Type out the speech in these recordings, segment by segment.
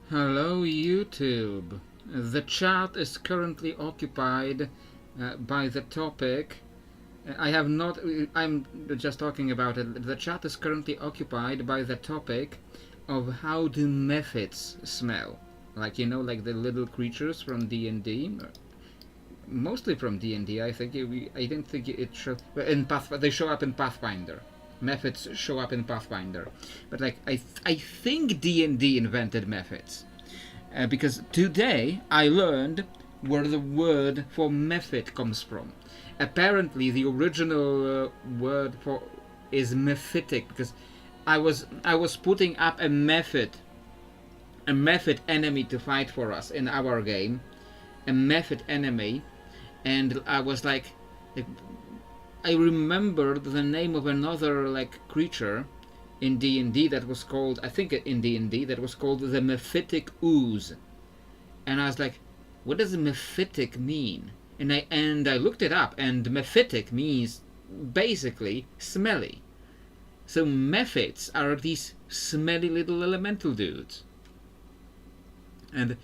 Hello YouTube. The chat is currently occupied by the topic. I have not. I'm just talking about it. The chat is currently occupied by the topic of how do mephits smell. Like, you know, like the little creatures from D&D. Mostly from D&D, I think. I didn't think it should. In they show up in Pathfinder. Mephits show up in Pathfinder, but like I think D&D invented mephits, because today I learned where the word for mephit comes from. Apparently, the original word for is mephitic, because I was putting up a mephit enemy to fight for us in our game, a mephit enemy, and I was like I remembered the name of another like creature in D&D that was called, I think in D&D, that was called the Mephitic Ooze. And I was like, what does mephitic mean? And I looked it up, and mephitic means basically smelly. So mephits are these smelly little elemental dudes. And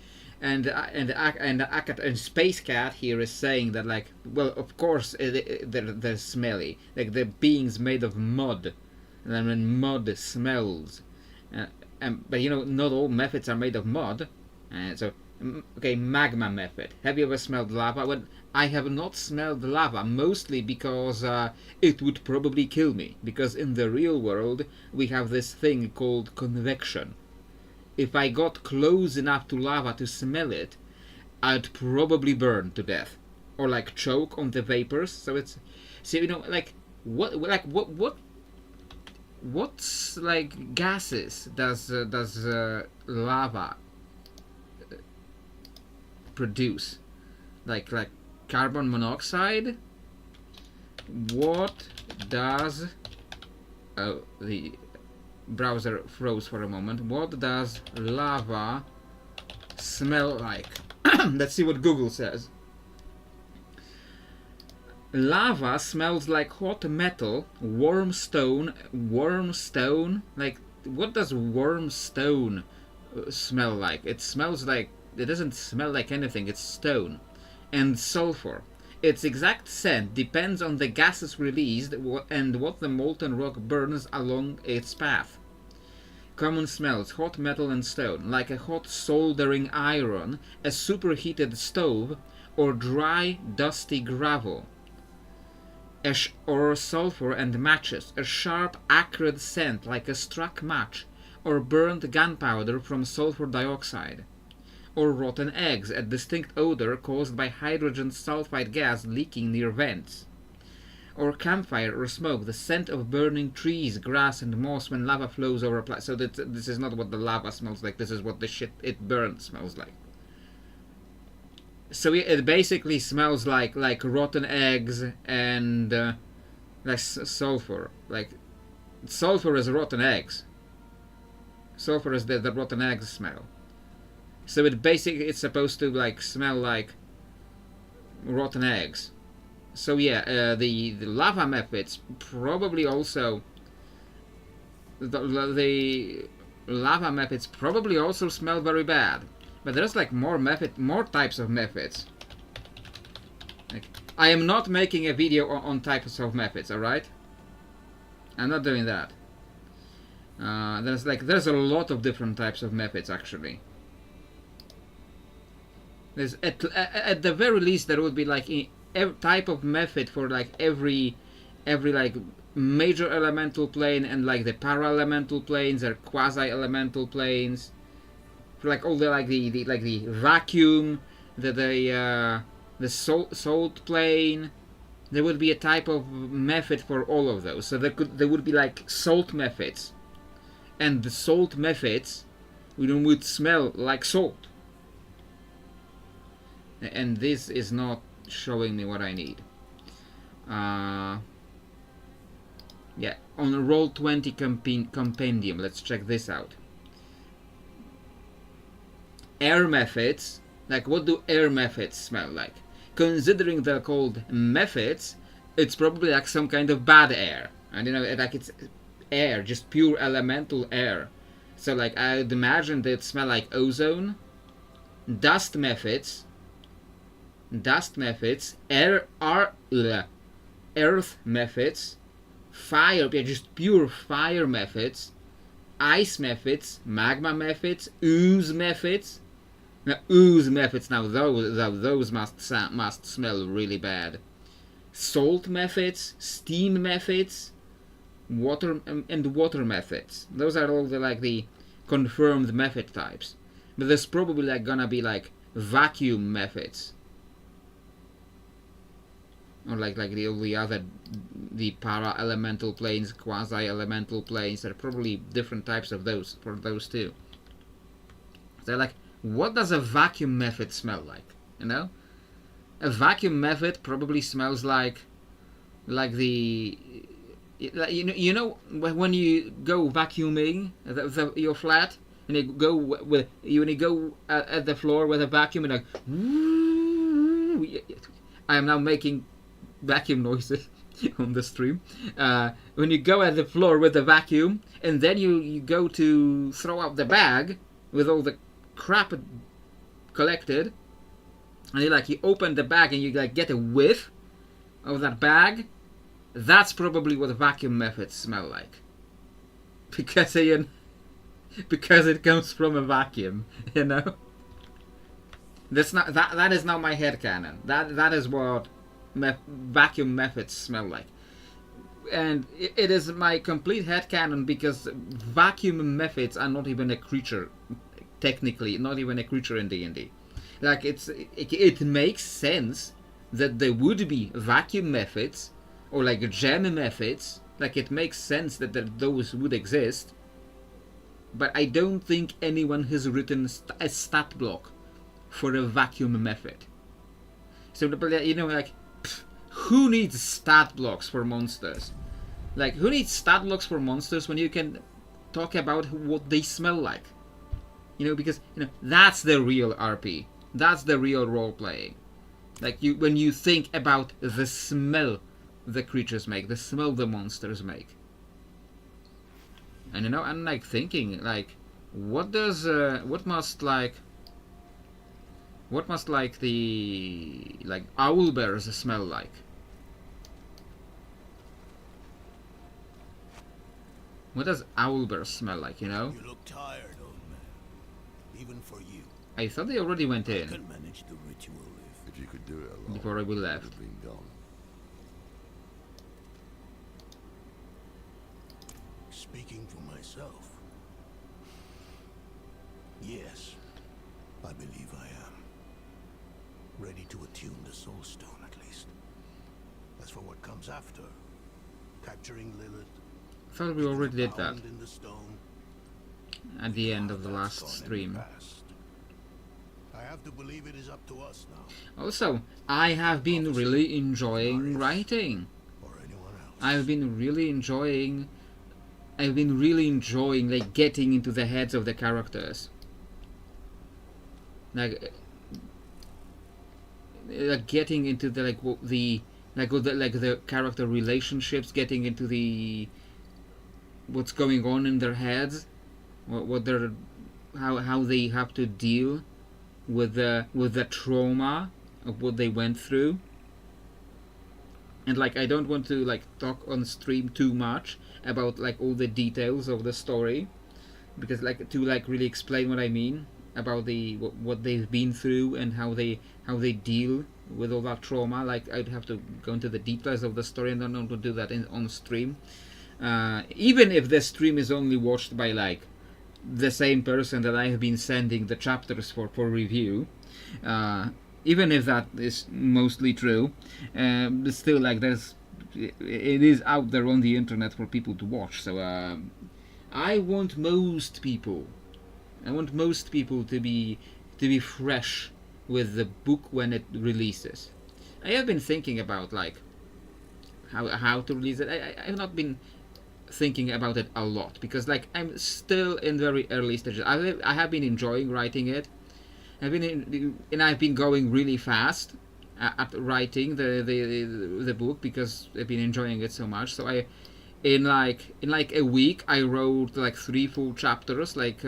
Space Cat here is saying that, like, well, of course they're smelly, like they're beings made of mud, and when mud smells, but you know, not all mephits are made of mud, okay, magma mephit. Have you ever smelled lava? Well, I have not smelled lava, mostly because it would probably kill me, because in the real world we have this thing called convection. If I got close enough to lava to smell it, I'd probably burn to death, or like choke on the vapors. So you know, like what's like gases does lava produce? Like carbon monoxide. What does the browser froze for a moment. What does lava smell like? Let's see what Google says. Lava smells like hot metal, warm stone. Like, what does warm stone smell like? It smells like, it doesn't smell like anything, it's stone. And sulfur. Its exact scent depends on the gases released and what the molten rock burns along its path. Common smells: hot metal and stone, like a hot soldering iron, a superheated stove, or dry, dusty gravel. Or sulfur and matches, a sharp, acrid scent like a struck match, or burnt gunpowder from sulfur dioxide. Or rotten eggs, a distinct odor caused by hydrogen sulfide gas leaking near vents. Or campfire or smoke, the scent of burning trees, grass, and moss when lava flows over a place. So this is not what the lava smells like, this is what the shit it burns smells like. So it basically smells like rotten eggs and like sulfur. Like, sulfur is rotten eggs. Sulfur is the rotten eggs smell. So it's supposed to like smell like rotten eggs. So yeah, the lava mephits probably also the lava mephits probably also smell very bad. But there's like more types of mephits. Like, I am not making a video on types of mephits, alright? I'm not doing that. There's a lot of different types of mephits actually. There's at the very least there would be like every type of mephit for like every like major elemental plane and like the para-elemental planes or quasi-elemental planes. For like all the vacuum, the salt plane. There would be a type of mephit for all of those. So there would be like salt mephits, and the salt mephits would smell like salt. And this is not showing me what I need. Yeah, on a Roll20 compendium, let's check this out. Air mephits, like what do air mephits smell like? Considering they're called mephits, it's probably like some kind of bad air. And you know, like it's air, just pure elemental air. So like I would imagine they'd smell like ozone, dust methods, earth methods, fire, yeah, just pure fire methods, ice methods, magma methods, ooze methods. Now ooze methods, now those must smell really bad. Salt methods, steam methods, water and water methods. Those are all the confirmed method types. But there's probably gonna be vacuum methods, or all the other para elemental planes, quasi elemental planes. There are probably different types of those for those too. They're what does a vacuum method smell like? You know, a vacuum method probably smells like the you know when you go vacuuming your flat, and you go when you go at the floor with a vacuum and I am now making vacuum noises on the stream. When you go at the floor with the vacuum, and then you go to throw out the bag with all the crap collected, and you open the bag and you get a whiff of that bag. That's probably what vacuum methods smell like, because it comes from a vacuum. You know, that is now my headcanon. That is what vacuum methods smell like, and it is my complete headcanon, because vacuum methods are not even a creature, technically, not even a creature in D&D. It makes sense that there would be vacuum methods or gem methods. It makes sense that those would exist, but I don't think anyone has written a stat block for a vacuum method. So who needs stat blocks for monsters? Who needs stat blocks for monsters when you can talk about what they smell like? Because that's the real RP. That's the real role playing. When you think about the smell the creatures make, the smell the monsters make. And I'm thinking what must the owl bears smell like? What does owl bear smell like, You look tired, old man. Even for you. I thought they already went in. I can manage the ritual If you could do it alone, before we left. it would have been gone. Speaking for myself. Yes, I believe I am. Ready to attune the soul stone, at least. As for what comes after, capturing Lilith, I thought we already did that bound in the stone, at the end of the that's last gone in stream. the past. I have to believe it is up to us now, Also, I have been really enjoying writing. or anyone else. I've been really enjoying getting into the heads of the characters. Getting into the character relationships, getting into the what's going on in their heads, what they're how they have to deal with the trauma of what they went through. And I don't want to talk on stream too much about all the details of the story, because to really explain what I mean about what they've been through and how they deal with all that trauma. I'd have to go into the details of the story, and I don't want to do that on stream. Even if the stream is only watched by the same person that I have been sending the chapters for review, even if that is mostly true, but still it is out there on the internet for people to watch. So I want most people to be fresh with the book when it releases. I have been thinking about how to release it. I have not been thinking about it a lot, because I'm still in very early stages. I have been enjoying writing it. I've been going really fast at writing the book, because I've been enjoying it so much. So in like a week I wrote like 3 full chapters, like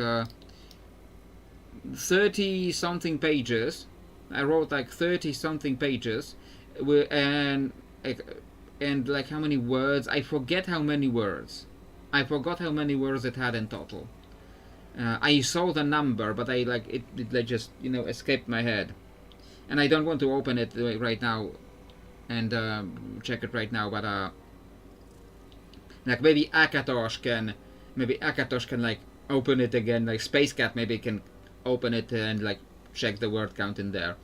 30 something pages. I wrote like 30 something pages, and like how many words? I forget how many words. I forgot how many words it had in total. I saw the number, but I like it like just escaped my head, and I don't want to open it right now and check it right now. But like maybe Akatosh can like open it again. Like Space Cat maybe can open it and like check the word count in there.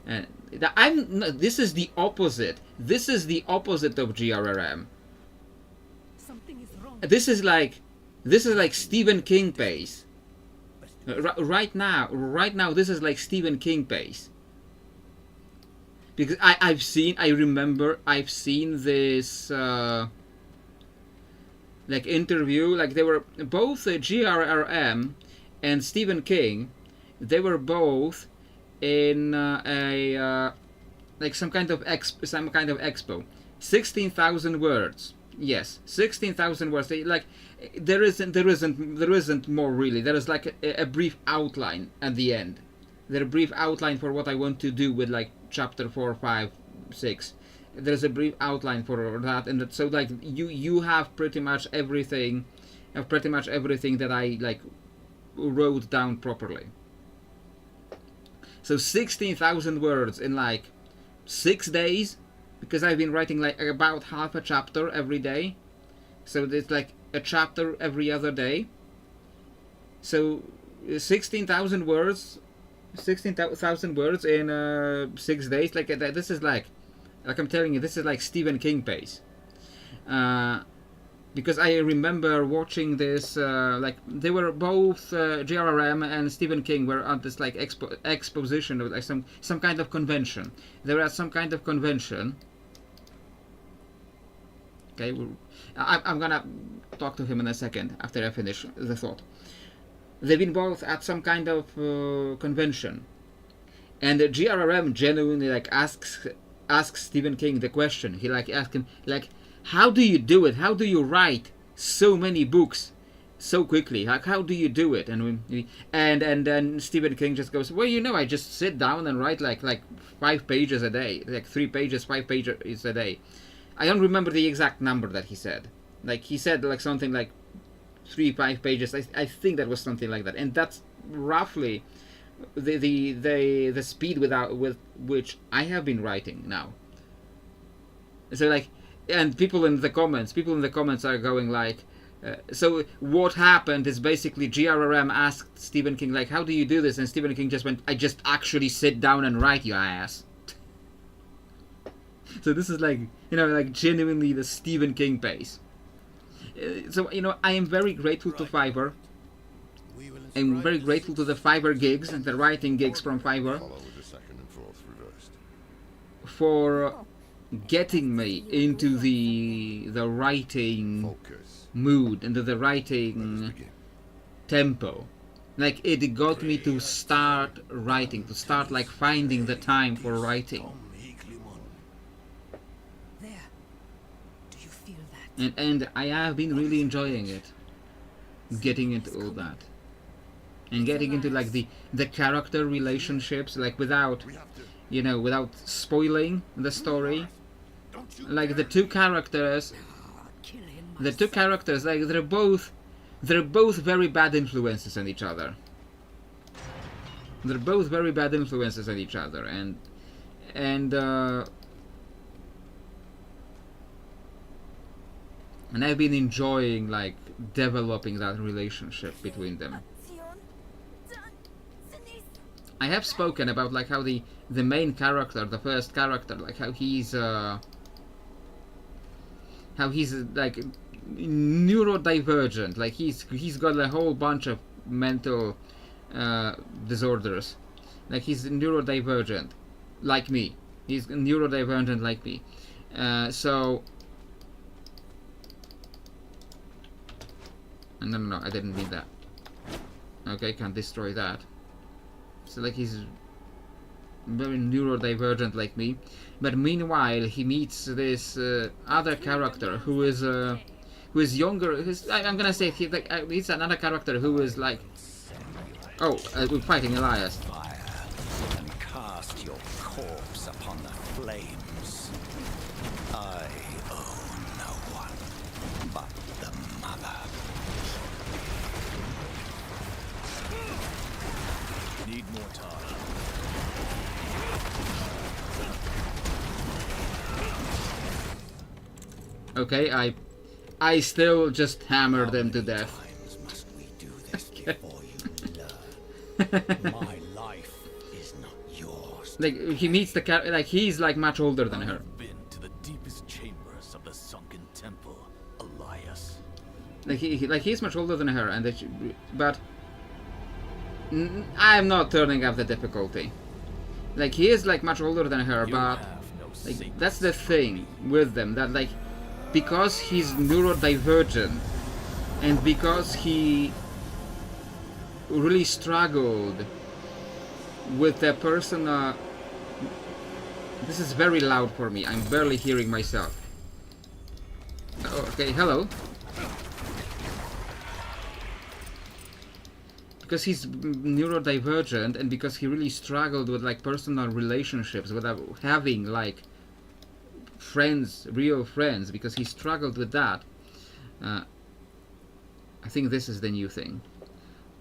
And this is the opposite. This is the opposite of GRRM. Something is wrong. This is like Stephen King pace. Right now, this is like Stephen King pace. Because I've seen this like interview. Like they were both GRRM and Stephen King. They were both in like some kind of expo. 16,000 words. Yes, 16,000 words. There isn't more really. There is like a brief outline at the end. There's a brief outline for what I want to do with like chapter 4, 5, 6. There's a brief outline for that, and so like you have pretty much everything that I like wrote down properly. So 16,000 words in like 6 days, because I've been writing like about half a chapter every day. So it's like a chapter every other day. So 16,000 words in 6 days. Like this is like I'm telling you, this is like Stephen King pace. Because I remember watching this, like they were both GRRM and Stephen King were at this like exposition of like some kind of convention. They were at some kind of convention. Okay, I'm gonna talk to him in a second after I finish the thought. They've been both at some kind of convention, and GRRM genuinely like asks Stephen King the question. He like asked him like, how do you do it? How do you write so many books so quickly? Like, how do you do it? And then Stephen King just goes, well, I just sit down and write like 5 pages a day, like 3 pages, 5 pages a day. I don't remember the exact number that he said. Like he said like something like 3-5 pages. I think that was something like that, and that's roughly the speed with which I have been writing now. So like. And people in the comments are going like, so what happened is basically GRRM asked Stephen King like, how do you do this? And Stephen King just went, I just actually sit down and write, your ass. So this is like, like genuinely the Stephen King pace. So I am very grateful to Fiverr. I'm very grateful to the Fiverr gigs and the writing gigs from Fiverr for getting me into the writing mood, into the writing tempo. Like it got me to start writing, to start like finding the time for writing. There. Do you feel that? And I have been really enjoying it. Getting into all that. And getting into like the character relationships, like without spoiling the story. Like the two characters, like they're both very bad influences on each other. They're both very bad influences on each other, and I've been enjoying like developing that relationship between them. I have spoken about like how the main character, the first character, like how he's like neurodivergent. Like he's got a whole bunch of mental disorders. Like he's neurodivergent, like me. He's neurodivergent like me. So no, I didn't mean that. Okay, can't destroy that. So like he's very neurodivergent like me, but meanwhile he meets this other character who is who is younger. I'm gonna say he's another character who is like, oh, we're fighting Elias. Fire and cast your corpse upon the flames. I owe no one but the mother. Need more time. Okay, I still just hammer them to death. Times must we do this before you learn? My life is not yours. Like he meets the like he's like much older than her. I've been to the deepest chambers of the sunken temple, Elias. Like he's much older than her, and but I'm not turning up the difficulty. Like he is like much older than her, but like that's the thing with them, that like because he's neurodivergent and because he really struggled with the personal. This is very loud for me. I'm barely hearing myself. Oh, okay, hello. Because he's neurodivergent and because he really struggled with like personal relationships without having like friends, real friends, because he struggled with that. I think this is the new thing.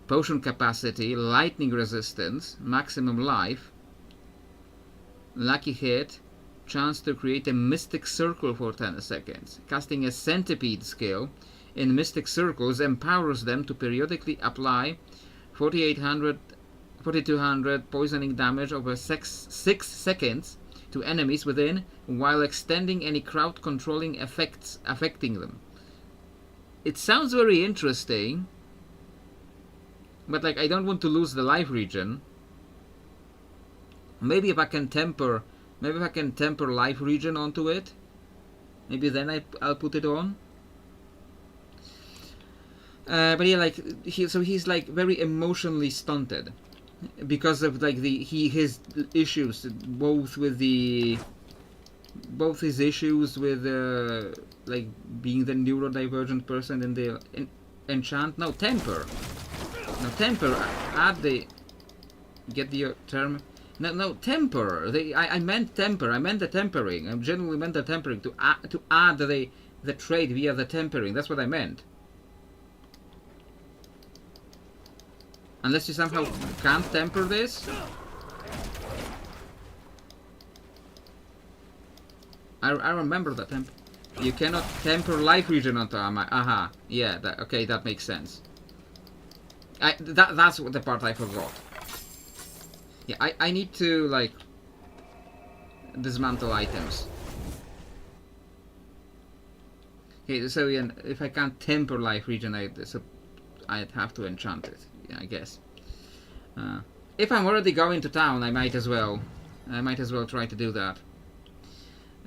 Potion capacity, lightning resistance, maximum life, lucky hit, chance to create a mystic circle for 10 seconds. Casting a centipede skill in mystic circles empowers them to periodically apply 4200 poisoning damage over 6 seconds to enemies within, while extending any crowd controlling effects affecting them. It sounds very interesting, but like I don't want to lose the life regen. Maybe if I can temper life regen onto it, maybe then I'll put it on. But yeah, like he's like very emotionally stunted because of like his issues, both his issues with like being the neurodivergent person in the temper. Add the get the term. No, temper. I meant temper. I meant the tempering. I genuinely meant the tempering to add the trait via the tempering. That's what I meant. Unless you somehow can't temper this. I remember that temper. You cannot temper life regen onto armor. Aha. Yeah. Okay. That makes sense. That's the part I forgot. Yeah. I need to like dismantle items. Okay. So yeah, if I can't temper life regen, I'd have to enchant it. Yeah, I guess. If I'm already going to town, I might as well try to do that.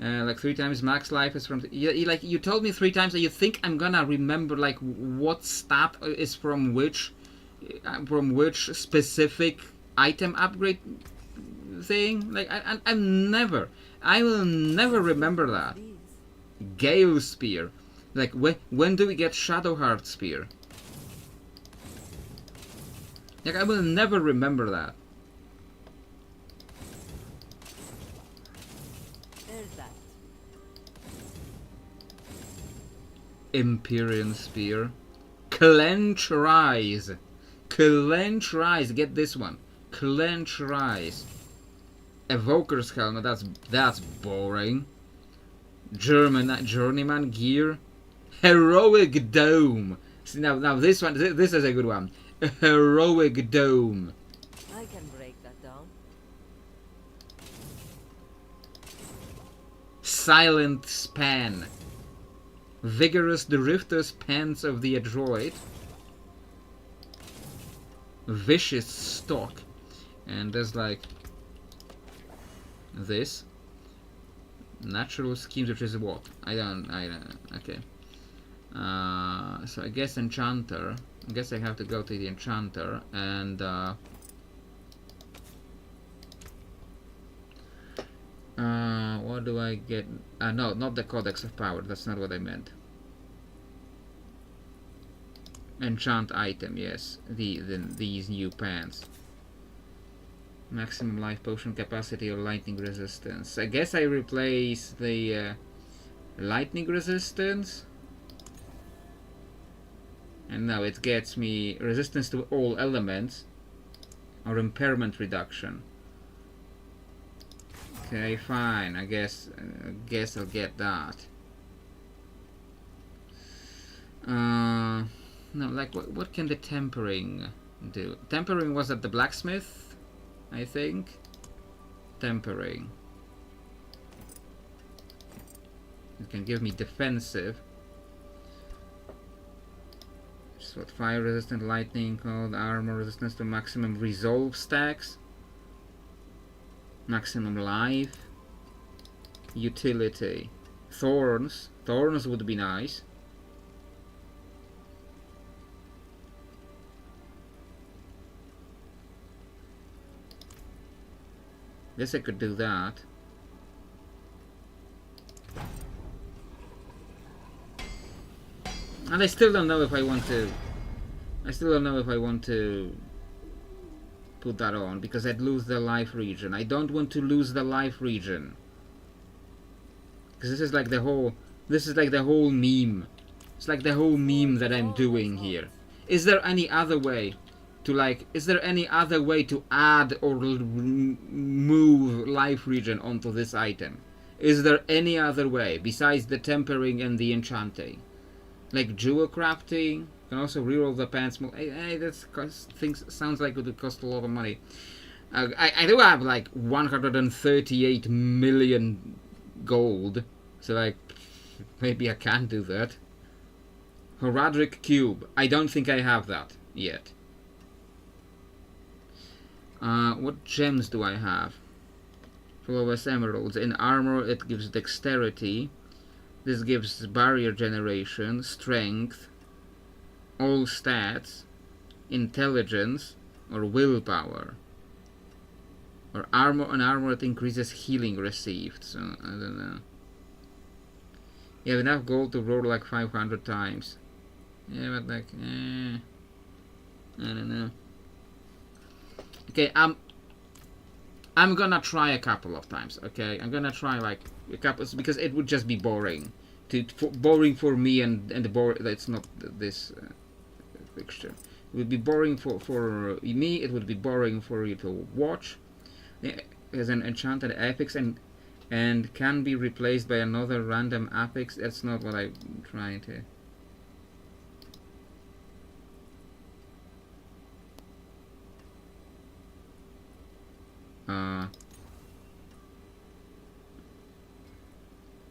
Like 3 times max life is from. Like you told me 3 times that you think I'm gonna remember like what stat is from which specific item upgrade thing. Like I will never remember that. Gale Spear. Like when do we get Shadowheart Spear? Like I will never remember that. There's that. Empyrean Spear. Clench Rise. Clench Rise. Get this one. Clench Rise. Evoker's Helmet. That's boring. Journeyman Gear. Heroic Dome. See, now this one. This is a good one. A heroic Dome. I can break that down. Silent Span. Vigorous the Rifter's Pants of the Adroit. Vicious Stalk. And there's like this. Natural Schemes, which is what? I don't, okay. So I guess Enchanter. I guess I have to go to the Enchanter and what do I get? No, not the Codex of Power. That's not what I meant. enchant item, yes. These new pants. Maximum life potion capacity or lightning resistance. I guess I replace the lightning resistance. And now it gets me resistance to all elements or impairment reduction. Okay, fine. I guess I'll get that. No, like what can the tempering do? Tempering was at the blacksmith, I think. Tempering. It can give me defensive. Just what? Fire resistant, lightning, cold, armor resistance to maximum resolve stacks. Maximum life. Utility. Thorns. Thorns would be nice. Guess I could do that. And I still don't know if I want to. I still don't know if I want to put that on because I'd lose the life region. I don't want to lose the life region because this is like the whole. This is like the whole meme. It's like the whole meme that I'm doing here. Is there any other way to like? Is there any other way to add or move life region onto this item? Is there any other way besides the tempering and the enchanting? Like jewel crafting, you can also reroll the pants. Hey, that's things sounds like it would cost a lot of money. I do have like 138 million gold, so like maybe I can do that. Horadric cube. I don't think I have that yet. What gems do I have? Flawless emeralds. In armor, it gives dexterity. This gives barrier generation, strength, all stats, intelligence, or willpower. Or armor, on armor it increases healing received, so I don't know. You have enough gold to roll like 500 times. Yeah, but like, I don't know. Okay, I'm gonna try a couple of times, okay? I'm gonna try like a couple, because it would just be boring. Boring for me and that's not this fixture. It would be boring for me, it would be boring for you to watch. It has an enchanted affix and can be replaced by another random affix. That's not what I'm trying to...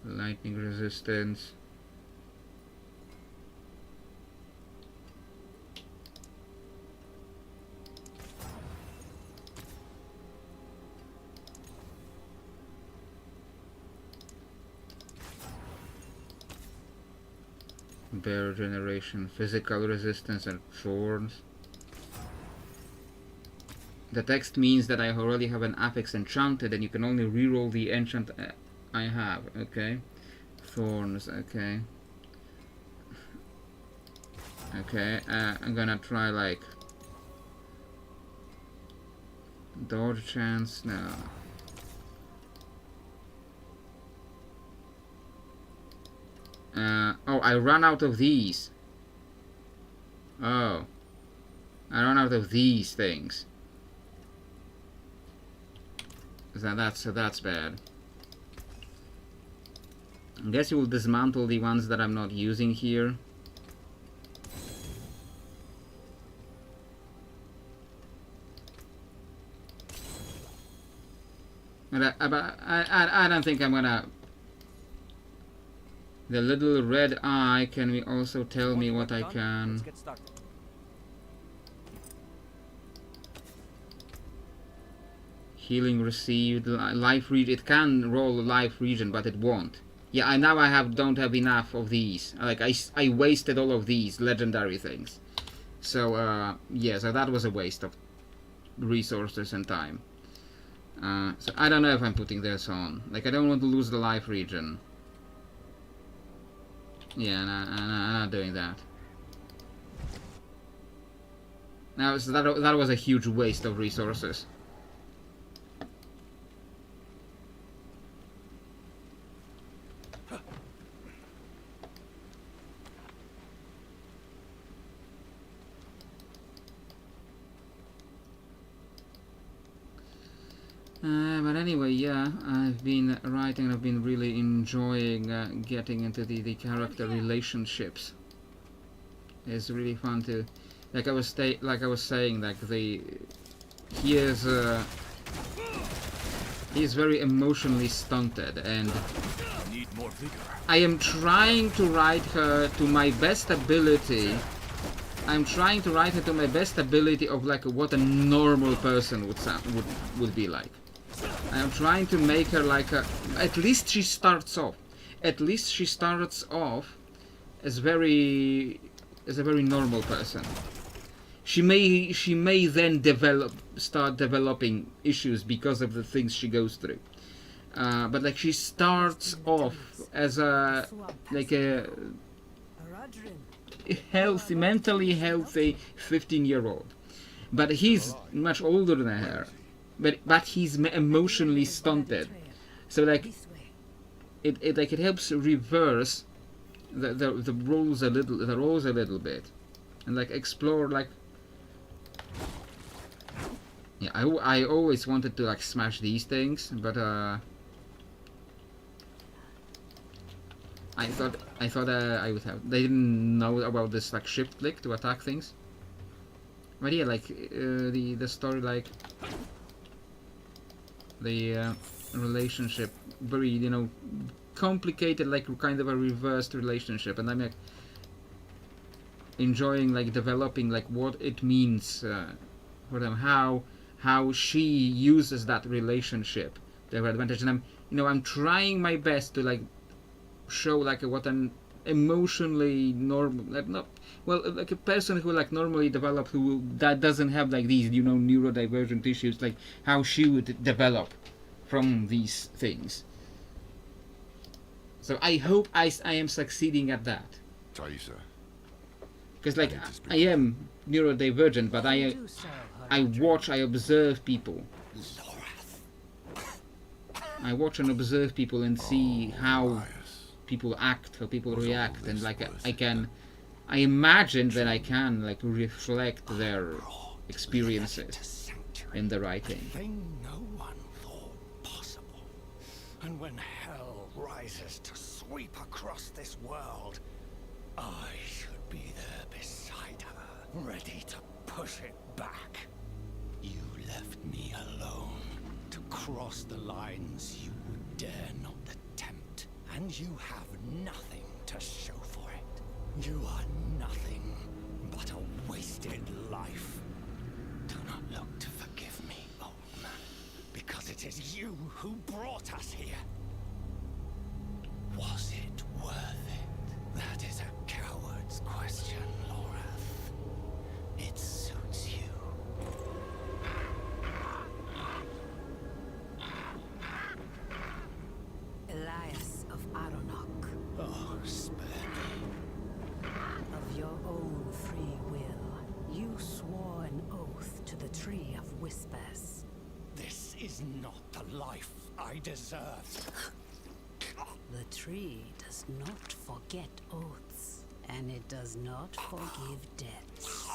lightning resistance. Barrier generation, physical resistance, and thorns. The text means that I already have an affix enchanted and you can only reroll the enchant I have, okay. Thorns, okay. Okay, I'm gonna try like dodge chance, no. Oh, I run out of these. Oh. I run out of these things. So that's bad. I guess you will dismantle the ones that I'm not using here. But I don't think I'm gonna... The little red eye, can we also tell me what I can... Let's get started. Healing received, life region. It can roll a life region, but it won't. Yeah, now I don't have enough of these. Like I wasted all of these legendary things. So yeah, so that was a waste of resources and time. So I don't know if I'm putting this on. Like I don't want to lose the life region. Yeah, I'm not doing that. Now so that was a huge waste of resources. But anyway, yeah, I've been writing and I've been really enjoying getting into the character relationships. It's really fun to, like I was saying, like he is he's very emotionally stunted, and Need more vigor. I am trying to write her to my best ability. I'm trying to write her to my best ability of like what a normal person would be like. I'm trying to make her like a. At least she starts off. At least she starts off as a very normal person. She may then start developing issues because of the things she goes through. But like she starts off as a like a healthy, mentally healthy 15-year-old. But he's much older than her. But he's emotionally stunted. So like it helps reverse the roles a little bit, and like explore like. Yeah, I always wanted to like smash these things, but I thought I would have. They didn't know about this like shift click to attack things. But yeah, like the story, like the relationship, very complicated, like kind of a reversed relationship, and I'm like enjoying like developing like what it means for them, how she uses that relationship to her advantage, and I'm trying my best to like show like what an emotionally normal, like not well, like a person who like normally develop, that doesn't have like these neurodivergent issues, like how she would develop from these things. So I hope I am succeeding at that. Taisa. Because like I am neurodivergent, but I observe people. I watch and observe people and see how people act, how people react, and like I imagine that I can like reflect their experiences in the writing. Thing no one thought possible. And when hell rises to sweep across this world, I should be there beside her, ready to push it back. You left me alone to cross the lines you would dare not attempt, and you have nothing to show for it. You are nothing but a wasted life. Do not look to forgive me, old man, because it is you who brought us here. Was it worth it? That is a coward's question, Lorath. It suits you. Elias of Aronok, Oh, spare me. of your own free will, you swore an oath to the Tree of Whispers. This is not the life I deserve. The tree does not forget oaths, and it does not forgive debts.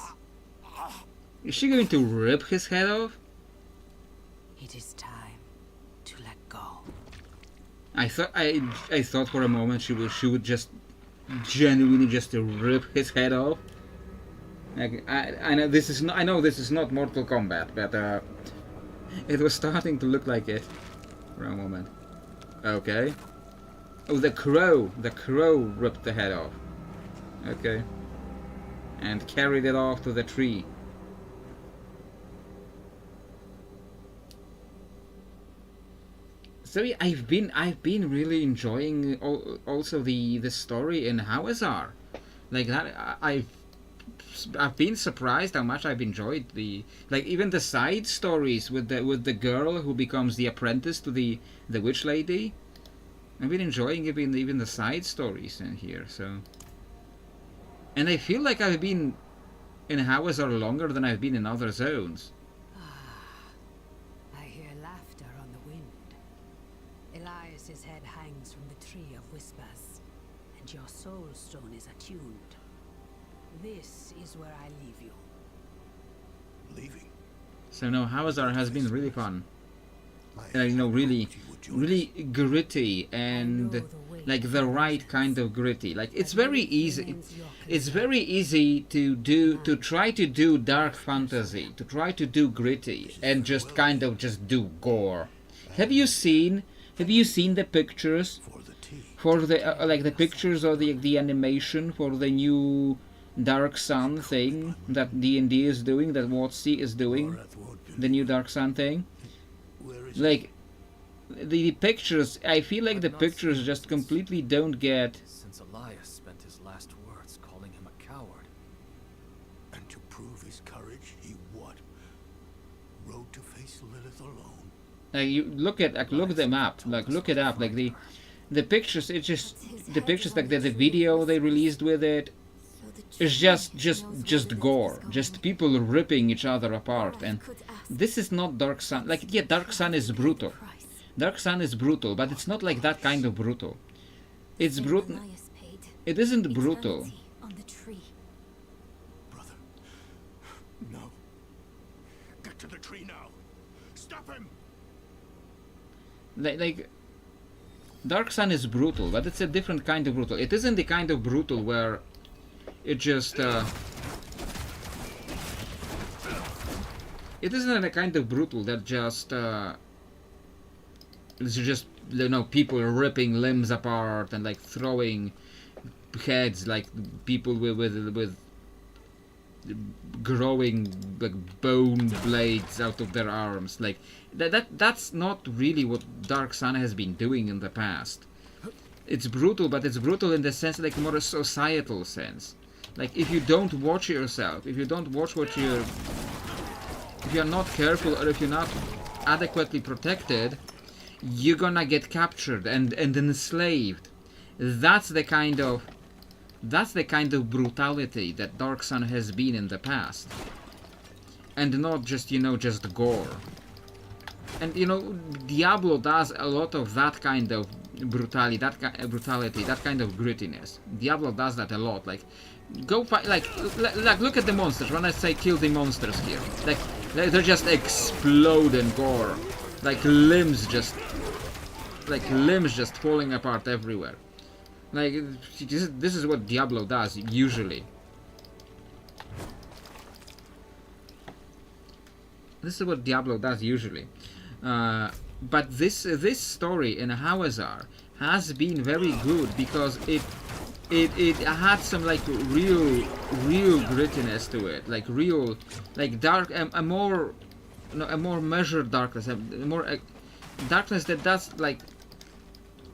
Is she going to rip his head off? It is time to let go. I thought for a moment she would just genuinely just rip his head off. Like I know this is not Mortal Kombat, but it was starting to look like it for a moment. Okay. Oh, the crow ripped the head off. Okay. And carried it off to the tree. So yeah, I've been really enjoying also the story in Hawazar. Like that, I've been surprised how much I've enjoyed even the side stories with the girl who becomes the apprentice to the witch lady. I've been enjoying even the side stories in here. So, and I feel like I've been in Howazar longer than I've been in other zones. I hear laughter on the wind. Elias's head hangs from the tree of whispers, and your soul stone is attuned. This is where I leave you. Leaving? So no, Howazar has been really fun. I You know, really, hoped you would join really us. gritty and like the right kind of gritty. Like it's very easy. It's very easy to try to do dark fantasy, to try to do gritty, and just kind of just do gore. Have you seen the pictures For the tea. for the like the pictures or the animation for the new Dark Sun thing that D&D is doing, that WotC is doing, Morath won't be- the new Dark Sun thing? Where is Like the pictures, I feel like the pictures just completely don't get. Since Elias spent his last words calling him a coward. he? And to prove his courage, he what? Rode to face Lilith alone. Like you look them up, like look it up, like the pictures. It's just the pictures, like the video they released with it. It's just gore, just people ripping each other apart, and this is not Dark Sun. Like yeah, Dark Sun is brutal. Dark Sun is brutal, but it's not like that kind of brutal. It's brutal. It isn't brutal. On the tree. Brother. No. Get to the tree now. Stop him! Like Dark Sun is brutal, but it's a different kind of brutal. It isn't the kind of brutal where it just it isn't a kind of brutal that just it's just, you know, people ripping limbs apart and like throwing heads, like people with growing like bone blades out of their arms. Like that's not really what Dark Sun has been doing in the past. It's brutal, but it's brutal in the sense, like more a societal sense. Like if you don't watch yourself, if you don't watch what you're, if you're not careful, or if you're not adequately protected, you're gonna get captured and enslaved. That's the kind of brutality that Dark Sun has been in the past, and not just, you know, just gore. And you know, Diablo does a lot of that kind of brutality, that kind of grittiness. Diablo does that a lot. Like, go fight, like look at the monsters. When I say kill the monsters here, like they're just explode in gore, like limbs just falling apart everywhere. Like this is what Diablo does usually. This is what Diablo does usually. But this story in Howazar has been very good because it had some like real grittiness to it, like real, like dark, a more measured darkness, a more darkness that does like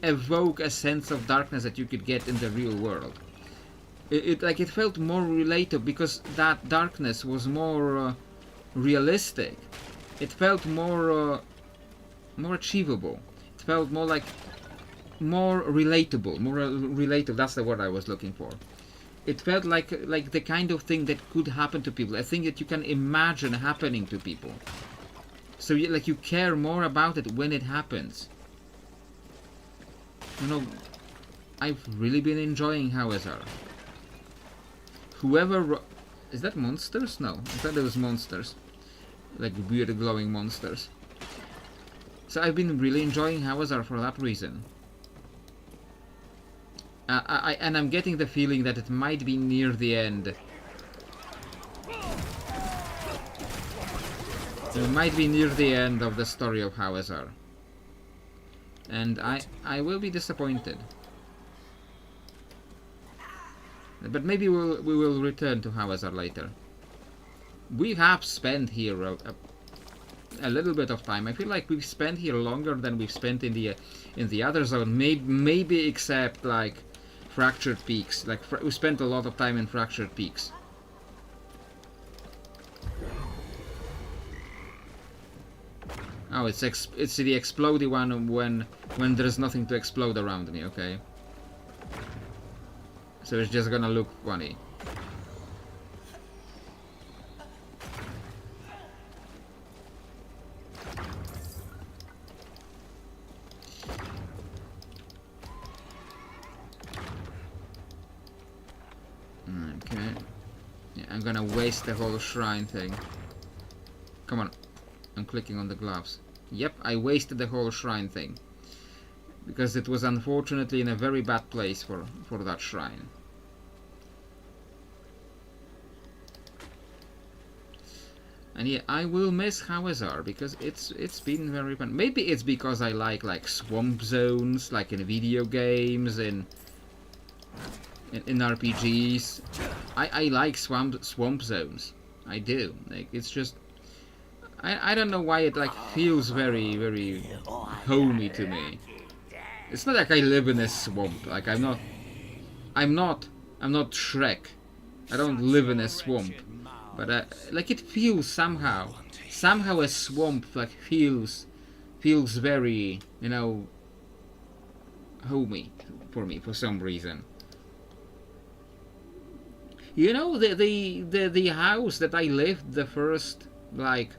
evoke a sense of darkness that you could get in the real world. It felt more relatable because that darkness was more realistic. It felt more achievable. It felt more like more relatable. That's the word I was looking for. It felt like the kind of thing that could happen to people. A thing that you can imagine happening to people. So you care more about it when it happens. You know, I've really been enjoying Howazar. Is that monsters? No, I thought it was monsters, like weird glowing monsters. So I've been really enjoying Howazar for that reason. And I'm getting the feeling that it might be near the end. It might be near the end of the story of Howazar. And I will be disappointed. But maybe we will return to Howazar later. We have spent here a little bit of time. I feel like we've spent here longer than we've spent in the other zone. Maybe except like Fractured Peaks. Like we spent a lot of time in Fractured Peaks. Oh, it's the explodey one when there's nothing to explode around me. Okay. So it's just gonna look funny. I'm gonna waste the whole shrine thing. Come on. I'm clicking on the gloves. Yep, I wasted the whole shrine thing. Because it was unfortunately in a very bad place for that shrine. And yeah, I will miss Hawazar because it's been very fun. Maybe it's because I like swamp zones, like in video games, in RPGs. I like swamp zones. I do. Like it's just I don't know why it like feels very homey to me. It's not like I live in a swamp. Like I'm not Shrek. I don't live in a swamp. But like it feels somehow a swamp like feels very, you know, homey for me for some reason. You know, the house that I lived the first like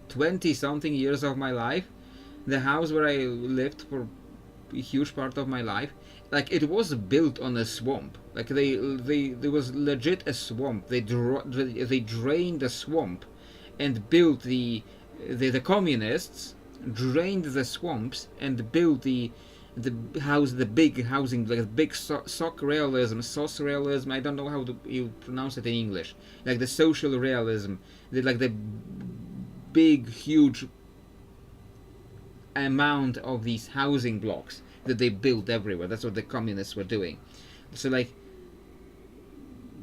20 something years of my life, the house where I lived for a huge part of my life, like it was built on a swamp. Like there was legit a swamp. They drained the swamp and built the communists drained the swamps and built the house, the big housing, like the big soc realism, I don't know how you pronounce it in English, like the social realism, like the big huge amount of these housing blocks that they built everywhere. That's what the communists were doing. So like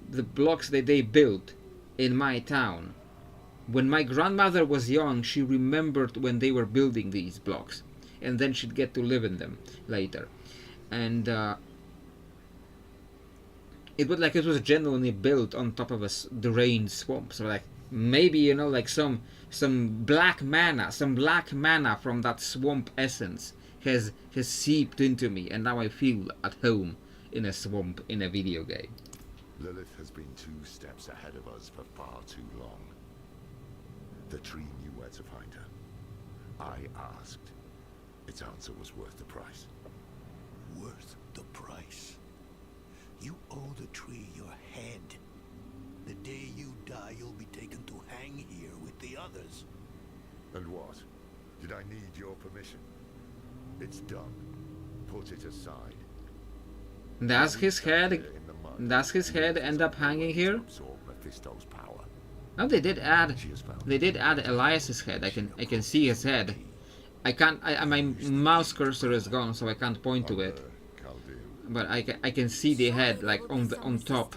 the blocks that they built in my town, when my grandmother was young, she remembered when they were building these blocks, and then she'd get to live in them later. And it was genuinely built on top of a drained swamp. So like maybe, you know, like some black mana from that swamp essence has seeped into me, and now I feel at home in a swamp in a video game. Lilith has been 2 steps ahead of us for far too long. The tree knew where to find her. I asked. Its answer was worth the price. Worth the price? You owe the tree your head. The day you die, you'll be taken to hang here with the others. And what? Did I need your permission? It's done. Put it aside. Does his head end up hanging here? Absorb Mephisto's power. Oh, they did add Elias's head. I can see his head. I can't. My mouse cursor is gone, so I can't point to it. But I can see the head like on top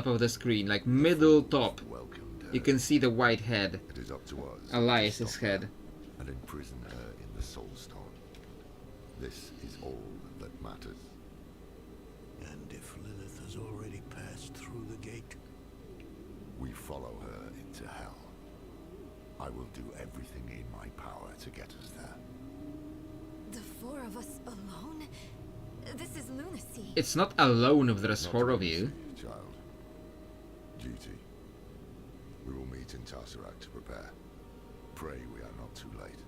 of the screen, like middle top. You can see the white head. It is up to us. Elias's head. And imprison her in the Soul Stone. This is all that matters. And if Lilith has already passed through the gate, we follow her into hell. I will do everything in my power to get us there. The 4 of us alone? This is lunacy. It's not alone if there's 4 of you. Child. Duty. We will meet in Tesseract to prepare. Pray we are not too late.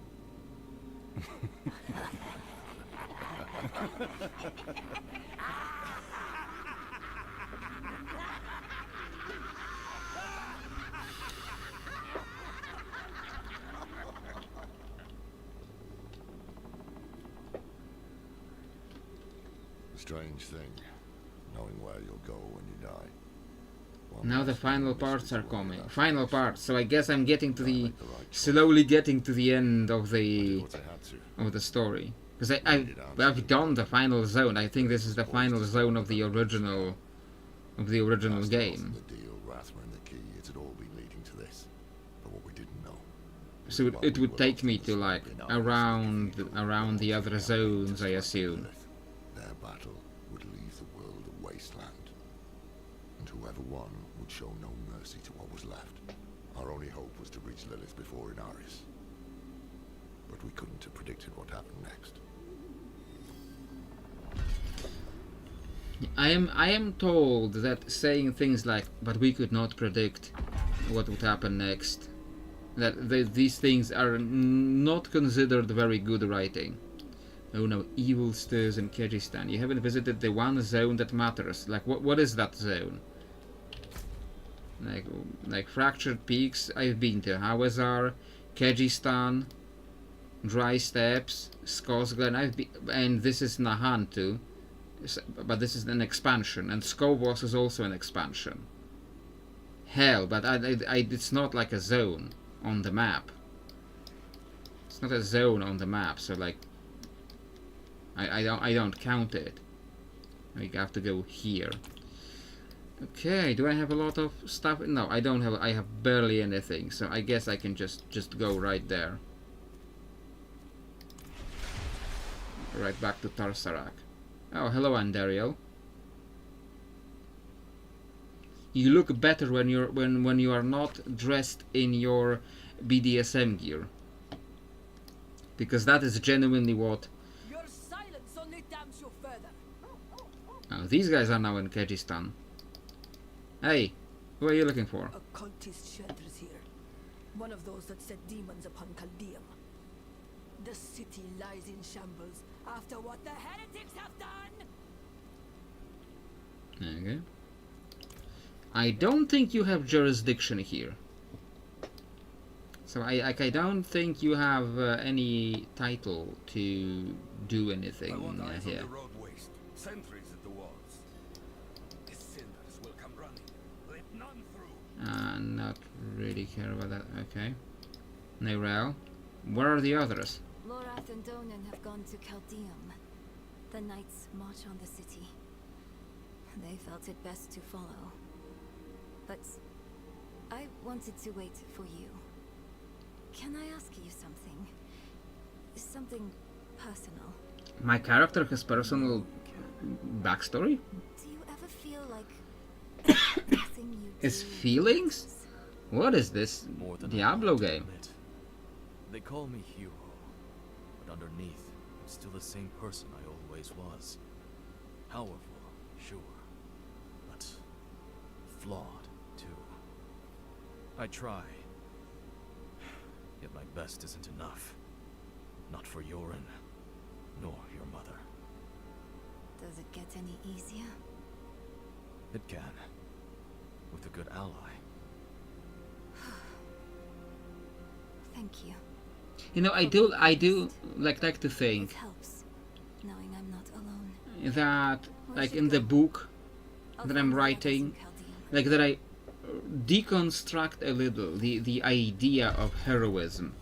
A strange thing, knowing where you'll go when you die. Now the final parts are coming. Final parts. So I guess I'm getting to slowly getting to the end of the story. Because I've done the final zone. I think this is the final zone of the original game. So it would take me to like around the other zones, I assume. Their battle would leave the world a wasteland, and whoever won would show no mercy to what was left. Our only hope was to reach Lilith before Inaris, but we couldn't have predicted what happened next. I am told that saying things like "but we could not predict what would happen next," that these things are not considered very good writing. Oh no, evil stirs in Kyrgyzstan. You haven't visited the one zone that matters. Like what is that zone? like Fractured Peaks. I've been to Hawazar, Kyrgyzstan, Dry Steppes, Skosglen. And this is Nahan too, but this is an expansion, and Skovos is also an expansion. Hell, but it's not like a zone on the map. It's not a zone on the map, so like I don't count it. We have to go here. Okay, do I have a lot of stuff? No, I don't have. I have barely anything, so I guess I can just go right there. Right back to Tarsarak. Oh, hello, Andariel. You look better when you are not dressed in your BDSM gear, because that is genuinely what. Your silence only damns you further. Oh, these guys are now in Kyrgyzstan. Hey, who are you looking for? A cultist shelters here. One of those that set demons upon Chaldeum. The city lies in shambles after what the heretics have done. Okay. I don't think you have jurisdiction here. So I don't think you have any title to do anything here. The road waste. Sentries at the walls. The sinners will come running. Let none through. Not really care about that. Okay. Neyrel. Where are the others? Lorath and Donan have gone to Chaldeum. The knights march on the city. They felt it best to follow. But I wanted to wait for you. Can I ask you something? Something personal. My character has personal backstory? Do you ever feel like nothing you His do feelings? matters? What is this More than Diablo I want to game? admit. They call me hero, but underneath, I'm still the same person I always was. Powerful, sure, but flawed too. I try, yet my best isn't enough. Not for Yoren, nor your mother. Does it get any easier? It can, with a good ally. Thank you. You know, I do like to think It helps, knowing I'm not alone. that Where like should in the go? book I'll that find I'm the others in writing, Chaldean. like that I deconstruct a little the idea of heroism,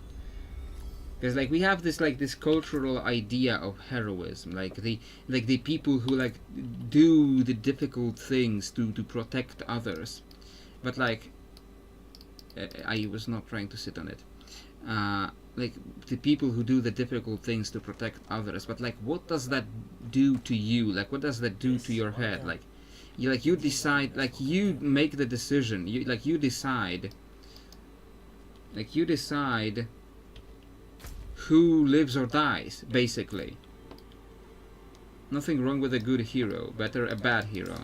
because like we have this cultural idea of heroism, like the people who like do the difficult things to protect others, but like I was not trying to sit on it. Like the people who do the difficult things to protect others, but like what does that do to you? Like what does that do to your head? Like you decide, like you make the decision, you decide who lives or dies, basically. Nothing wrong with a good hero, better a bad hero.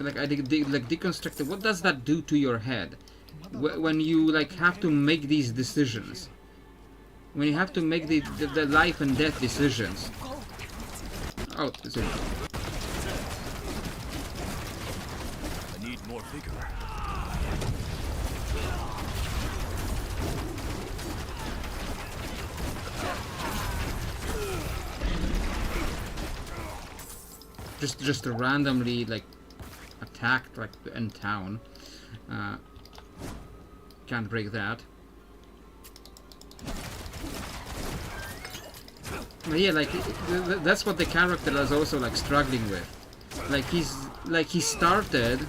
Like I like deconstructed. What does that do to your head when you like have to make these decisions? When you have to make the life and death decisions. Oh, it's a... I need more vigor. just randomly like attacked like in town. Can't break that. But yeah, like that's what the character is also like struggling with. Like he started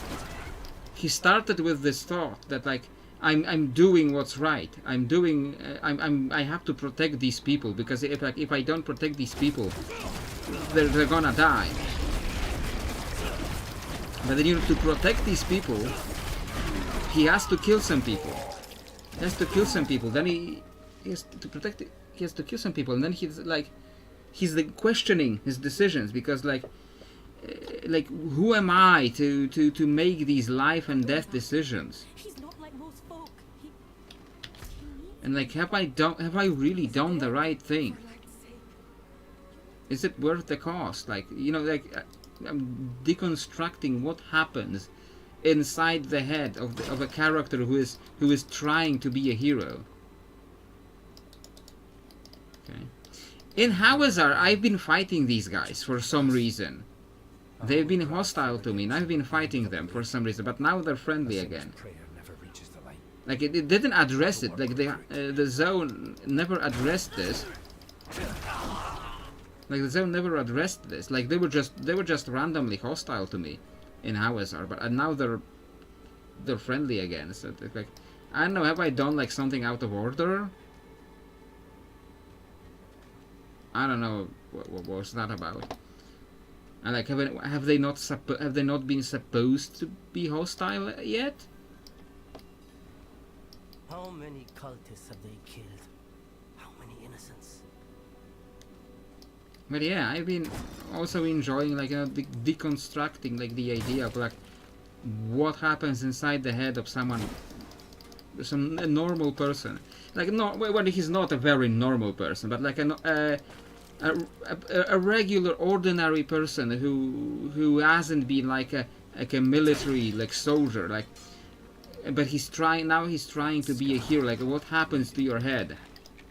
with this thought that like I'm doing what's right. I have to protect these people, because if I don't protect these people, they're gonna die. But then to protect these people, he has to kill some people. He has to kill some people. Then he has to protect it. He has to kill some people, and then he's questioning his decisions, because like who am I to make these life and death decisions? He's not like most folk. He And like, have I really done the right thing? Is it worth the cost? Like, you know, like I'm deconstructing what happens inside the head of a character who is trying to be a hero. Okay. In Hawazar, I've been fighting these guys for some reason. They've been hostile to me, and I've been fighting them for some reason, but now they're friendly again. Like, it didn't address it, like, the zone never addressed this. Like, the zone never addressed this. Like, they were just randomly hostile to me in Hawazar, but now they're friendly again. So, like, I don't know, have I done, like, something out of order? I don't know, what was that about? And like, have they not been supposed to be hostile yet? How many cultists have they killed? How many innocents? But yeah, I've been also enjoying, like, you know, deconstructing, like, the idea of, like, what happens inside the head of a normal person. Like, no, well, he's not a very normal person, but like a regular, ordinary person who hasn't been like a military, like, soldier, like, but he's trying to be a hero. Like, what happens to your head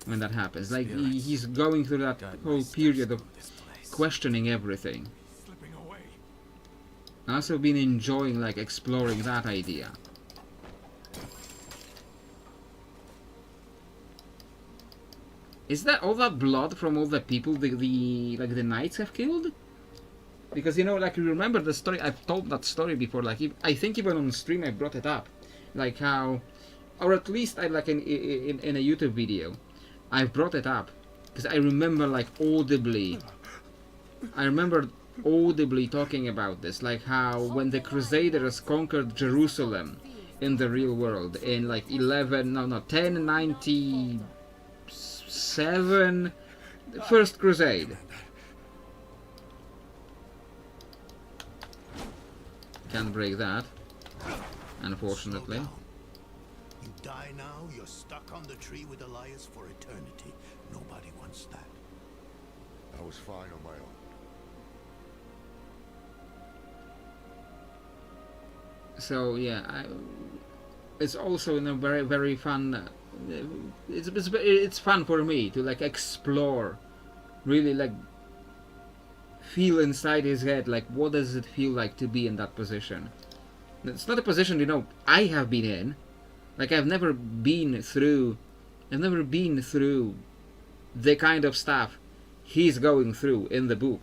when that happens? Like, he's going through that whole period of questioning everything. I've also been enjoying, like, exploring that idea. Is that all that blood from all the people the knights have killed? Because, you know, like, you remember the story, I've told that story before, like, I think even on stream I brought it up. Like how, or at least I, like, in a YouTube video, I brought it up. Because I remember, like, audibly talking about this. Like how when the Crusaders conquered Jerusalem in the real world in, like, 1097, First Crusade. Can't break that, unfortunately. You die now, you're stuck on the tree with Elias for eternity. Nobody wants that. I was fine on my own. So yeah, it's also, you know, very, very fun. It's fun for me to, like, explore, really, like, feel inside his head, like, what does it feel like to be in that position. It's not a position, you know, I have been in. Like, I've never been through the kind of stuff he's going through in the book.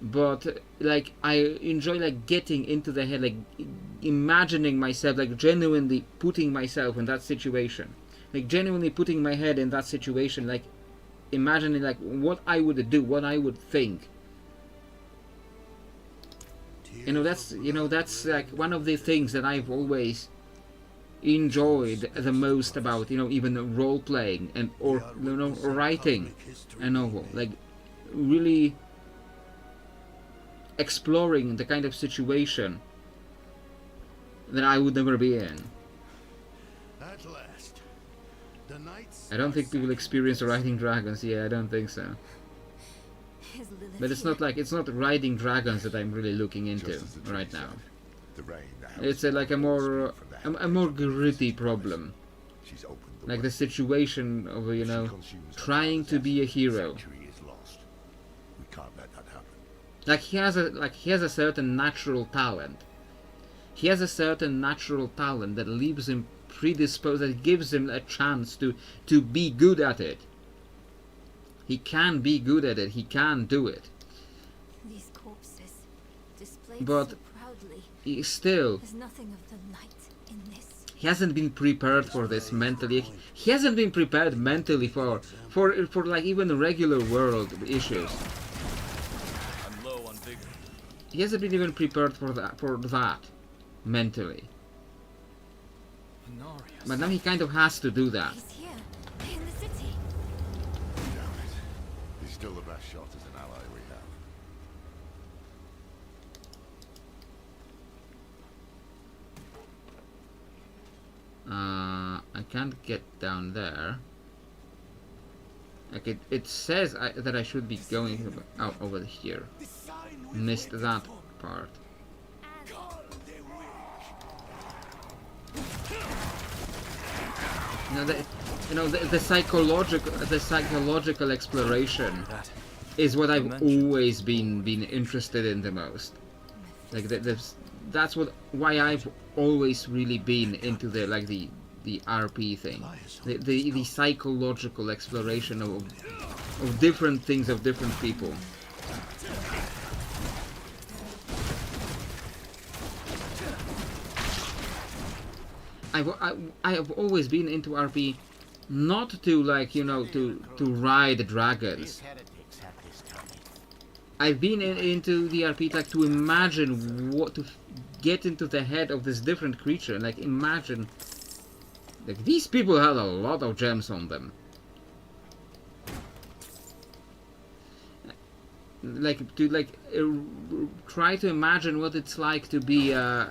But, like, I enjoy, like, getting into the head, like, imagining myself, like, genuinely putting myself in that situation. Like, genuinely putting my head in that situation, like, imagining, like, what I would do, what I would think. You know, that's like one of the things that I've always enjoyed the most about, you know, even role playing and or writing a novel. Like, really exploring the kind of situation that I would never be in. At last, the knights. I don't think people experience riding dragons. Yeah, I don't think so. But it's not riding dragons that I'm really looking into right now. It's like a more gritty problem. Like the situation of, you know, trying to be a hero. Like, he has a certain natural talent. He has a certain natural talent that leaves him predisposed, that gives him a chance to be good at it. He can be good at it. He can do it. These corpses displayed but so proudly. He still, There's nothing of the night in this. he hasn't been prepared for this mentally. He hasn't been prepared mentally for like even regular world issues. I'm low on vigor. He hasn't been even prepared for that mentally. Inarius. But now he kind of has to do that. He's here, in the city. Damn it. He's still the best shot as an ally we have. I can't get down there. Like it says that I should be going out over here. Missed that part. The psychological exploration is what I've always been interested in the most. Like that's why I've always really been into the RP thing, the psychological exploration of different things, of different people. I have always been into RP, not to to ride dragons. I've been into the RP like to imagine to get into the head of this different creature, like imagine. Like these people had a lot of gems on them. Like to try to imagine what it's like to be an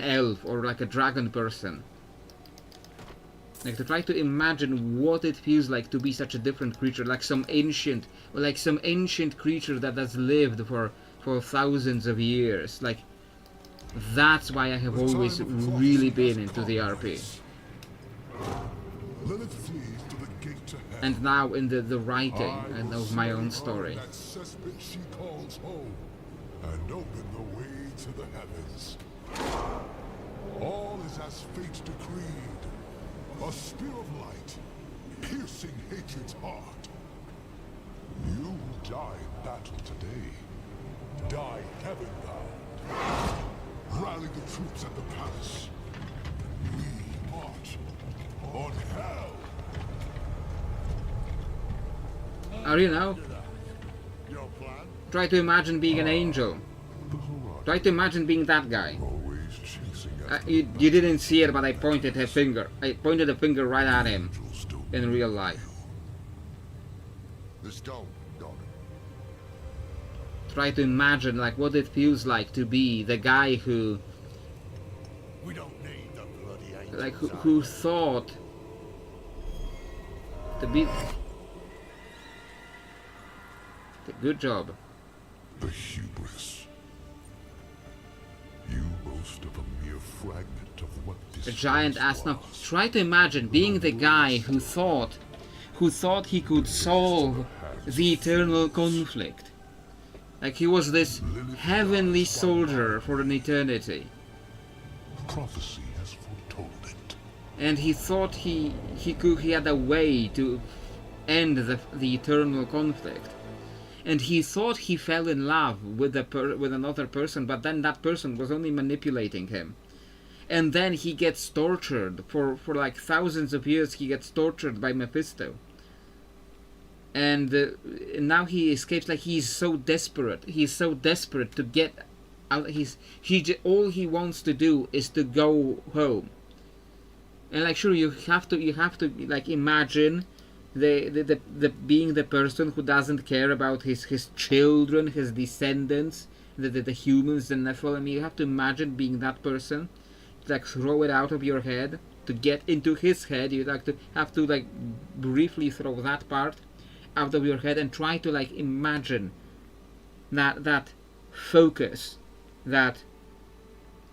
elf or like a dragon person. Like to try to imagine what it feels like to be such a different creature, like some ancient creature that has lived for thousands of years. Like that's why I have always really been into the RP. And now in the writing and of my own story. And open the way to the heavens. All is as fate decreed. A spear of light, piercing hatred's heart. You will die in battle today. Die heaven-bound. Rally the troops at the palace. We march on hell. Or try to imagine being an angel. Try to imagine being that guy. You didn't see it, but I pointed a finger. I pointed a finger right at him in real life. Try to imagine like what it feels like to be the guy who who thought to be. Good job. The hubris. You boast of a mere fragment of what this a giant ass. Now try to imagine being the guy who thought he could solve the eternal conflict. Like he was this heavenly soldier for an eternity. Prophecy has foretold it. And he thought he had a way to end the eternal conflict. And he thought he fell in love with another person, but then that person was only manipulating him. And then he gets tortured for like thousands of years. He gets tortured by Mephisto. And now he escapes. Like he's so desperate. He's so desperate to get out. All he wants to do is to go home. And like sure, you have to like imagine the being the person who doesn't care about his children, his descendants, the humans, the Nephilim. You have to imagine being that person. Like throw it out of your head. To get into his head, you have to like briefly throw that part out of your head and try to like imagine that focus, that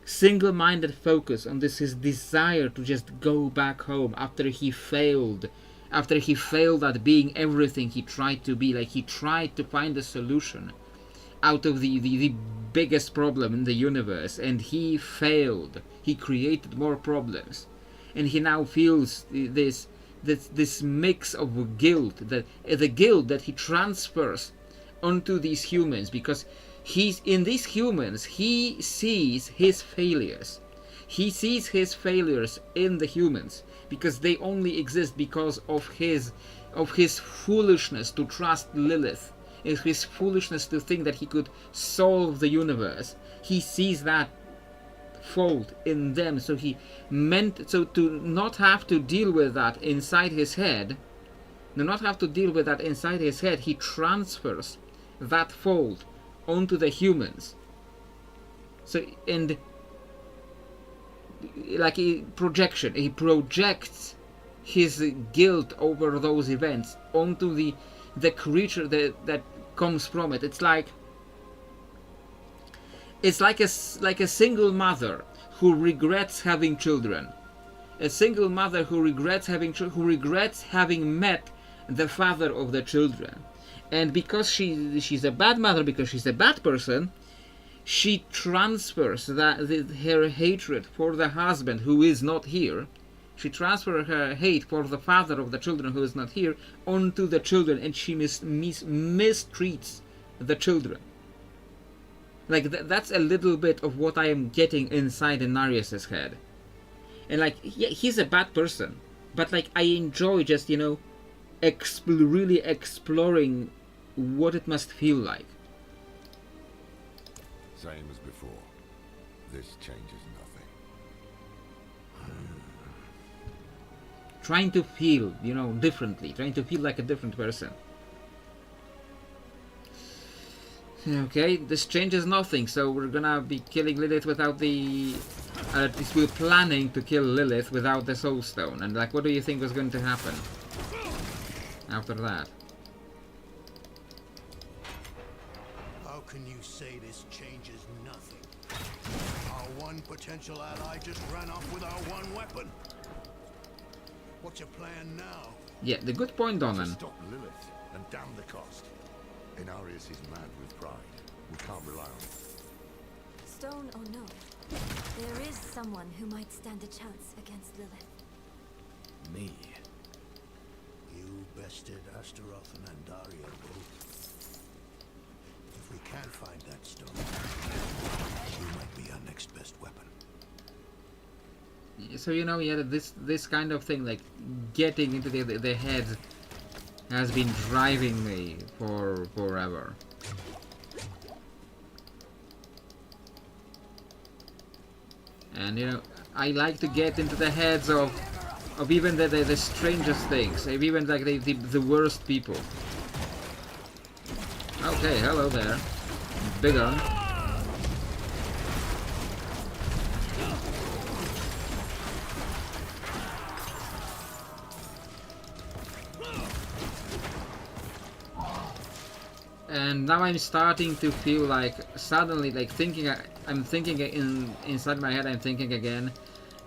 single-minded focus on his desire to just go back home after he failed at being everything he tried to be. Like he tried to find a solution out of the biggest problem in the universe, and he failed. He created more problems, and he now feels this mix of guilt, that the guilt that he transfers onto these humans, because in these humans he sees his failures. He sees his failures in the humans because they only exist because of his foolishness to trust Lilith, his foolishness to think that he could solve the universe. He sees that fault in them, so to not have to deal with that inside his head, he transfers that fault onto the humans. So, and like a projection. He projects his guilt over those events onto the creature that comes from it. It's like a single mother who regrets having children. A single mother who regrets having met the father of the children. And because she's a bad mother, because she's a bad person, she transfers her hatred for the husband who is not here. She transfers her hate for the father of the children who is not here onto the children, and she mistreats the children. Like that's a little bit of what I am getting inside Inarius's head. And like, yeah, he's a bad person, but like I enjoy just, you know, really exploring what it must feel like. Same as before. This changes nothing. Trying to feel, you know, differently. Trying to feel like a different person. Okay, this changes nothing, so we're gonna be killing Lilith without the... at least we're planning to kill Lilith without the Soul Stone. And like, what do you think was going to happen after that? How can you say this changes nothing? Our one potential ally just ran off with our one weapon. What's your plan now? Yeah, the good point, Donan. Stop Lilith and damn the cost. Inarius is mad with pride. We can't rely on him. Stone or no, there is someone who might stand a chance against Lilith. Me. You bested Astaroth and Andaria both. If we can't find that stone, you might be our next best weapon. So, you know, yeah, this kind of thing, like getting into the head, has been driving me for forever. And you know, I like to get into the heads of even the strangest things, of even like the worst people. Okay, hello there, big one. And now I'm starting to feel like suddenly, like I'm thinking inside my head. I'm thinking again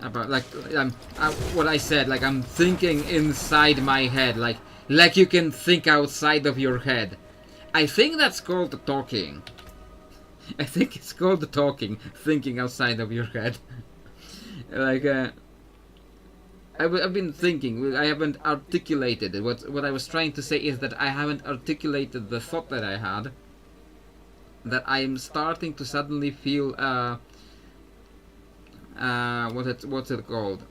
about like what I said. Like I'm thinking inside my head, like you can think outside of your head. I think that's called talking. I think it's called talking, thinking outside of your head. Like I've been thinking, I haven't articulated it. What I was trying to say is that I haven't articulated the thought that I had. That I'm starting to suddenly feel, what's it called?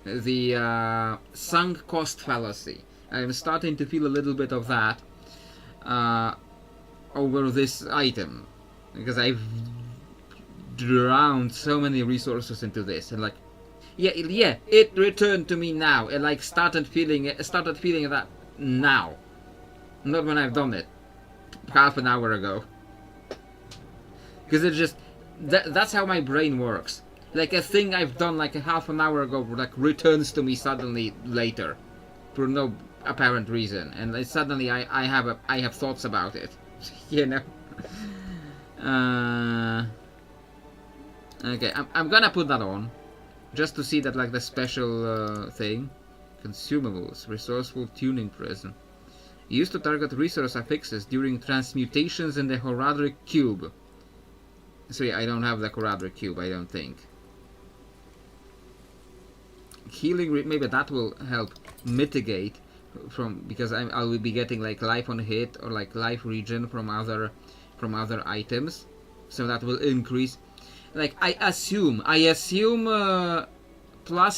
The sunk cost fallacy. I'm starting to feel a little bit of that over this item. Because I've drowned so many resources into this, and like, yeah, it returned to me now, and like started feeling that now, not when I've done it half an hour ago. Because it's just that's how my brain works. Like a thing I've done like a half an hour ago, like returns to me suddenly later, for no apparent reason, and like, suddenly I have thoughts about it, you know. Okay, I'm gonna put that on. Just to see that, like, the special thing. Consumables. Resourceful tuning prism. Used to target resource affixes during transmutations in the Horadric Cube. So yeah, I don't have the Horadric Cube, I don't think. Healing, maybe that will help mitigate from, because I'll be getting like life on hit or like life regen from other items. So that will increase. Like, I assume plus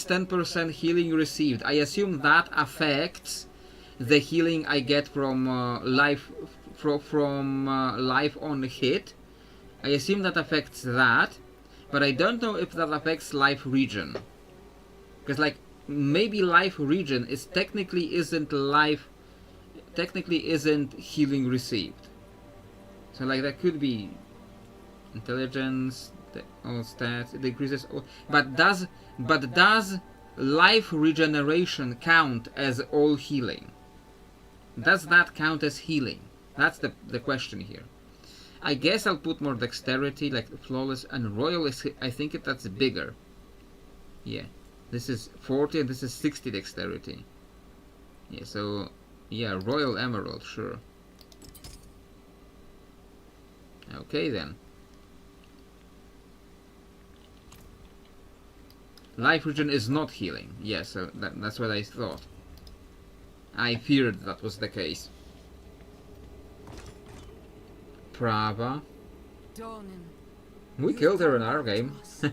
10% healing received. I assume that affects the healing I get from life on hit. I assume that affects that, but I don't know if that affects life regen. Because like maybe life regen is technically isn't healing received. So like that could be intelligence, The all stats, it decreases all, but does life regeneration count as all healing? Does that count as healing? That's the question here. I guess I'll put more dexterity, like flawless, and royal is, I think that's bigger. Yeah, this is 40 and this is 60 dexterity. Yeah, so yeah, royal emerald, sure. Okay then. Life regen is not healing. Yes, so that's what I thought. I feared that was the case. Prava. Donin, We you've killed her in come our back to game. us,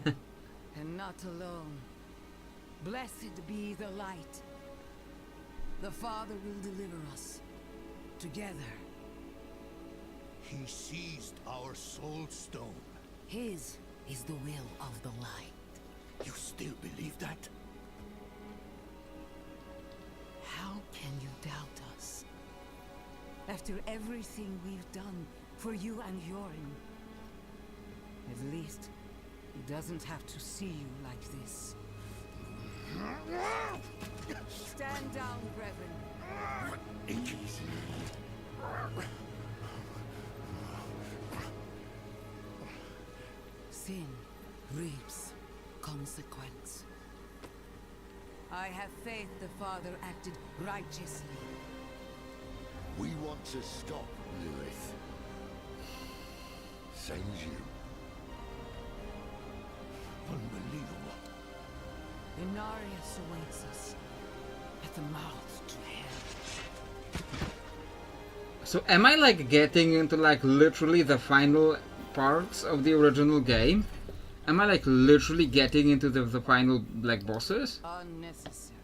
and not alone. Blessed be the light. The Father will deliver us. Together. He seized our soul stone. His is the will of the light. You still believe that? How can you doubt us? After everything we've done for you and Yorin. At least, he doesn't have to see you like this. Stand down, Revan. Ages. Sin reaps consequence. I have faith the Father acted righteously. We want to stop Lilith. Same as you. Unbelievable. Inarius awaits us at the mouth to hell. So am I like getting into like literally the final parts of the original game? Am I like literally getting into the final like bosses? Unnecessary.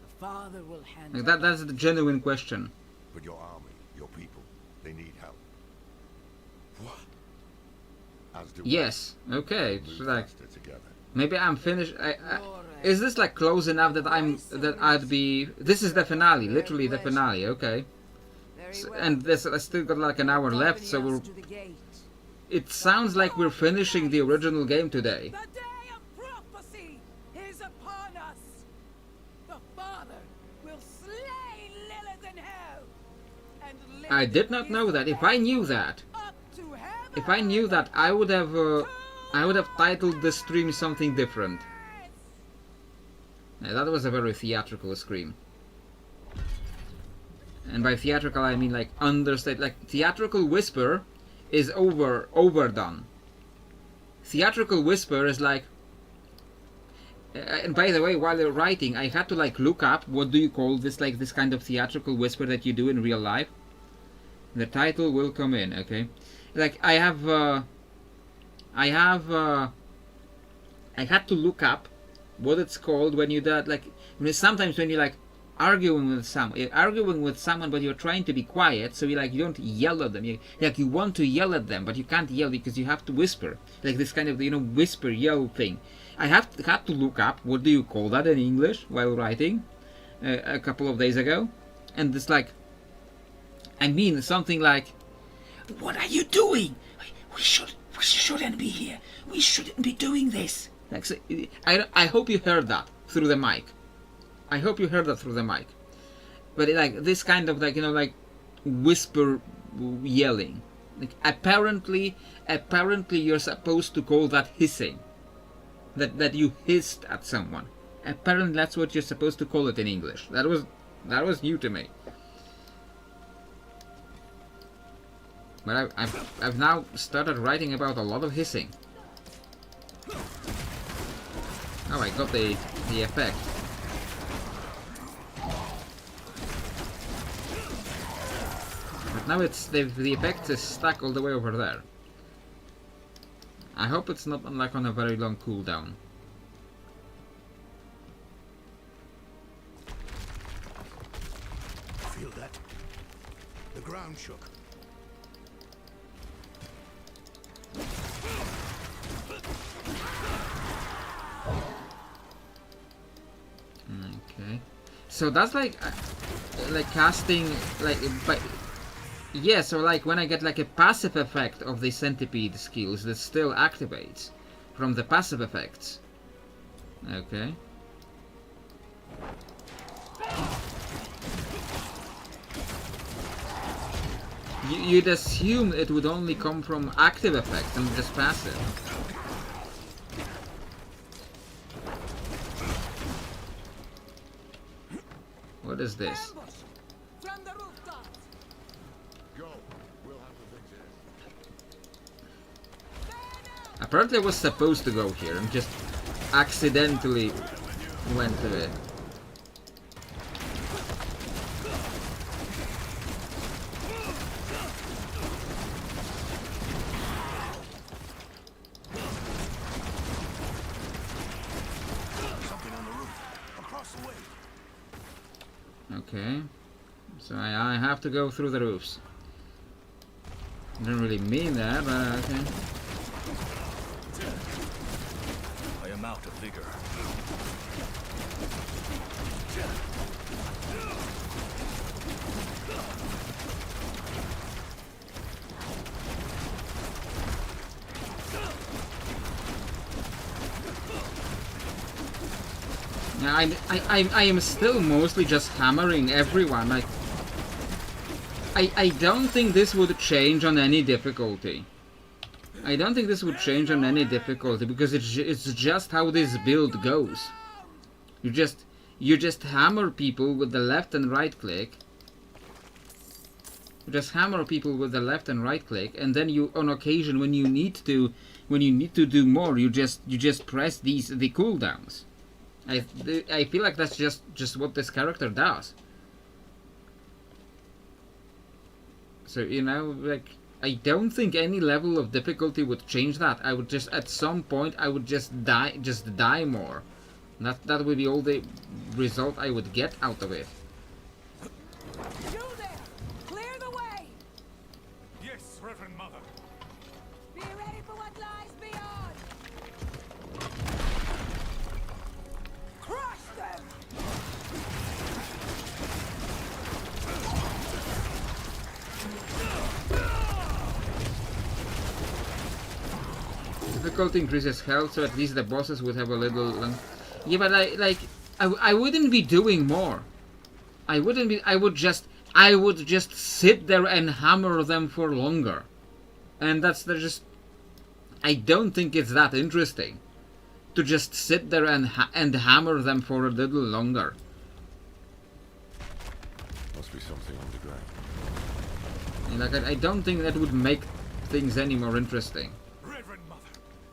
The Father will handle Like that's the genuine question. But your army, your people, they need help. What? As do Yes. Okay. we. So Move like faster together. maybe I'm finished. Is this like close enough that I'd be? This is the finale, literally the finale. Okay. And I still got like an hour left, so we're. It sounds like we're finishing the original game today. The day of prophecy is upon us. The Father will slay Lilith in hell. And I did not know that. If I knew that, I would have titled the stream something different. Yeah, that was a very theatrical scream. And by theatrical I mean like understated. Like theatrical whisper is overdone. Theatrical whisper is like. And by the way, while you're writing, I had to like look up what do you call this, like this kind of theatrical whisper that you do in real life. The title will come in, okay? Like I had to look up what it's called when you do that. Like sometimes when you're like arguing with someone, but you're trying to be quiet, so you don't yell at them. You want to yell at them, but you can't yell because you have to whisper, like this kind of whisper yell thing. I had to look up what do you call that in English while writing a couple of days ago, and it's like, I mean something like, what are you doing? We shouldn't be here. We shouldn't be doing this. Like, so, I hope you heard that through the mic. I hope you heard that through the mic. But like this kind of like whisper yelling. Like apparently you're supposed to call that hissing. That you hissed at someone. Apparently that's what you're supposed to call it in English. That was new to me. But I've now started writing about a lot of hissing. Oh, I got the effect. But now the effect is stuck all the way over there. I hope it's not like on a very long cooldown. Feel that? The ground shook. Okay. So that's like casting like Yeah, so like when I get like a passive effect of the centipede skills that still activates from the passive effects. Okay. You'd assume it would only come from active effects and just passive. What is this? Apparently I was supposed to go here and just accidentally went to it. Something on the roof. Across the way. Okay. So I have to go through the roofs. I don't really mean that, but okay. I am out of vigor. Yeah, I am still mostly just hammering everyone. Like, I don't think this would change on any difficulty. I don't think this would change on any difficulty because it's just how this build goes. You just hammer people with the left and right click. You just hammer people with the left and right click, and then you, on occasion, when you need to do more, you just press the cooldowns. I feel like that's just what this character does. So, you know, like, I don't think any level of difficulty would change that. I would just, at some point, I would just die more. That would be all the result I would get out of it. You there! Clear the way! Yes, Reverend Mother. Be ready for what lies beyond! Crush them! Difficulty increases health, so at least the bosses would have a little... yeah, but I wouldn't be doing more. I would just sit there and hammer them for longer. And just... I don't think it's that interesting to just sit there and hammer them for a little longer. Must be something underground. And like, I don't think that would make things any more interesting. Reverend Mother,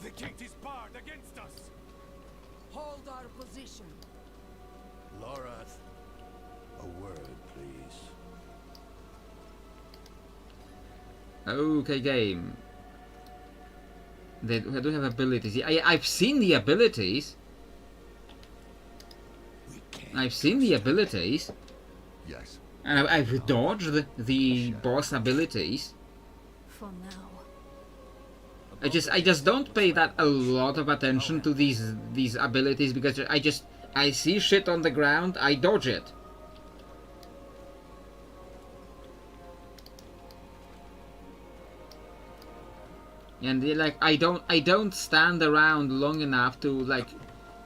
the gate is barred against us. Hold our position. Lorath, a word, please. Okay, game. They do have abilities. I've seen the abilities. I've seen the abilities. Yes. And I've dodged the boss abilities. For now. I just don't pay that a lot of attention to these abilities because I see shit on the ground, I dodge it. And like I don't stand around long enough to like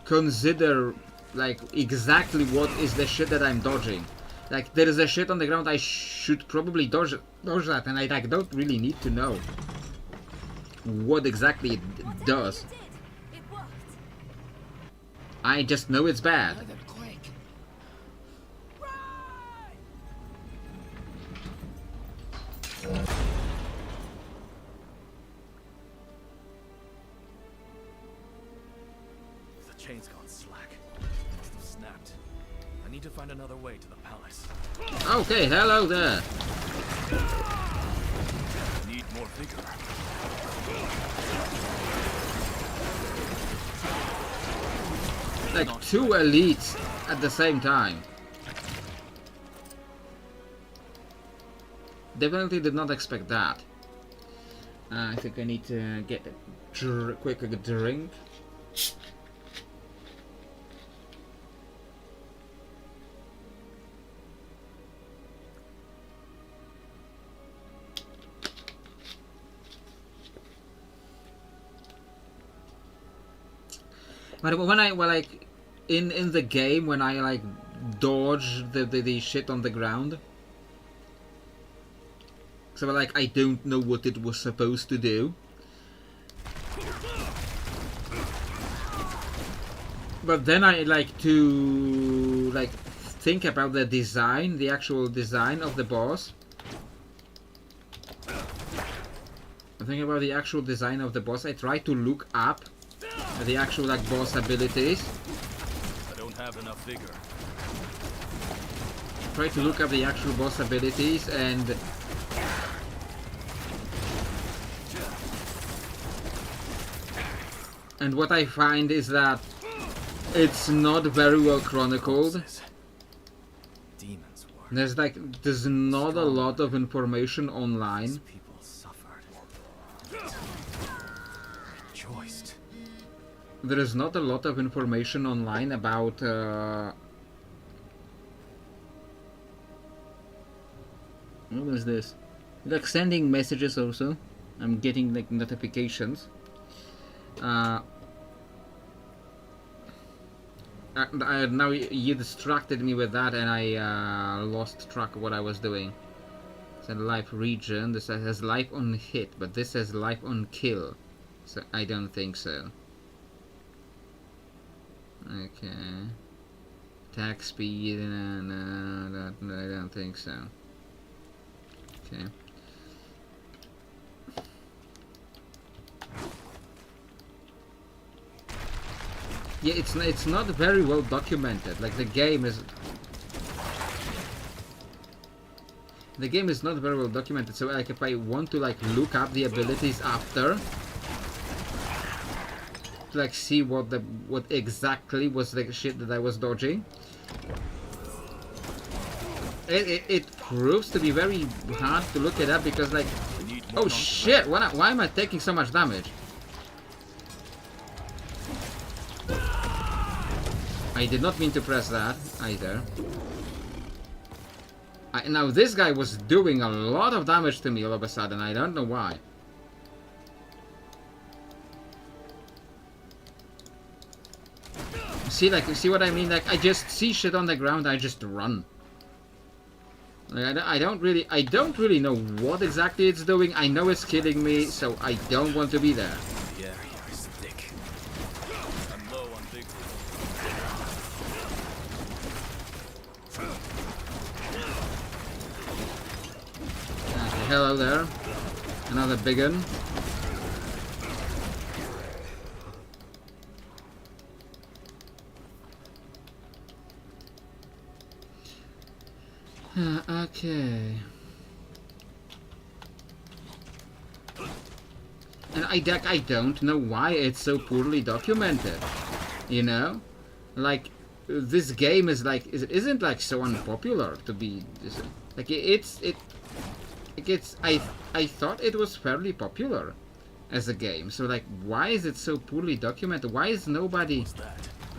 consider like exactly what is the shit that I'm dodging. Like there is a shit on the ground, I should probably dodge that, and I like don't really need to know what exactly it does. It worked. I just know it's bad. The chain's gone slack. Must have snapped. I need to find another way to the palace. Okay, hello there. Need more vigor. Like two elites at the same time. Definitely did not expect that. I think I need to get a quick drink. But when I like in the game when I like dodge the shit on the ground, so like I don't know what it was supposed to do. But then I like to like think about the design, the actual design of the boss. I think about the actual design of the boss. I try to look up the actual like boss abilities. I don't have enough vigor. Try to look up the actual boss abilities and what I find is that it's not very well chronicled. Demons were. There's not a lot of information online. People suffered. Rejoiced. There is not a lot of information online about what was this? Like sending messages also. I'm getting like notifications. Now you distracted me with that and I lost track of what I was doing. It said life region, this has life on hit, but this has life on kill. So I don't think so. Okay. Attack speed, no, I don't think so. Okay. Yeah, it's not very well documented. Like the game is not very well documented. So like if I want to like look up the abilities after, to like see what exactly was the shit that I was dodging, it proves to be very hard to look it up because like, oh shit, why am I taking so much damage? I did not mean to press that either. Now this guy was doing a lot of damage to me all of a sudden. I don't know why. See, like, see what I mean? Like, I just see shit on the ground, I just run. Like, I don't really know what exactly it's doing. I know it's killing me, so I don't want to be there. The air here is thick. I'm low on vigor. Okay, hello there. Another big one. Okay. And I don't know why it's so poorly documented. You know? Like, this game is like, isn't like so unpopular to be, like I thought it was fairly popular as a game. So like, why is it so poorly documented? Why is nobody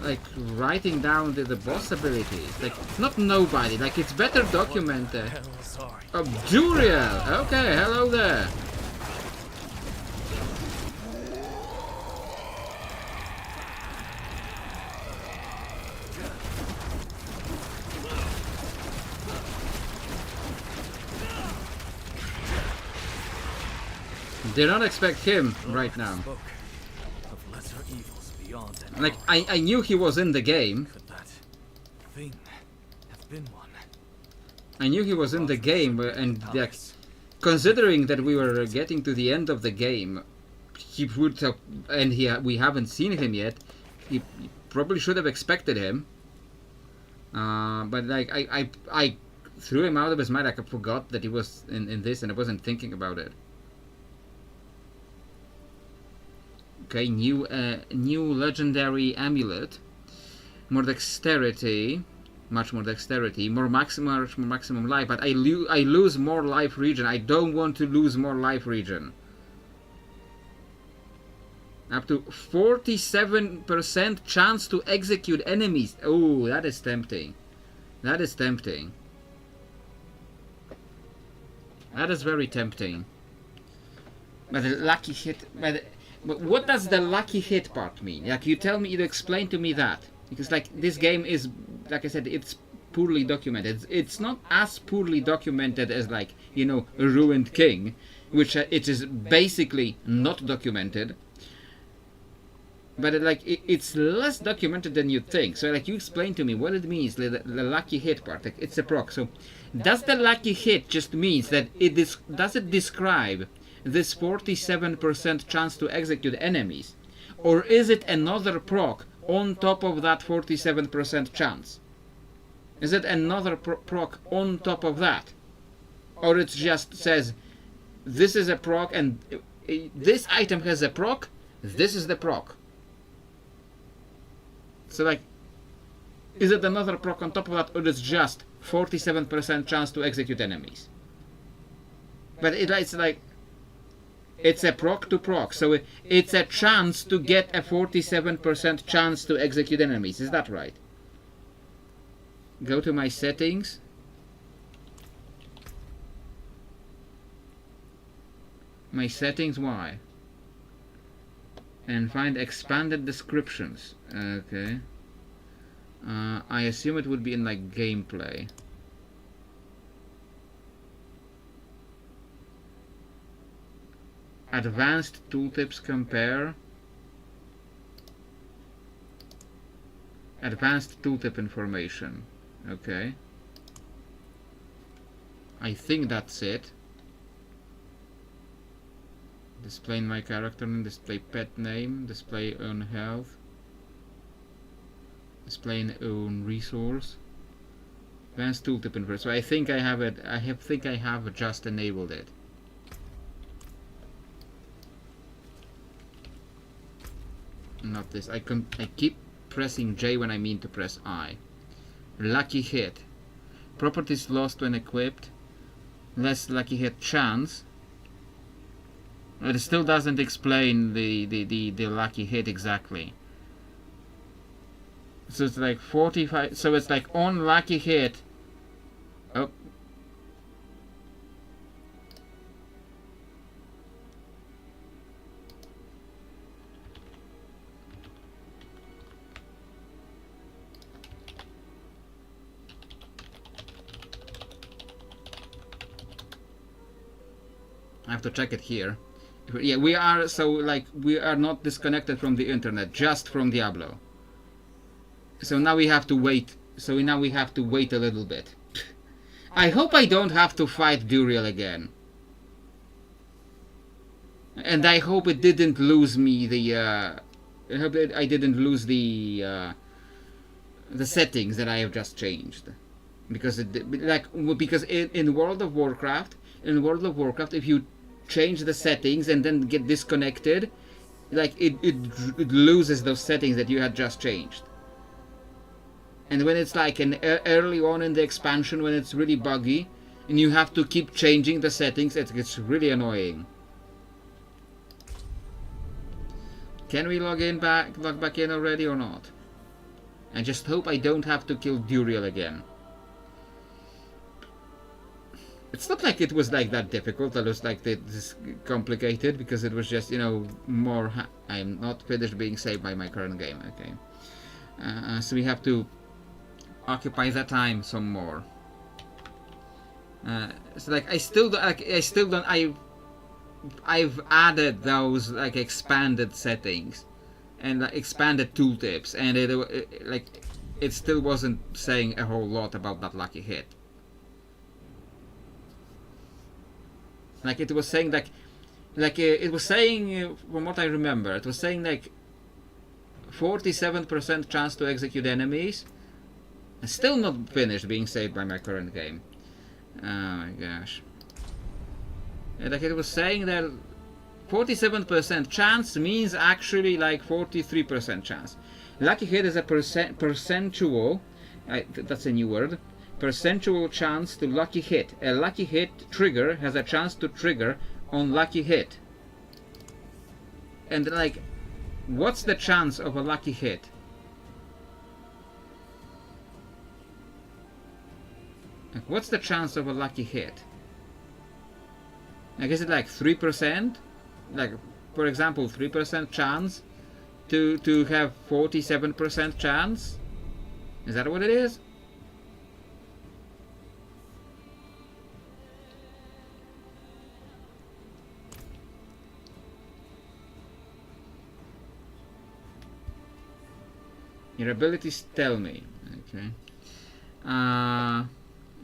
like writing down the boss abilities? Like, not nobody, like it's better documented. Oh, Duriel! Okay, hello there. Did not expect him right now. Like, I knew he was in the game. Could that thing have been one? I knew he was in the game, and like, considering that we were getting to the end of the game, he would have, and we haven't seen him yet. He probably should have expected him. But like, I threw him out of his mind. Like, I forgot that he was in this, and I wasn't thinking about it. Okay, new legendary amulet, more dexterity, much more dexterity, more maximum life. But I lose more life regen. I don't want to lose more life regen. Up to 47% chance to execute enemies. Oh, that is tempting. That is tempting. That is very tempting. But the lucky hit. But But what does the lucky hit part mean? Like, you tell me, you explain to me that. Because, like, this game is, like I said, it's poorly documented. It's not as poorly documented as, like, you know, Ruined King, which it is basically not documented. But, it's less documented than you'd think. So, like, you explain to me what it means, the lucky hit part. Like, it's a proc. So, does the lucky hit just means that does it describe this 47% chance to execute enemies? Or is it another proc on top of that 47% chance? Is it another proc on top of that? Or it just says, this is a proc and this item has a proc, this is the proc. So, like, is it another proc on top of that, or it's just 47% chance to execute enemies? But it's like, it's a proc to proc, so it's a chance to get a 47% chance to execute enemies. Is that right? Go to my settings. My settings, why? And find expanded descriptions. Okay. I assume it would be in, like, gameplay. Advanced tooltips compare. Advanced tooltip information. Okay. I think that's it. Display my character name, display pet name, display own health, display an own resource. Advanced tooltip information. So I think I have it. Think I have just enabled it. Not this. I keep pressing J when I mean to press I. Lucky hit. Properties lost when equipped. Less lucky hit chance. It still doesn't explain the lucky hit exactly. So it's like 45. So it's like on lucky hit. Oh. I have to check it here. Yeah, we are, so, like, we are not disconnected from the internet, just from Diablo. So now we have to wait. So now we have to wait a little bit. I hope I don't have to fight Duriel again. And I hope it didn't lose me the, I hope I didn't lose the settings that I have just changed. Because in World of Warcraft, if you change the settings and then get disconnected, like it loses those settings that you had just changed. And when it's like early on in the expansion, when it's really buggy and you have to keep changing the settings, it's really annoying. Can we log back in already or not? I just hope I don't have to kill Duriel again. It's not like it was like that difficult. It was like this complicated, because it was just, you know, more. I'm not finished being saved by my current game. Okay, so we have to occupy that time some more. So like I've added those like expanded settings and like, expanded tooltips, and it still wasn't saying a whole lot about that lucky hit. Like it was saying it was saying, from what I remember, it was saying like 47% chance to execute enemies. And still not finished being saved by my current game. Oh my gosh. And like it was saying that 47% chance means actually like 43% chance. Lucky hit is a percentual, that's a new word, percentual chance to lucky hit. A lucky hit trigger has a chance to trigger on lucky hit. And like, what's the chance of a lucky hit? Like, what's the chance of a lucky hit? Like, is it like 3%? Like for example, 3% chance to have 47% chance? Is that what it is? Your abilities tell me. Okay.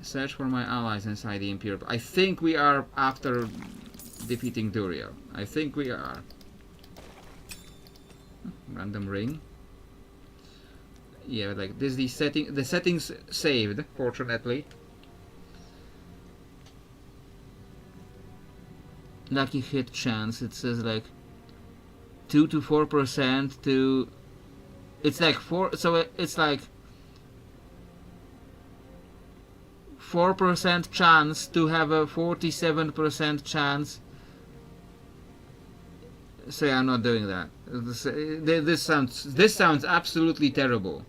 Search for my allies inside the Imperial. I think we are after defeating Duriel. I think we are. Random ring. Yeah, like this. The settings saved, fortunately. Lucky hit chance. It says like 2 to 4% to. It's like 4. So it's like 4% chance to have a 47% chance. So yeah, I'm not doing that. This sounds absolutely terrible.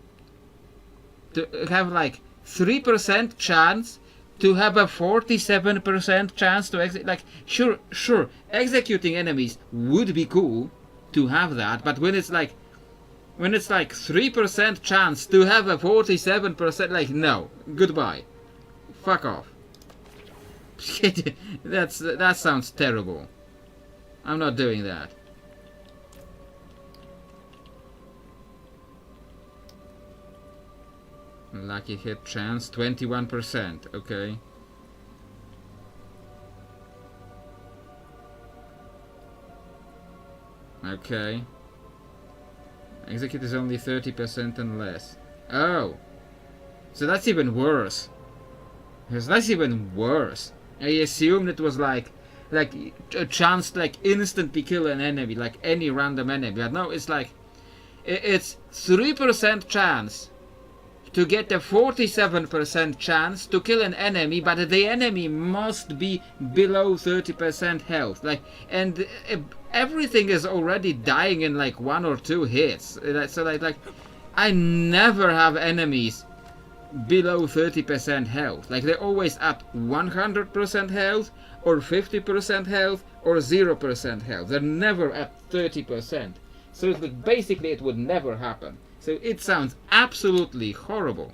To have like 3% chance to have a 47% chance to execute. Like sure, executing enemies would be cool to have that, but when it's like 3% chance to have a 47%, like no, goodbye. Fuck off. That sounds terrible. I'm not doing that. Lucky hit chance 21%. Okay. Okay. Execute is only 30% and less. Oh. So that's even worse. Because that's even worse. I assumed it was like a chance to like instantly kill an enemy, like any random enemy. But no, it's like it's 3% chance to get a 47% chance to kill an enemy, but the enemy must be below 30% health. Like, and everything is already dying in like 1 or 2 hits. So like I never have enemies below 30% health. Like they're always at 100% health or 50% health or 0% health. They're never at 30%. So it's like basically it would never happen. So it sounds absolutely horrible.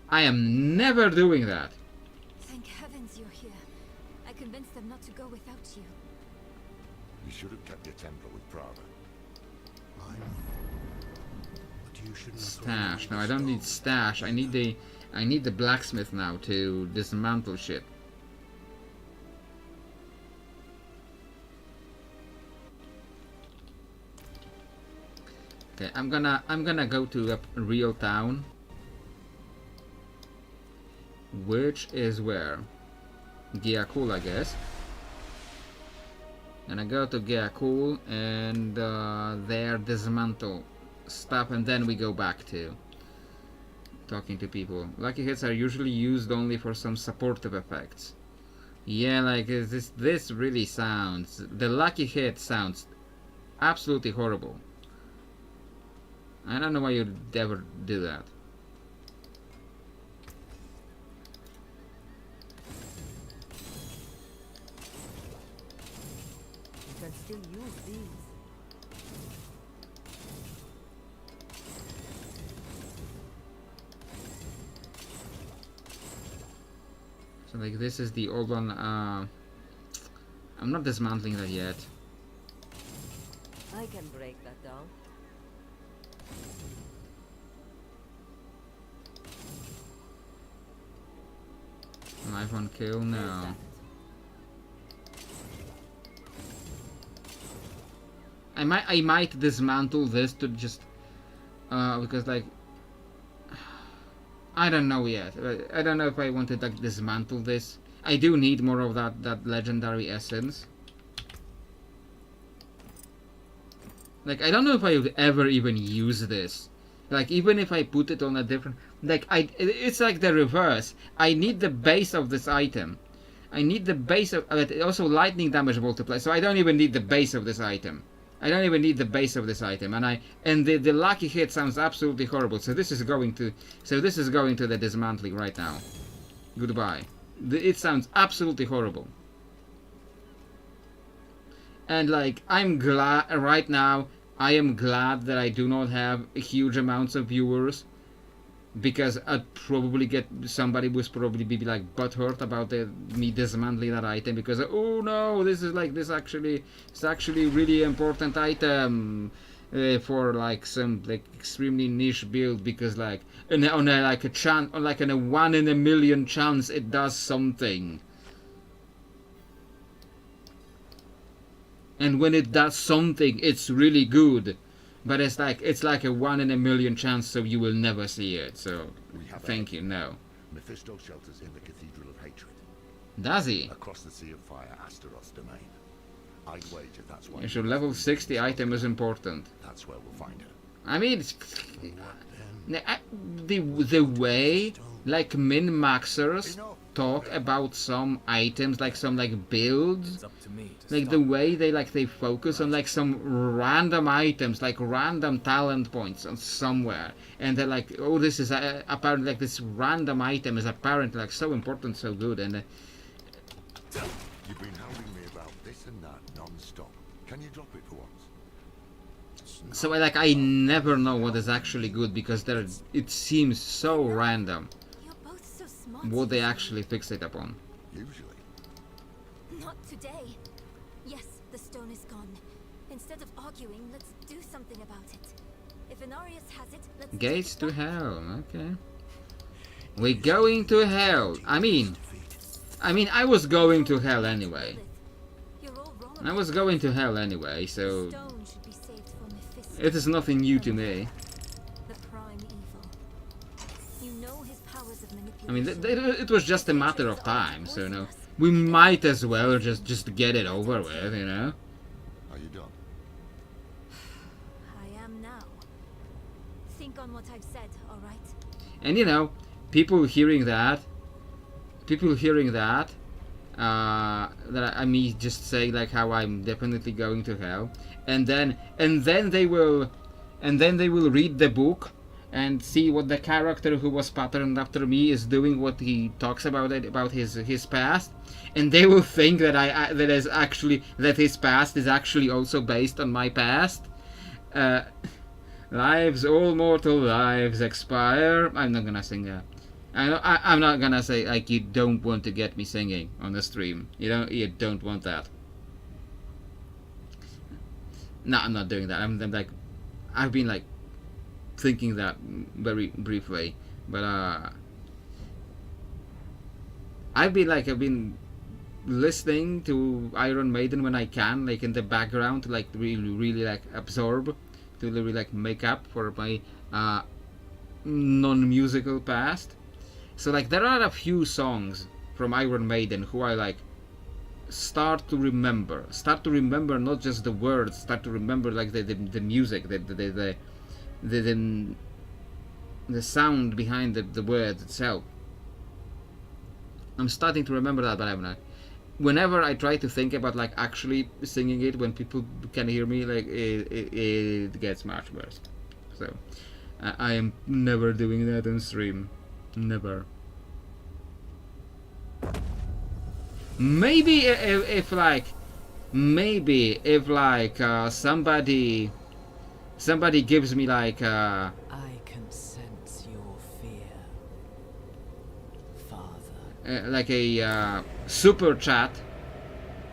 I am never doing that. Thank heavens you're here. I convinced them not to go without you. You should have kept your temper with Prava. I know. But you should not. Stash. No, I don't need stash. I need the blacksmith now to dismantle shit. Okay, I'm gonna go to a real town, which is where? Giakul, I guess. And I go to Giakul and there dismantle stuff, and then we go back to talking to people. Lucky hits are usually used only for some supportive effects. Yeah, like this really sounds. The lucky hit sounds absolutely horrible. I don't know why you'd ever do that. You can still use these. So like this is the old one. I'm not dismantling that yet. I can break that down. Life on kill, no. I might dismantle this to just because like I don't know yet. I don't know if I want to like dismantle this. I do need more of that legendary essence. Like I don't know if I would ever even use this. Like even if I put it on a different, like it's like the reverse. I need the base of this item. I need the base of also lightning damage multiplier. So I don't even need the base of this item. I don't even need the base of this item. And the lucky hit sounds absolutely horrible. So this is going to the dismantling right now. Goodbye. It sounds absolutely horrible. And like, I'm glad right now. I am glad that I do not have huge amounts of viewers, because I'd probably get somebody would probably be like butthurt about me dismantling that item, because oh no, this is like it's actually really important item for like some like extremely niche build, because like on a like a chance, on like a 1 in a million chance it does something. And when it does something, it's really good. But it's like a 1 in a million chance, so you will never see it. So thank you. No. Mephisto shelters in the Cathedral of Hatred, Does he? across the Sea of Fire, Astaroth's domain. I'd wager that's why. Yeah, so level 60 item is important. That's where we'll find her. I mean, What then? the way like min-maxers talk about some items, like some like builds, It's up to me to like stop the way they focus on like some random items, like random talent points on somewhere, and they're like, oh, this is apparently like this random item is apparently like so important, so good, and You've been hounding me about this and that non-stop. Can you drop it for once? so I never know what is actually good, because it seems so random You're both so smart. what they actually fixate upon. Usually. Not today. Yes, the stone is gone. Instead of arguing, let's do something about it. If Inarius has it, let's take Gates it to back. hell. Okay. We're going to hell. I mean, I was going to hell anyway. You're all wrong I about was going to hell anyway, the so stone should be saved for Mephisto. it is nothing new to me. The prime evil. You know his powers of I mean, manipulation. it was just a matter of time, so you know, we might as well just get it over with, you know. Are you done? I am now. Think on what I've said, alright? And you know, people hearing that, that I me just saying like how I'm definitely going to hell, and then they will read the book and see what the character who was patterned after me is doing, what he talks about his past, and they will think that that his past is actually also based on my past. Lives, all mortal lives expire. I'm not gonna sing that. I'm not gonna say like you don't want to get me singing on the stream. You don't want that. No, I'm not doing that. I'm like, I've been like thinking that very briefly, but I've been listening to Iron Maiden when I can, like in the background, to like really like absorb, to really like make up for my non-musical past. So like there are a few songs from Iron Maiden who I like start to remember not just the words, start to remember like the music, the sound behind the words itself. I'm starting to remember that, but I'm not. Whenever I try to think about like actually singing it when people can hear me, like it gets much worse. So I am never doing that on stream. Never. Maybe if somebody gives me like I can sense your fear, Father. like a super chat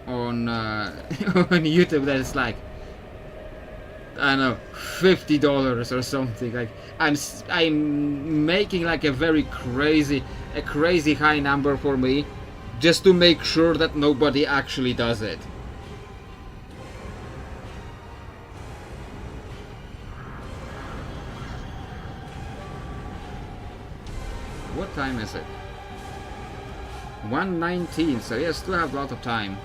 on on YouTube that is like, I don't know, $50 or something. Like I'm making like a crazy high number for me, just to make sure that nobody actually does it. What time is it? 1:19. So yeah, still have a lot of time.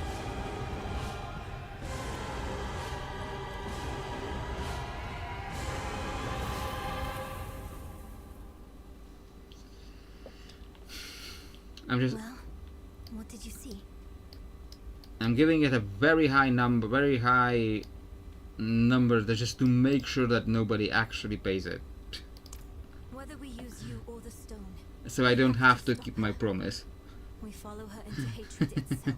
Well, what did you see? I'm giving it a very high number, just to make sure that nobody actually pays it. Whether we use you or the stone, So I don't have to keep my promise. we follow her into hatred itself.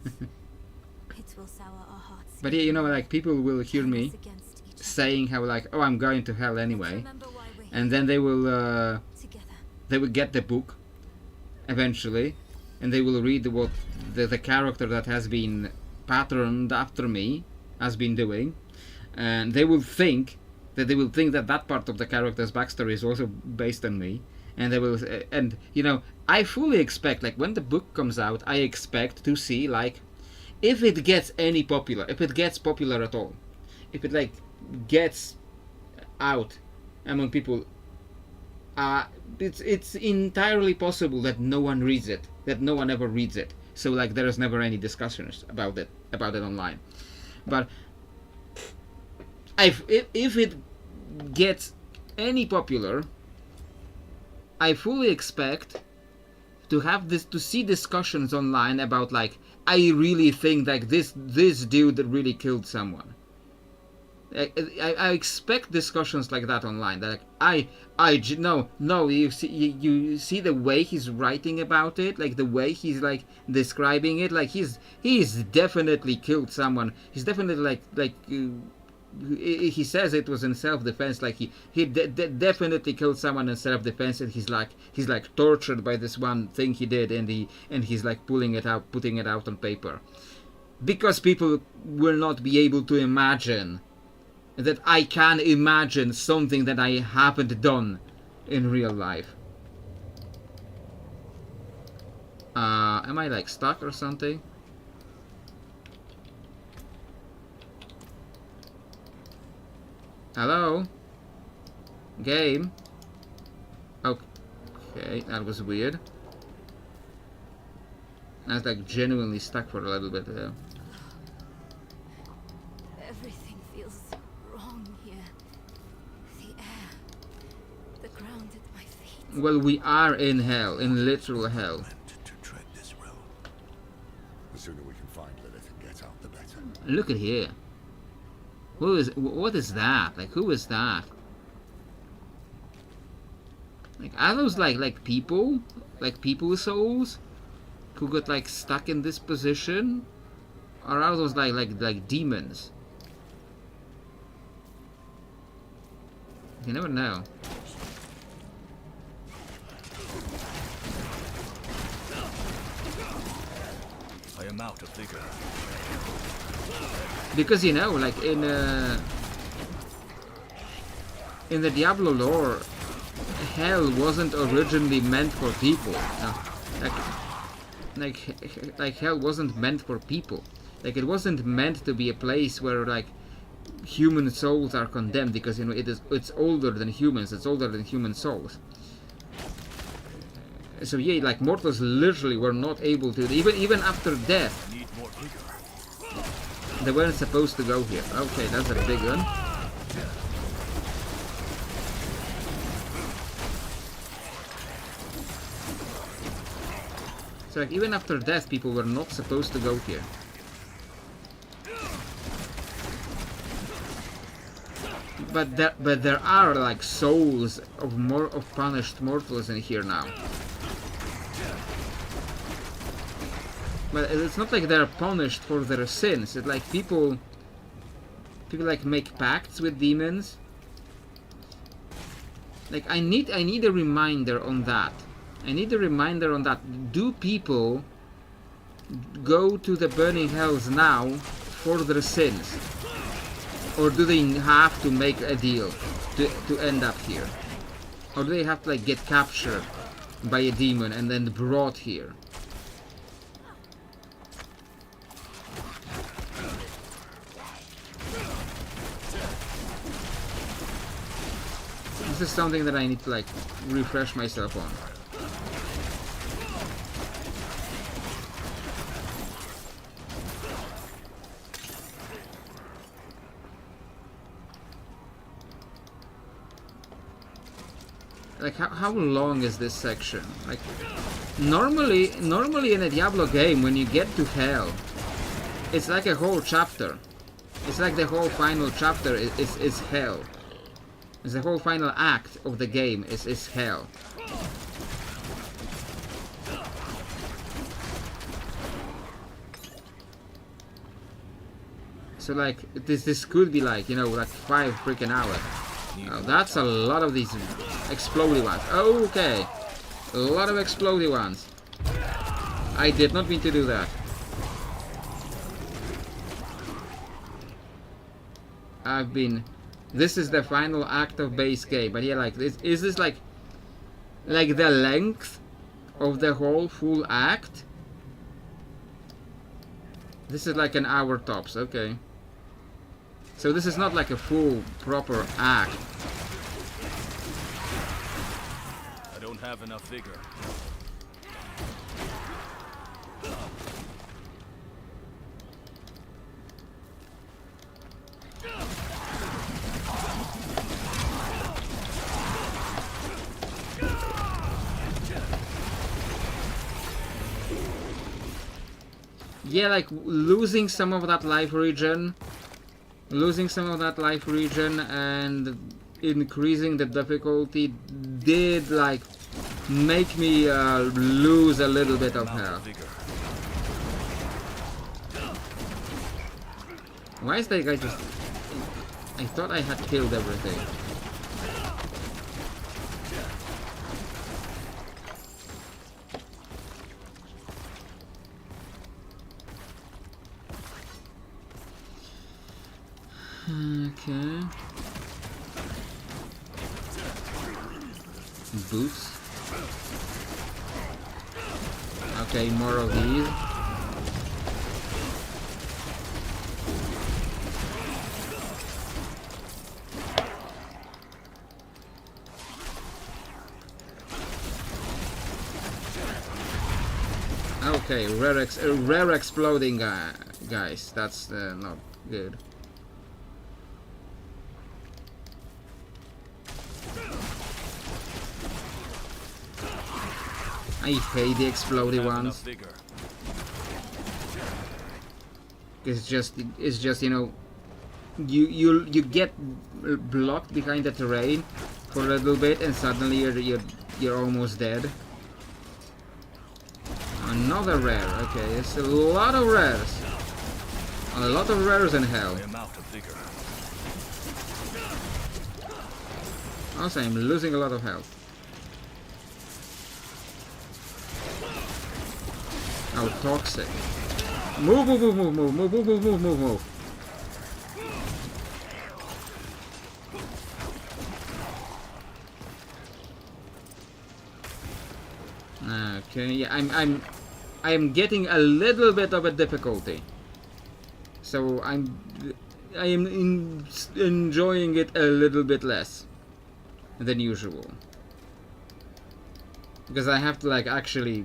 It will sour our hearts. But yeah, you know, like people will hear Turn me us against each other. saying how like, oh, I'm going to hell Let's anyway, remember why we're and here then together. they will get the book eventually, and they will read what the character that has been patterned after me has been doing, and they will think that that part of the character's backstory is also based on me, and they will, and you know, I fully expect, like when the book comes out, I expect to see like if it gets popular at all, if it like gets out among people, it's entirely possible that no one reads it, that no one ever reads it. So like there is never any discussions about it online. But if it gets any popular, I fully expect to see discussions online about like, I really think like this dude really killed someone. I expect discussions like that online. That like, no. You see the way he's writing about it, like the way he's like describing it, like he's definitely killed someone. He's definitely he says it was in self-defense. Like he definitely killed someone in self-defense, and he's like tortured by this one thing he did, and he's like putting it out on paper, because people will not be able to imagine that I can imagine something that I haven't done in real life. Am I like stuck or something? Hello? Game? Okay, that was weird. I was like genuinely stuck for a little bit there. Everything feels wrong here. The air, the ground at my feet. Well, we are in hell, in literal hell. Meant to tread this road. The sooner we can find Lilith and get out, the better. Look at here. What is that? Like, who is that? Like, are those like people? Like people souls? Who got like stuck in this position? Or are those like demons? You never know. I am out of vigor. Because you know, like in the Diablo lore, hell wasn't originally meant for people. Like hell wasn't meant for people. Like it wasn't meant to be a place where like human souls are condemned, because you know it's older than humans. It's older than human souls. So yeah, like mortals literally were not able to, even after death. Need more vigor. They weren't supposed to go here. Okay, that's a big one. So like even after death, people were not supposed to go here. But there are like souls of punished mortals in here now. But it's not like they're punished for their sins. It's like people like make pacts with demons. Like I need a reminder on that. I need a reminder on that. Do people go to the burning hells now for their sins? Or do they have to make a deal to end up here? Or do they have to like get captured by a demon and then brought here? This is something that I need to like refresh myself on. Like how long is this section? Like normally in a Diablo game, when you get to hell, it's like a whole chapter. It's like the whole final chapter is hell. It's the whole final act of the game is hell. So like this could be like, you know, like 5 freaking hours. Oh, that's a lot of these explodey ones. Okay, a lot of explodey ones. I did not mean to do that. This is the final act of base game, but yeah, like is this like the length of the whole full act? This is like an hour tops, okay. So this is not like a full proper act. I don't have enough vigor. Yeah, like losing some of that life regen, and increasing the difficulty did like make me lose a little bit of health. Why is that guy just... I thought I had killed everything. Okay. Boots. Okay, more of these. Okay, rare exploding guys. That's not good. I hate the exploding ones. It's just you know, you get blocked behind the terrain for a little bit, and suddenly you're almost dead. Another rare. Okay, it's a lot of rares. A lot of rares in hell. Also, I'm losing a lot of health. Oh, toxic. Move. Okay, yeah, I'm getting a little bit of a difficulty. So I am enjoying it a little bit less than usual. Because I have to like actually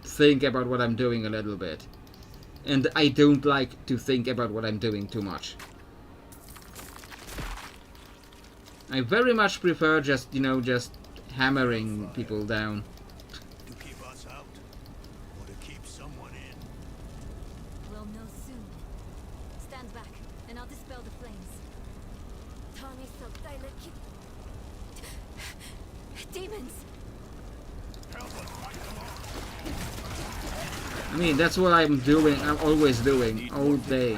think about what I'm doing a little bit, and I don't like to think about what I'm doing too much. I very much prefer just, you know, just hammering people down. To keep us out, or to keep someone in? We'll know soon. Stand back, and I'll dispel the flames. Tommy, so demons! I mean, that's what I'm doing. I'm always doing all day.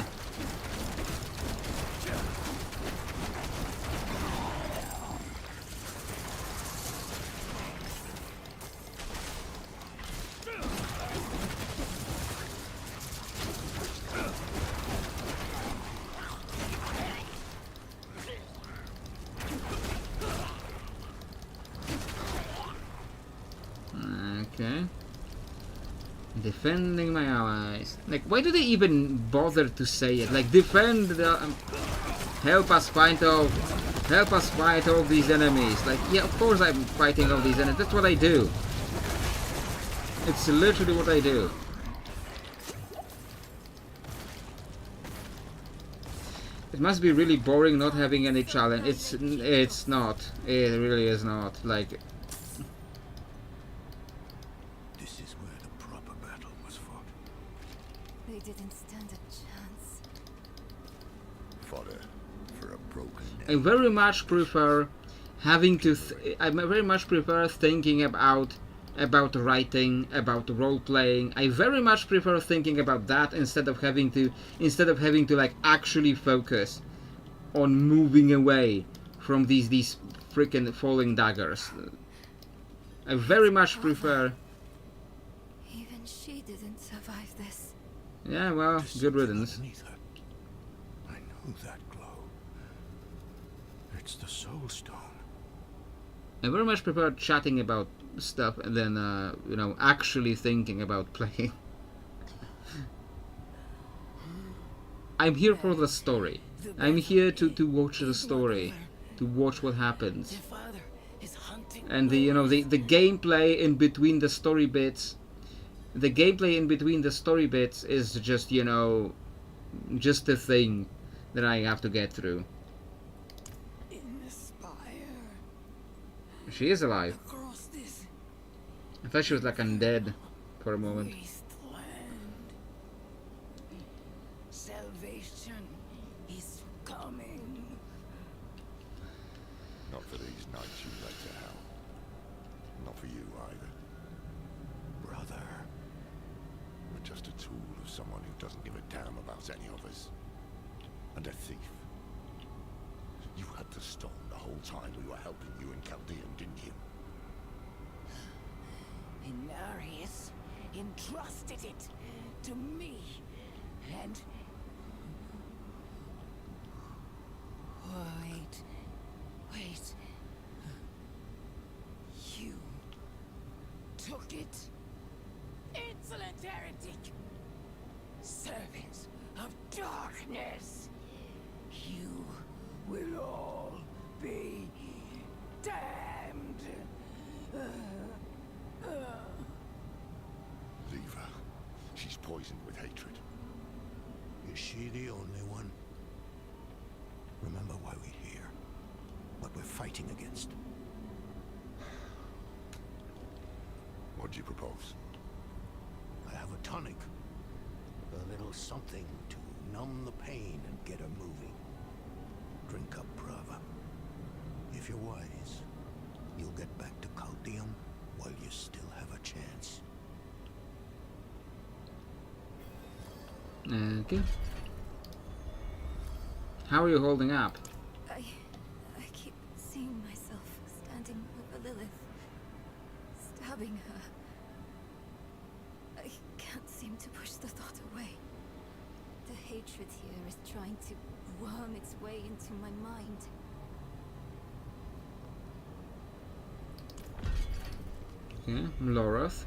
Okay. Defending my allies. Like, why do they even bother to say it? Like, defend the... help us fight off these enemies. Like, yeah, of course I'm fighting off these enemies. That's what I do. It's literally what I do. It must be really boring not having any challenge. It's not. It really is not. Like... They didn't stand a chance. Fodder for a broken neck. I very much prefer having to. I very much prefer thinking about about writing, about role playing. I very much prefer thinking about that instead of having to like actually focus on moving away from these freaking falling daggers. I very much prefer. Even she didn't survive this. Yeah, well, good riddance. Underneath her. I know that glow. It's the Soul Stone. I very much prefer chatting about stuff than you know, actually thinking about playing. I'm here for the story. I'm here to watch the story, to watch what happens. And the, you know, the gameplay in between the story bits, is just, you know, just a thing that I have to get through. She is alive. I thought she was like undead for a moment. Salvation is coming. Not for these nights you led to hell. Not for you either. Brother. But just a tool of someone who doesn't give a damn about any of us. And a thief. You had the stone the whole time we were helping you in Chaldean, didn't you? Inarius entrusted it to me, and... Wait. You took it? Insolent heretic! Servants of darkness! You will all be damned! Leave her. She's poisoned with hatred. Is she the only one? Remember why we're here. What we're fighting against. What do you propose? I have a tonic. A little something to numb the pain and get her moving. Drink up, brother. If you're wise, you'll get back to Chaldeum while you still have a chance. Okay. How are you holding up? I keep seeing myself standing over Lilith, stabbing her. I can't seem to push the thought away. The hatred here is trying to worm its way into my mind. Okay, Loroth.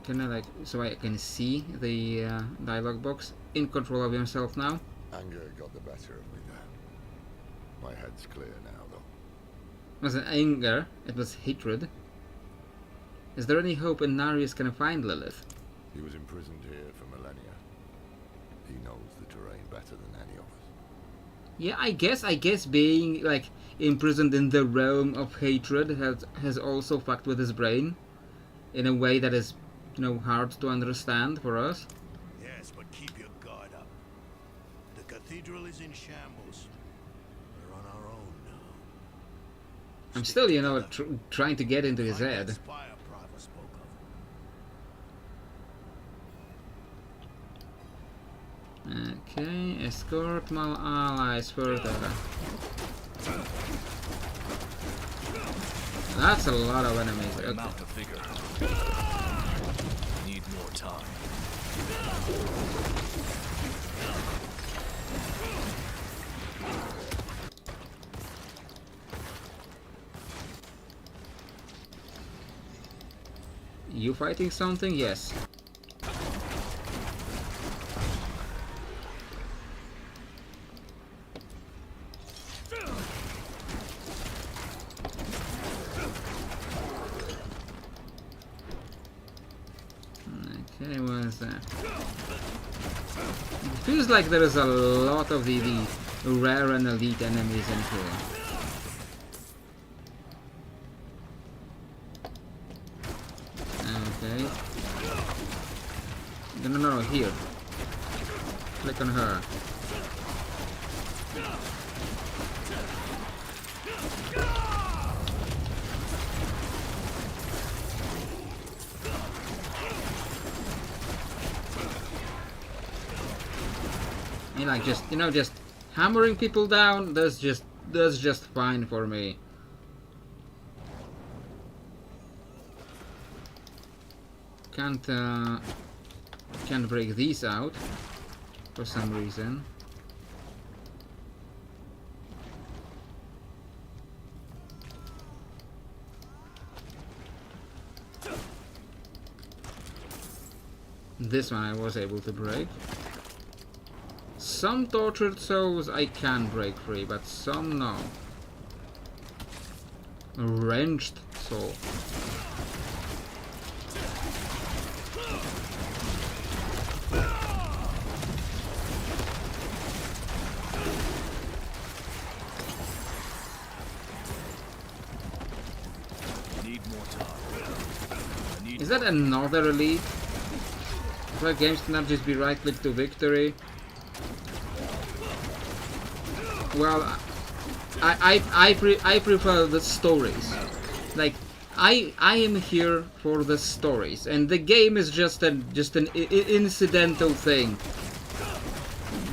Can I like, so I can see the dialogue box? In control of himself now? Anger got the better of me there. My head's clear now, though. It wasn't anger, it was hatred. Is there any hope Inarius can find Lilith? He was imprisoned here for millennia. He knows the terrain better than any of us. Yeah, I guess being like imprisoned in the realm of hatred has also fucked with his brain in a way that is, you know, hard to understand for us. Yes, but keep your guard up. The cathedral is in shambles. We're on our own now. I'm still, you know, trying to get into his head. Spire Prava spoke of. Okay, escort my allies further. That's a lot of enemies. Okay. Mount a figure. Need more time. You fighting something? Yes. Okay, what is that? It feels like there is a lot of the rare and elite enemies in here. Okay. No, here. Click on her. I like just, you know, just hammering people down. That's just fine for me. Can't break these out for some reason. This one I was able to break. Some tortured souls I can break free, but some no. A wrenched soul. Is that another elite? Why games cannot just be right click to victory? Well, I prefer the stories. Like I am here for the stories, and the game is just an incidental thing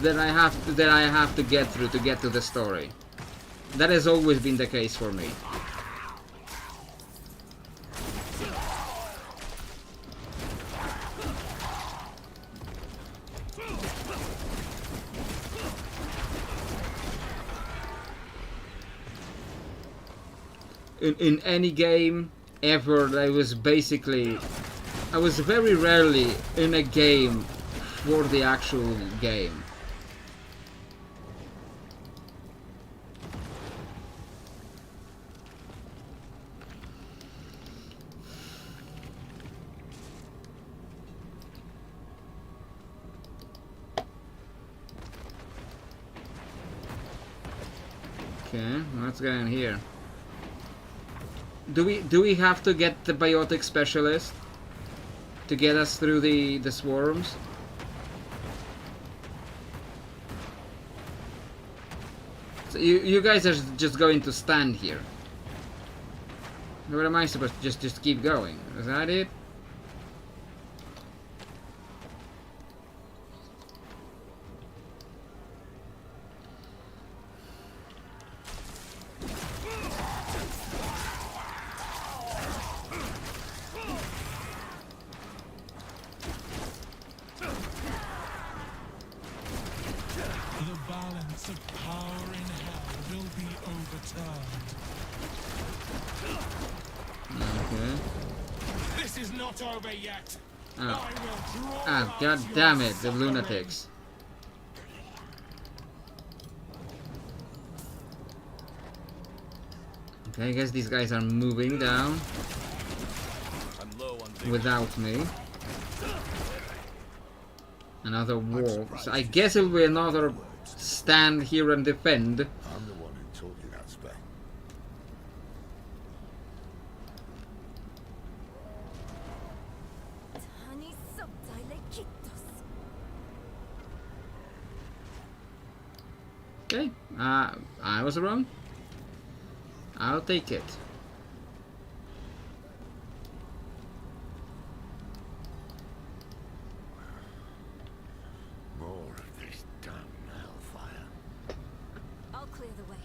that I have to get through to get to the story. That has always been the case for me. In any game ever, I was very rarely in a game for the actual game. Okay, let's get in here. Do we have to get the biotic specialist to get us through the swarms? So you guys are just going to stand here. What am I supposed to just keep going? Is that it? God damn it, the lunatics. Okay, I guess these guys are moving down without me. Another wall. So I guess it will be another stand here and defend. I'm the one who taught you that spell. Okay, I was wrong. I'll take it. More of this damn hellfire. I'll clear the way.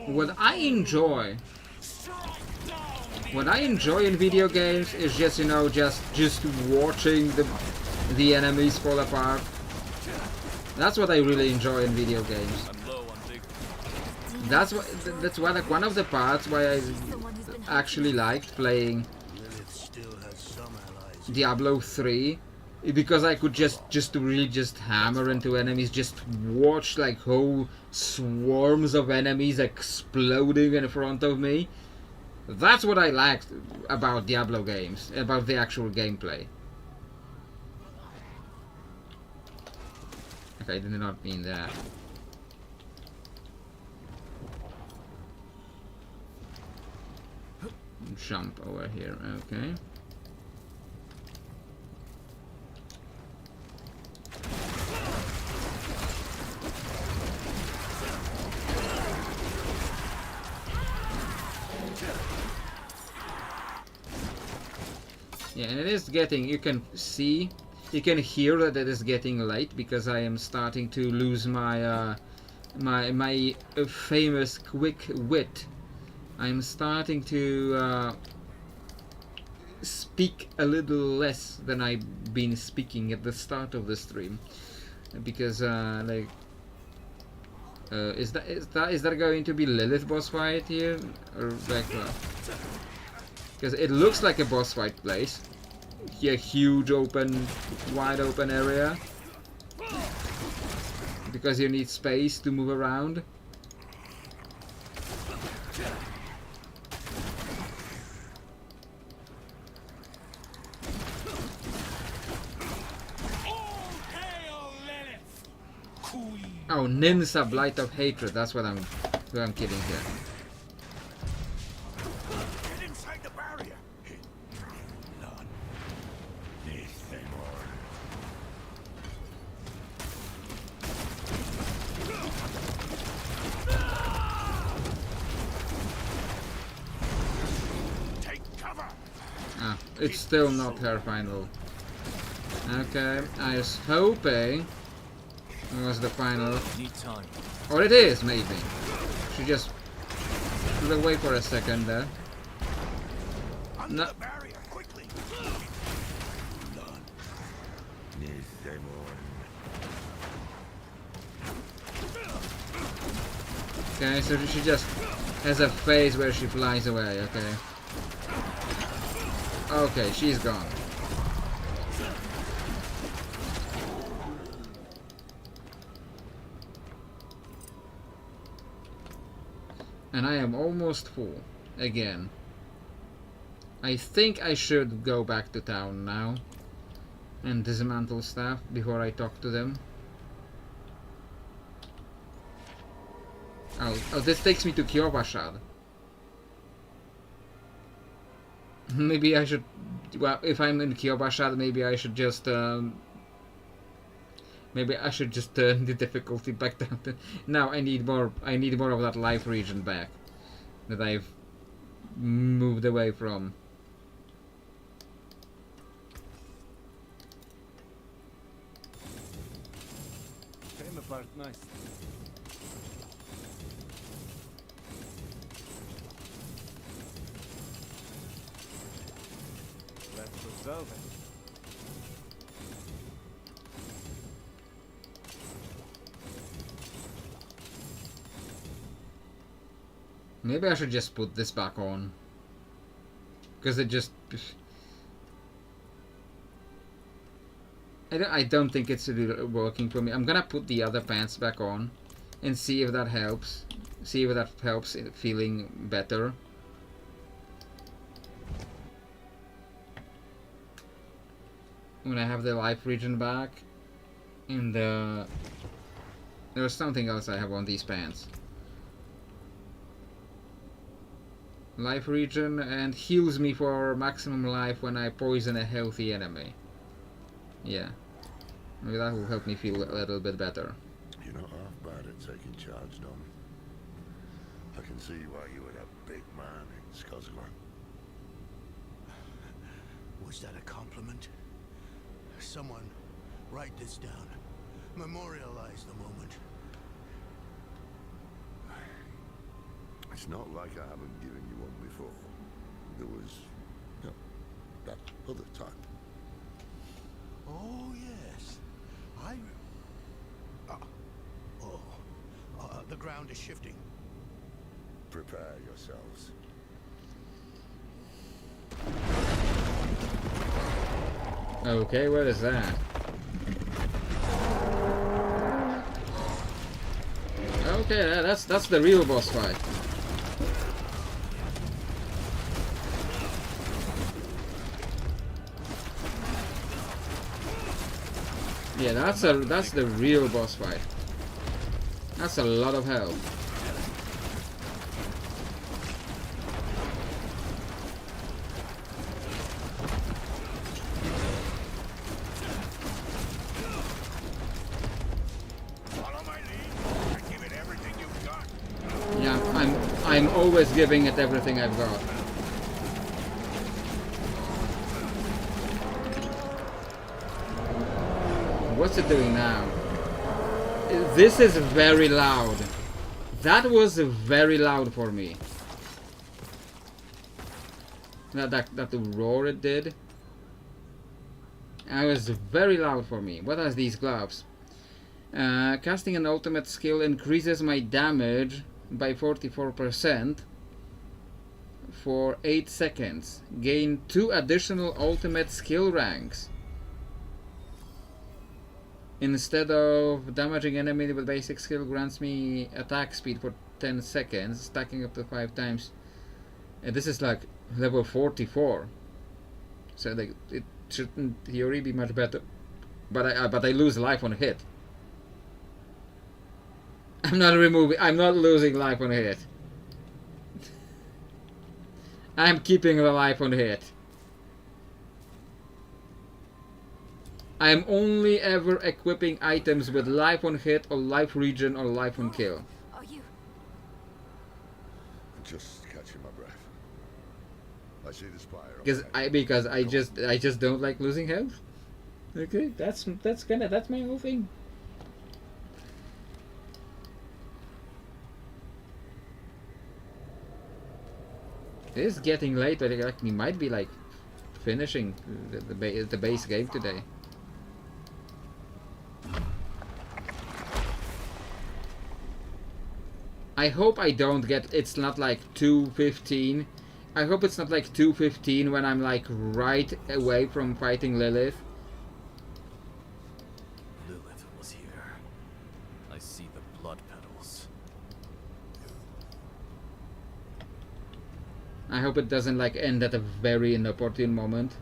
What I enjoy in video games is just, you know, just watching the enemies fall apart. That's what I really enjoy in video games. That's why like one of the parts why I actually liked playing Diablo 3, because I could just really hammer into enemies, just watch like whole swarms of enemies exploding in front of me. That's what I liked about Diablo games, about the actual gameplay. Okay, I did not mean that. Jump over here, okay. Yeah, and it is getting, you can see, you can hear that it is getting late because I am starting to lose my my famous quick wit. I'm starting to speak a little less than I've been speaking at the start of the stream, because like is that going to be Lilith boss fight here, or like because it looks like a boss fight place. Here, huge open, wide open area, because you need space to move around. Oh, Ninsa, Blight of Hatred. That's what I'm kidding here. Get inside the barrier. None. Anything more. Take cover. Ah, it's still not her final. Okay, I was hoping it was the final. Need time. Or it is, maybe. She just stood away for a second there. Under No. the barrier, quickly. None. Anything more. Okay, so she just has a phase where she flies away, okay. Okay, she's gone. And I am almost full again. I think I should go back to town now and dismantle stuff before I talk to them. Oh, this takes me to Kyovashad. Maybe I should, well, if I'm in Kyovashad, maybe I should just maybe I should just turn the difficulty back down to... Now I need more of that life region back that I've moved away from. Came apart nice. Let's observe it. Maybe I should just put this back on, because it just... I don't think it's really working for me. I'm gonna put the other pants back on and see if that helps. See if that helps in feeling better. When I have the life region back, and there's something else I have on these pants. Life region, and heals me for maximum life when I poison a healthy enemy. Yeah. Maybe that will help me feel a little bit better. You're not half bad at taking charge, Dom. I can see why you were a big man in Skosgård. Was that a compliment? Someone write this down. Memorialize the moment. It's not like I haven't given you one before. There was, you know, that other time. Oh, yes. The ground is shifting. Prepare yourselves. Okay, what is that? Okay, that's the real boss fight. Yeah, that's the real boss fight. That's a lot of health. Follow my lead and give it everything you've got. Yeah, I'm always giving it everything I've got. what's it doing now? This is very loud. That was very loud for me. That roar it did. It was very loud for me. What are these gloves? Casting an ultimate skill increases my damage by 44% for 8 seconds. Gain 2 additional ultimate skill ranks. Instead of damaging enemy with basic skill, grants me attack speed for 10 seconds, stacking up to 5 times. This is like level 44. So like, it should in theory be much better. But I lose life on hit. I'm not losing life on hit. I'm keeping the life on hit. I'm only ever equipping items with life on hit or life regen or life on kill. Are you? Just catching my breath. I see the spire. Because I just don't like losing health. Okay, that's my whole thing. It is getting late, but we might be like finishing the base game today. I hope I don't get. It's not like 2:15. I hope it's not like 2:15 when I'm like right away from fighting Lilith. Lilith was here. I see the blood petals. I hope it doesn't like end at a very inopportune moment.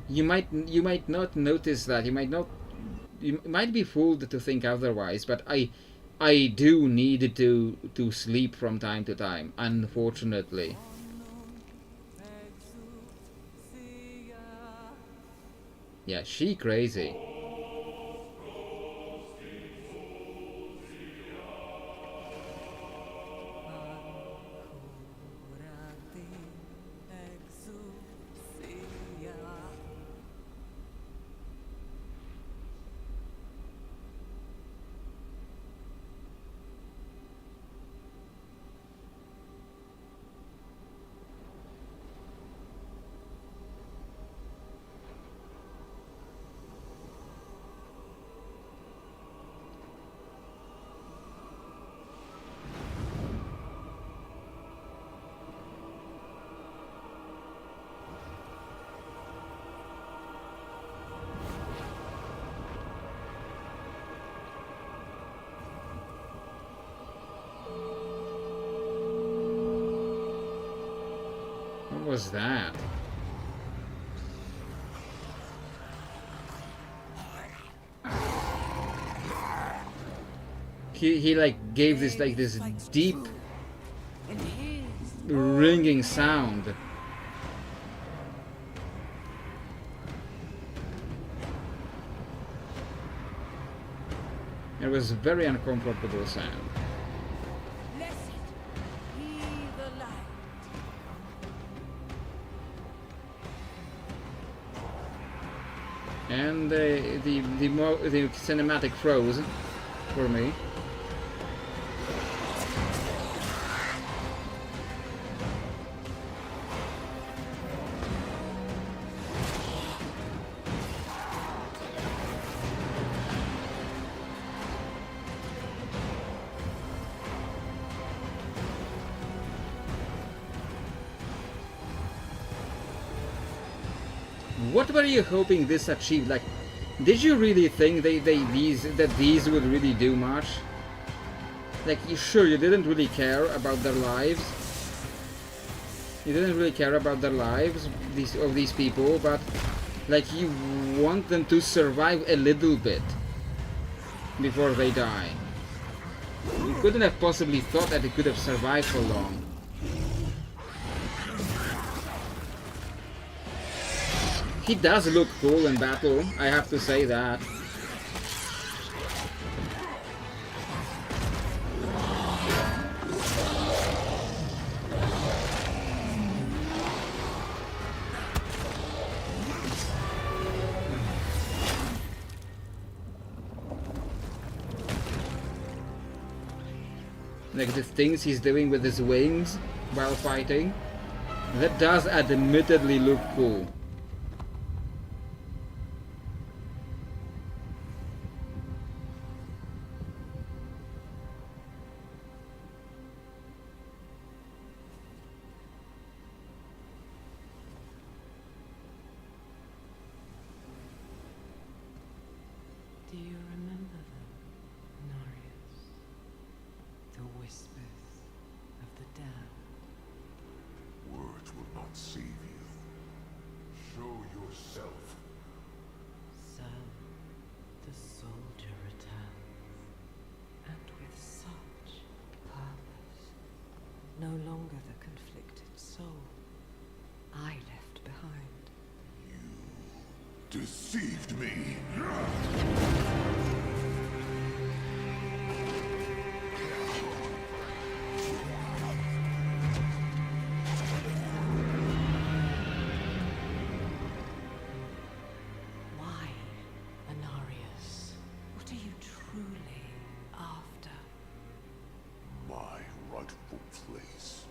You might not notice that. You might be fooled to think otherwise, but I do need to sleep from time to time, unfortunately. Yeah, she crazy. What was that? He like gave this like this deep ringing sound. It was a very uncomfortable sound. And the cinematic froze for me. What were you hoping this achieved? Like, did you really think these would really do much? Like, you didn't really care about their lives. You didn't really care about their lives, these people, but like you want them to survive a little bit before they die. You couldn't have possibly thought that it could have survived for long. He does look cool in battle, I have to say that. Like the things he's doing with his wings while fighting. That does admittedly look cool. Do you remember them, Narius? The whispers of the damned. Words will not save you. Show yourself. So, the soldier returns, and with such purpose. No longer the conflicted soul I left behind. Deceived me. Why, Anarius? What are you truly after? My rightful place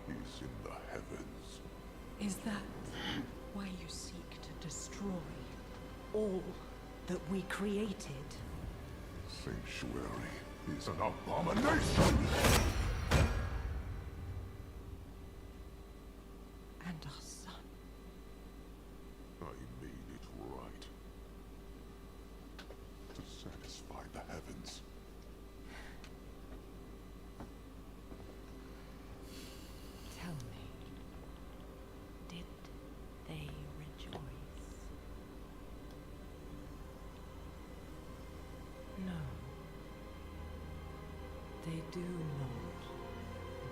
is in the heavens. Is that why you seek to destroy all that we created? Sanctuary is an abomination! And our son. I made it right. To satisfy the heavens. Tell me, did they rejoice? No. They do not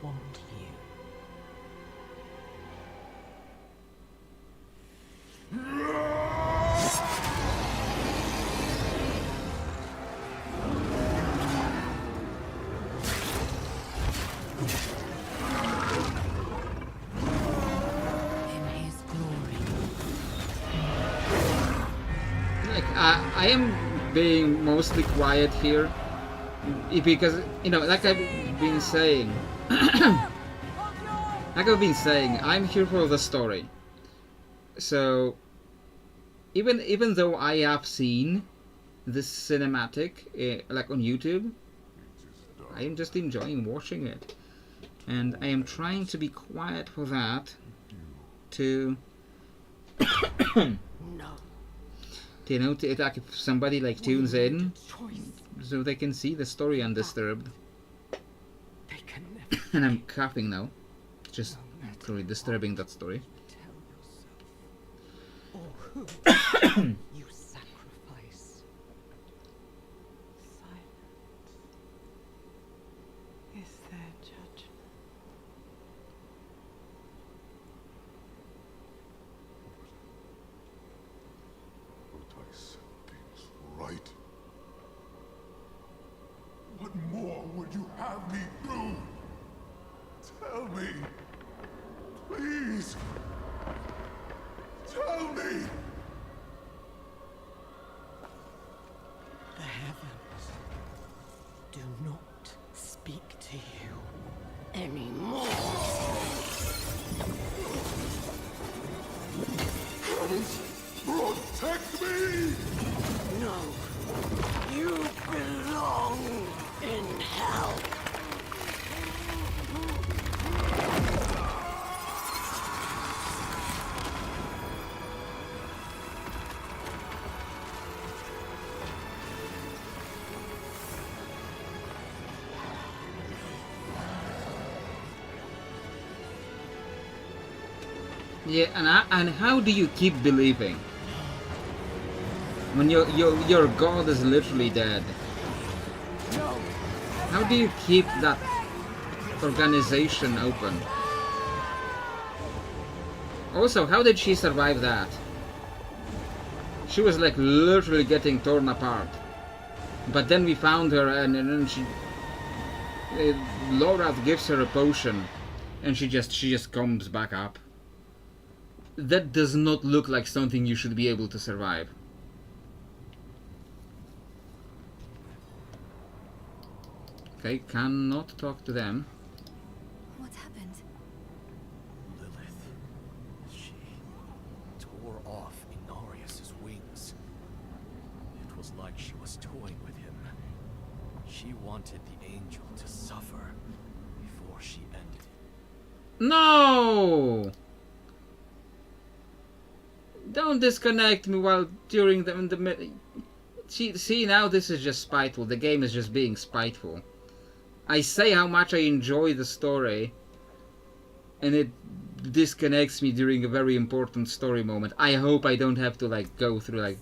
want you. In his glory. Like, I am being mostly quiet here because, you know, like I've been saying, I'm here for the story. So, even though I have seen this cinematic, like on YouTube, I am just enjoying watching it, and I am trying to be quiet for that, to No. you know, to like if somebody like tunes in, so they can see the story undisturbed. They can never And I'm coughing now, just really disturbing that story. tell yourself or who you sacrifice. Silence is their judgment. But I set things right. What more would you have me do? Tell me. Please. Tell me. The heavens do not speak to you anymore. Heavens, protect me! No, you belong in hell. Yeah, and how do you keep believing when your god is literally dead? How do you keep that organization open? Also, how did she survive that? She was like literally getting torn apart. But then we found her, and then she, Laura gives her a potion, and she just comes back up. That does not look like something you should be able to survive. Okay, cannot talk to them. What happened? Lilith. She tore off Inarius's wings. It was like she was toying with him. She wanted the angel to suffer before she ended it. No! Don't disconnect me while during the see, now this is just spiteful. The game is just being spiteful. I say how much I enjoy the story, and it disconnects me during a very important story moment. I hope I don't have to like go through like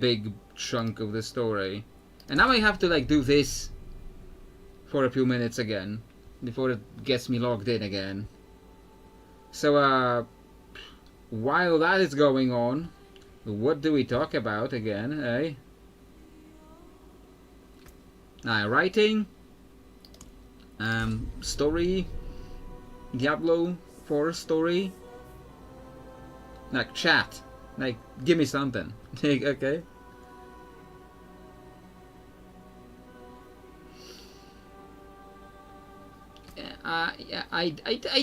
big chunk of the story. And now I have to like do this for a few minutes again before it gets me logged in again. So while that is going on, what do we talk about again, eh? Writing, story, Diablo IV story, like chat, like give me something, okay? Yeah, I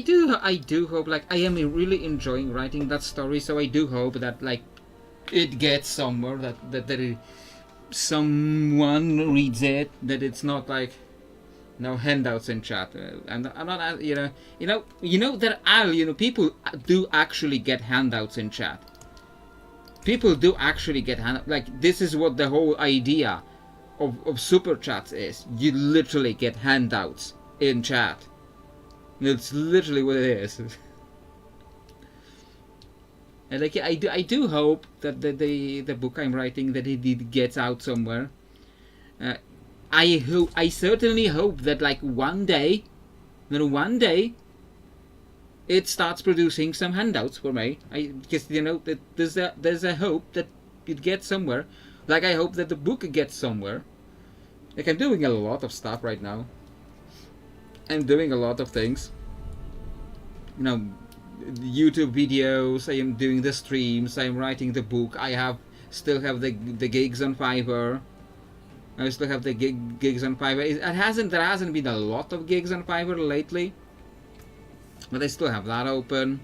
do hope, like, I am really enjoying writing that story, so I do hope that, like, it gets somewhere, that someone reads it, that it's not, like, no handouts in chat. I'm not, you know, there are, people do actually get handouts in chat. People do actually get handouts, like, this is what the whole idea of super chats is. You literally get handouts in chat. It's literally what it is. And like, I do hope that the book I'm writing, that it gets out somewhere. I certainly hope that like one day it starts producing some handouts for me. Because that there's a hope that it gets somewhere. Like I hope that the book gets somewhere. Like I'm doing a lot of stuff right now. I'm doing a lot of things. YouTube videos, I am doing the streams, I am writing the book, still have the gigs on Fiverr. I still have the gigs on Fiverr. There hasn't been a lot of gigs on Fiverr lately, but I still have that open.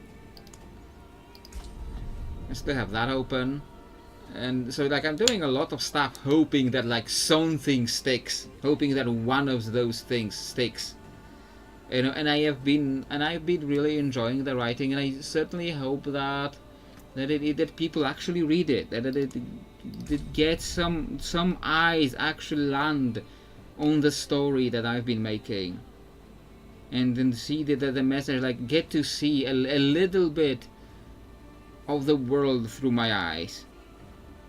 And so like I'm doing a lot of stuff, hoping that like something sticks, hoping that one of those things sticks. And I've been really enjoying the writing, and I certainly hope that people actually read it, that it gets some eyes actually land on the story that I've been making, and then see the message, like get to see a little bit of the world through my eyes,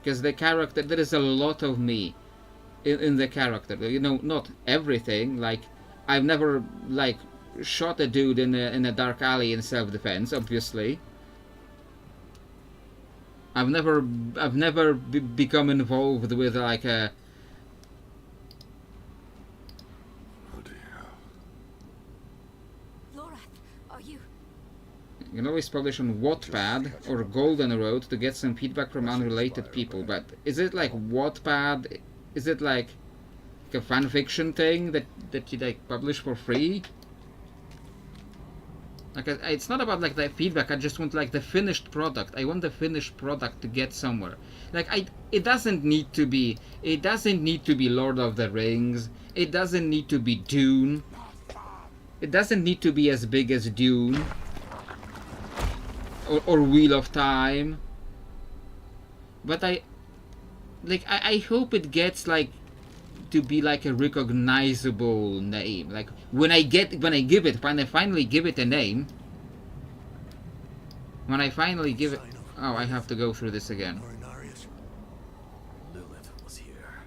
because the character, there is a lot of me in the character. Not everything. Like I've never like shot a dude in a dark alley in self-defense, obviously. I've never become involved with like a... Oh dear. Lorath, are you... You can always publish on Wattpad or Golden Road to get some feedback from unrelated people, but is it like Wattpad? Is it like a fan fiction thing that you like publish for free? Like it's not about like the feedback. I just want like the finished product. I want the finished product to get somewhere. Like it doesn't need to be Lord of the Rings. It doesn't need to be Dune. It doesn't need to be as big as Dune or Wheel of Time. But I hope it gets like to be like a recognizable name. Like when I finally give it a name. When I finally give it... Oh, I have to go through this again. Lilith was here.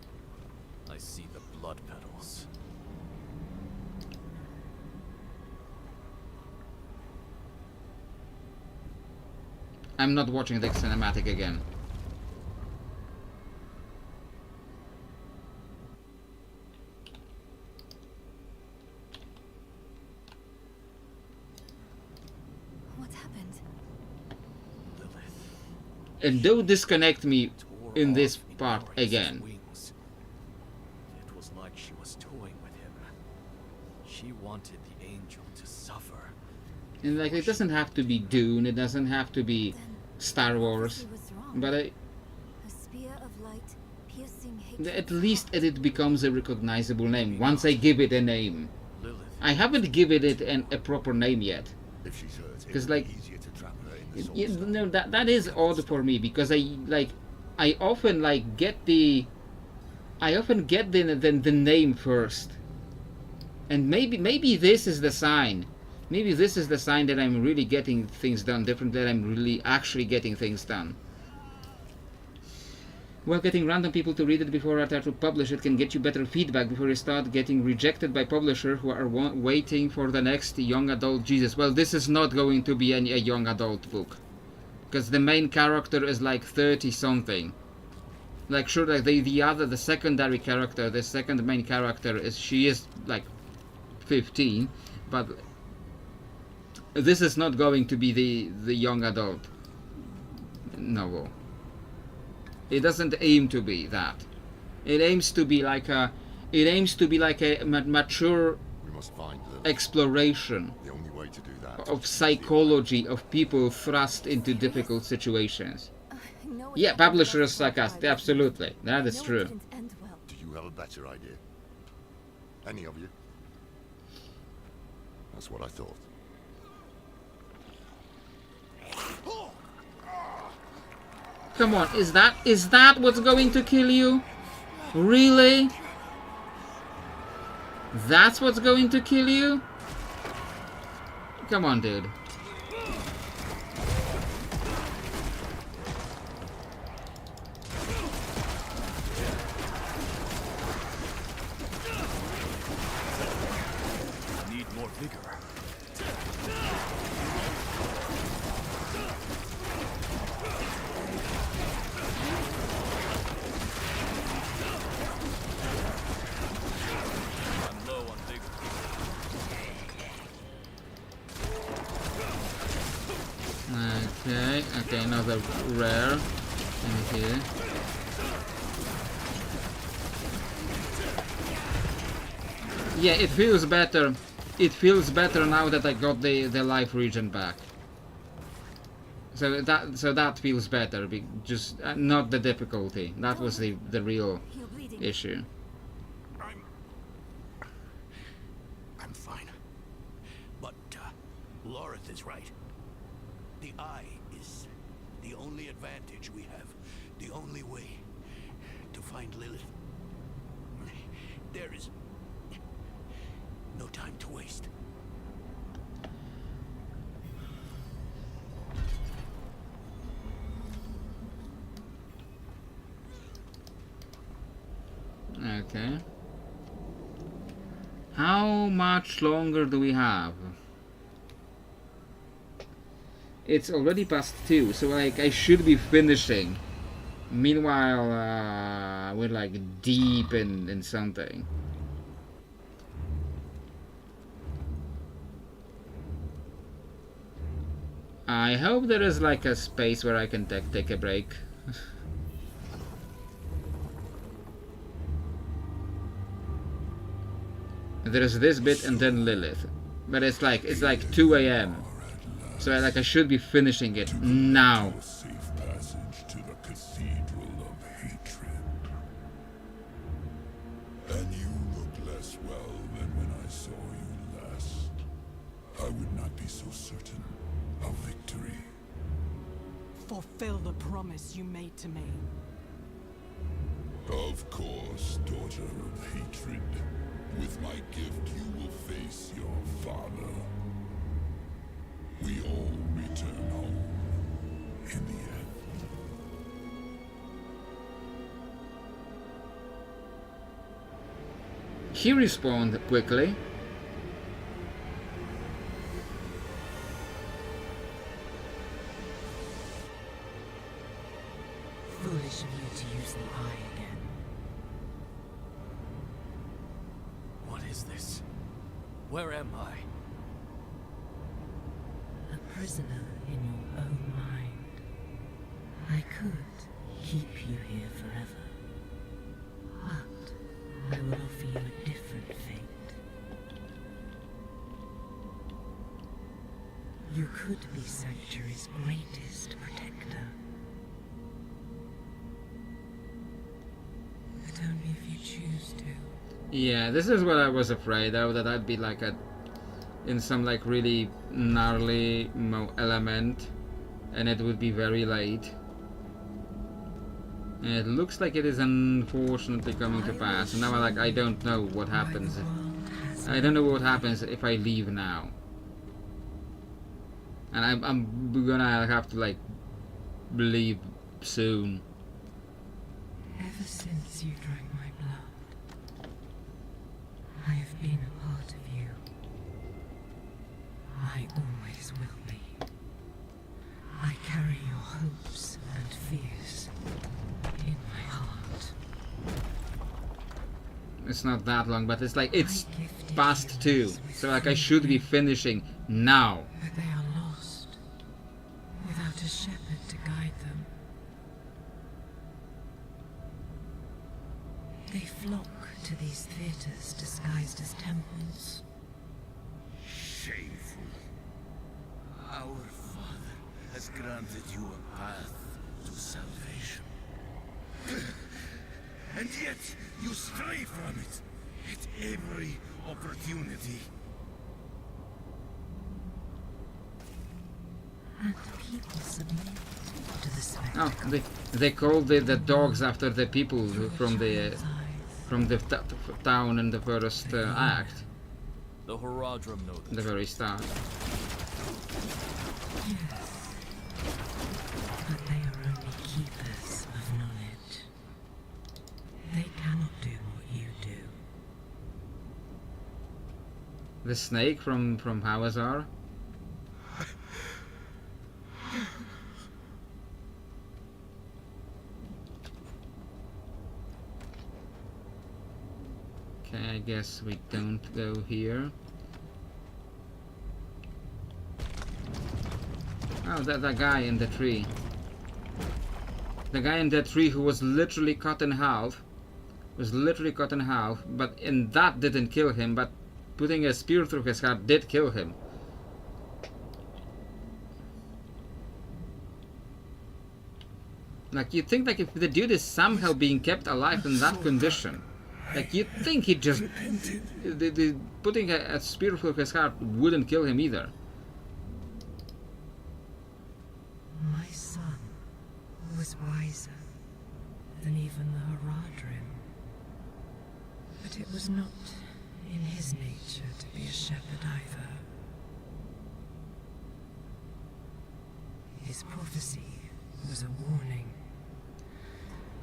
I see the blood petals. I'm not watching the cinematic again. And don't disconnect me in this part again. It was like she was toying with And like, it doesn't have to be Dune, it doesn't have to be Then Star Wars, prophecy was wrong. but A spear of light piercing hatred. at least it becomes a recognizable name once I give it a name. Lilith. I haven't given it a proper name yet. If she's hurt, it 'Cause, will like, be easier to trap her in the soul stone. No, that is odd for me, because I often get the name first, and maybe this is the sign. Maybe this is the sign that I'm really getting things done different, that I'm really actually getting things done. Well, getting random people to read it before I try to publish it can get you better feedback before you start getting rejected by publisher who are waiting for the next young adult Jesus. Well, this is not going to be a young adult book, because the main character is like 30 something. Like, sure, like the secondary character, the second main character she is like 15, but this is not going to be the young adult novel. It doesn't aim to be that. It aims to be like a mature We must find Lilith. exploration The only way to do that of is psychology of people thrust into difficult situations. I know it Yeah, didn't publisher end is sarcastic. Absolutely, that well. is I know true. It didn't end well. Do you have a better idea? Any of you? That's what I thought. Come on, is that what's going to kill you? Really? That's what's going to kill you? Come on, dude. Need more vigor. I'm low on vigor. Okay, another rare in here. Yeah, it feels better. It feels better now that I got the life regen back. So that feels better. Just not the difficulty. That was the real You're bleeding. issue. I'm fine. But, Lorith is right. The eye is the only advantage we have. The only way to find Lilith. There is no time to waste. Okay. How much longer do we have? It's already past 2, so like I should be finishing. Meanwhile, we're like deep in something. I hope there is like a space where I can take a break. There is this bit and then Lilith, but it's like 2 a.m. So I should be finishing it now. A safe passage to the Cathedral of Hatred. And you look less well than when I saw you last. I would not be so certain of victory. Fulfill the promise you made to me. Of course, daughter of hatred. With my gift, you will face your father. We all return home in the end. He respawned quickly. Foolish of you to use the eye again. What is this? Where am I? A prisoner in your own mind. I could keep you here forever. But I will offer you a different fate. could be Sanctuary's greatest protector. But only if you choose to. Yeah, this is what I was afraid of, that I'd be like in some like really gnarly element and it would be very late. And it looks like it is unfortunately coming to pass. And now I don't know what happens. I don't know what happens if I leave now. And I'm gonna have to like leave soon. Ever since you drank my blood, I have been a part of you. I always will be. I carry your hopes and fears in my heart. It's not that long, but it's like it's past 2, so like I should be finishing now. But they are lost, without a shepherd to guide them. They flock to these theaters disguised as temples. Shameful. Our Father has granted you a path to salvation. And yet, you stray from it at every opportunity. And people submit to the spectacle. Oh, they called the dogs after the people from the town in the first act. The Horadrim know The very start. Yes. But they are only keepers of knowledge. They cannot do what you do. The snake from Hawazar. Okay, I guess we don't go here. Oh, that guy in the tree. The guy in the tree who was literally cut in half. But that didn't kill him, but putting a spear through his heart did kill him. Like, you'd think like if the dude is somehow being kept alive in that condition, like you'd think he'd just... putting a spear through his heart wouldn't kill him either. My son was wiser than even the Horadrim. But it was not in his nature to be a shepherd either. His prophecy was a warning.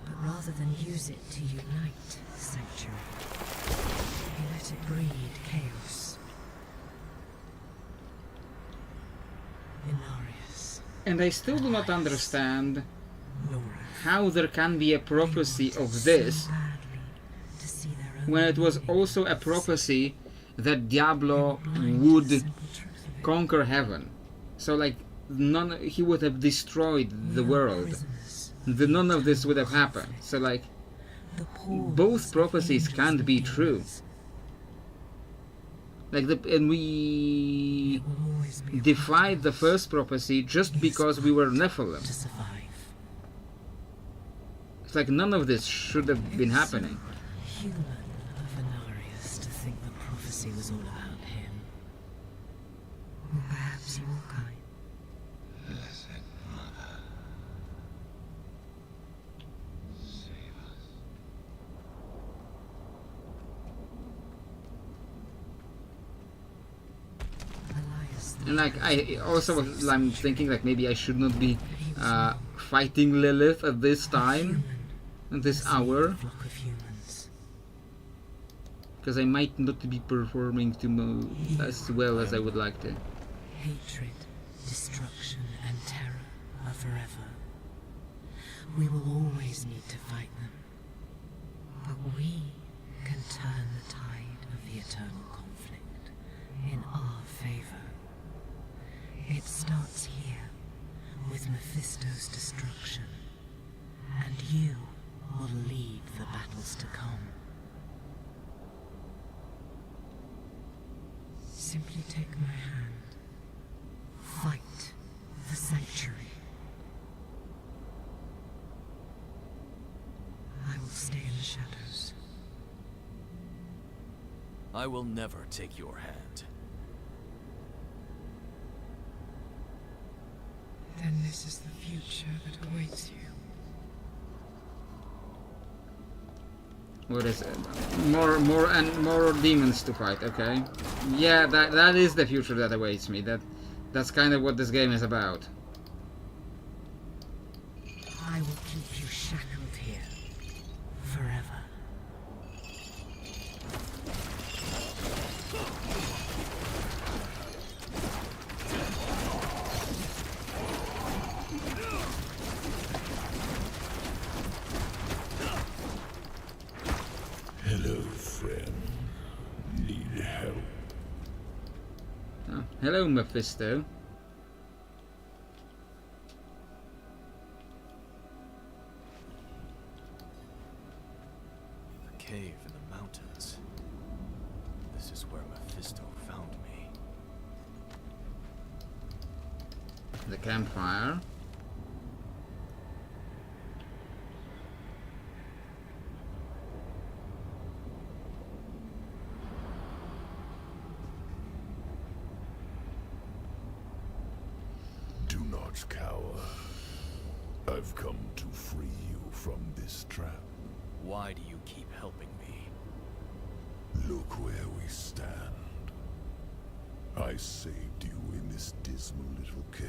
But rather than use it to unite Sanctuary, he let it breed chaos. Inarius. And I still do not understand how there can be a prophecy of this when it was also a prophecy that Diablo would conquer heaven. So like he would have destroyed the world. None of this would have happened. So like both prophecies can't be true. Like and we defied the first prophecy just because we were Nephilim. It's like none of this should have been happening. Human of Inarius to think the prophecy was all about him. Or perhaps your kind. Blessed Mother, save us. And like I'm thinking like maybe I should not be fighting Lilith at this time, at this hour, because I might not be performing as well as I would like to. Hatred, destruction, and terror are forever. We will always need to fight them, but we can turn the tide of the eternal conflict in our favor. It starts here, with Mephisto's destruction, and you will lead the battles to come. Simply take my hand. Fight the sanctuary. I will stay in the shadows. I will never take your hand. Then this is the future that awaits you. What is it? More demons to fight. Okay. Yeah, that is the future that awaits me. That's kind of what this game is about. I will keep you shackled here forever. Hello, friend. Need help? Oh, hello, Mephisto. A cave in the mountains. This is where Mephisto found me. The campfire. Do not cower. I've come to free you from this trap. Why do you keep helping me? Look where we stand. I saved you in this dismal little cave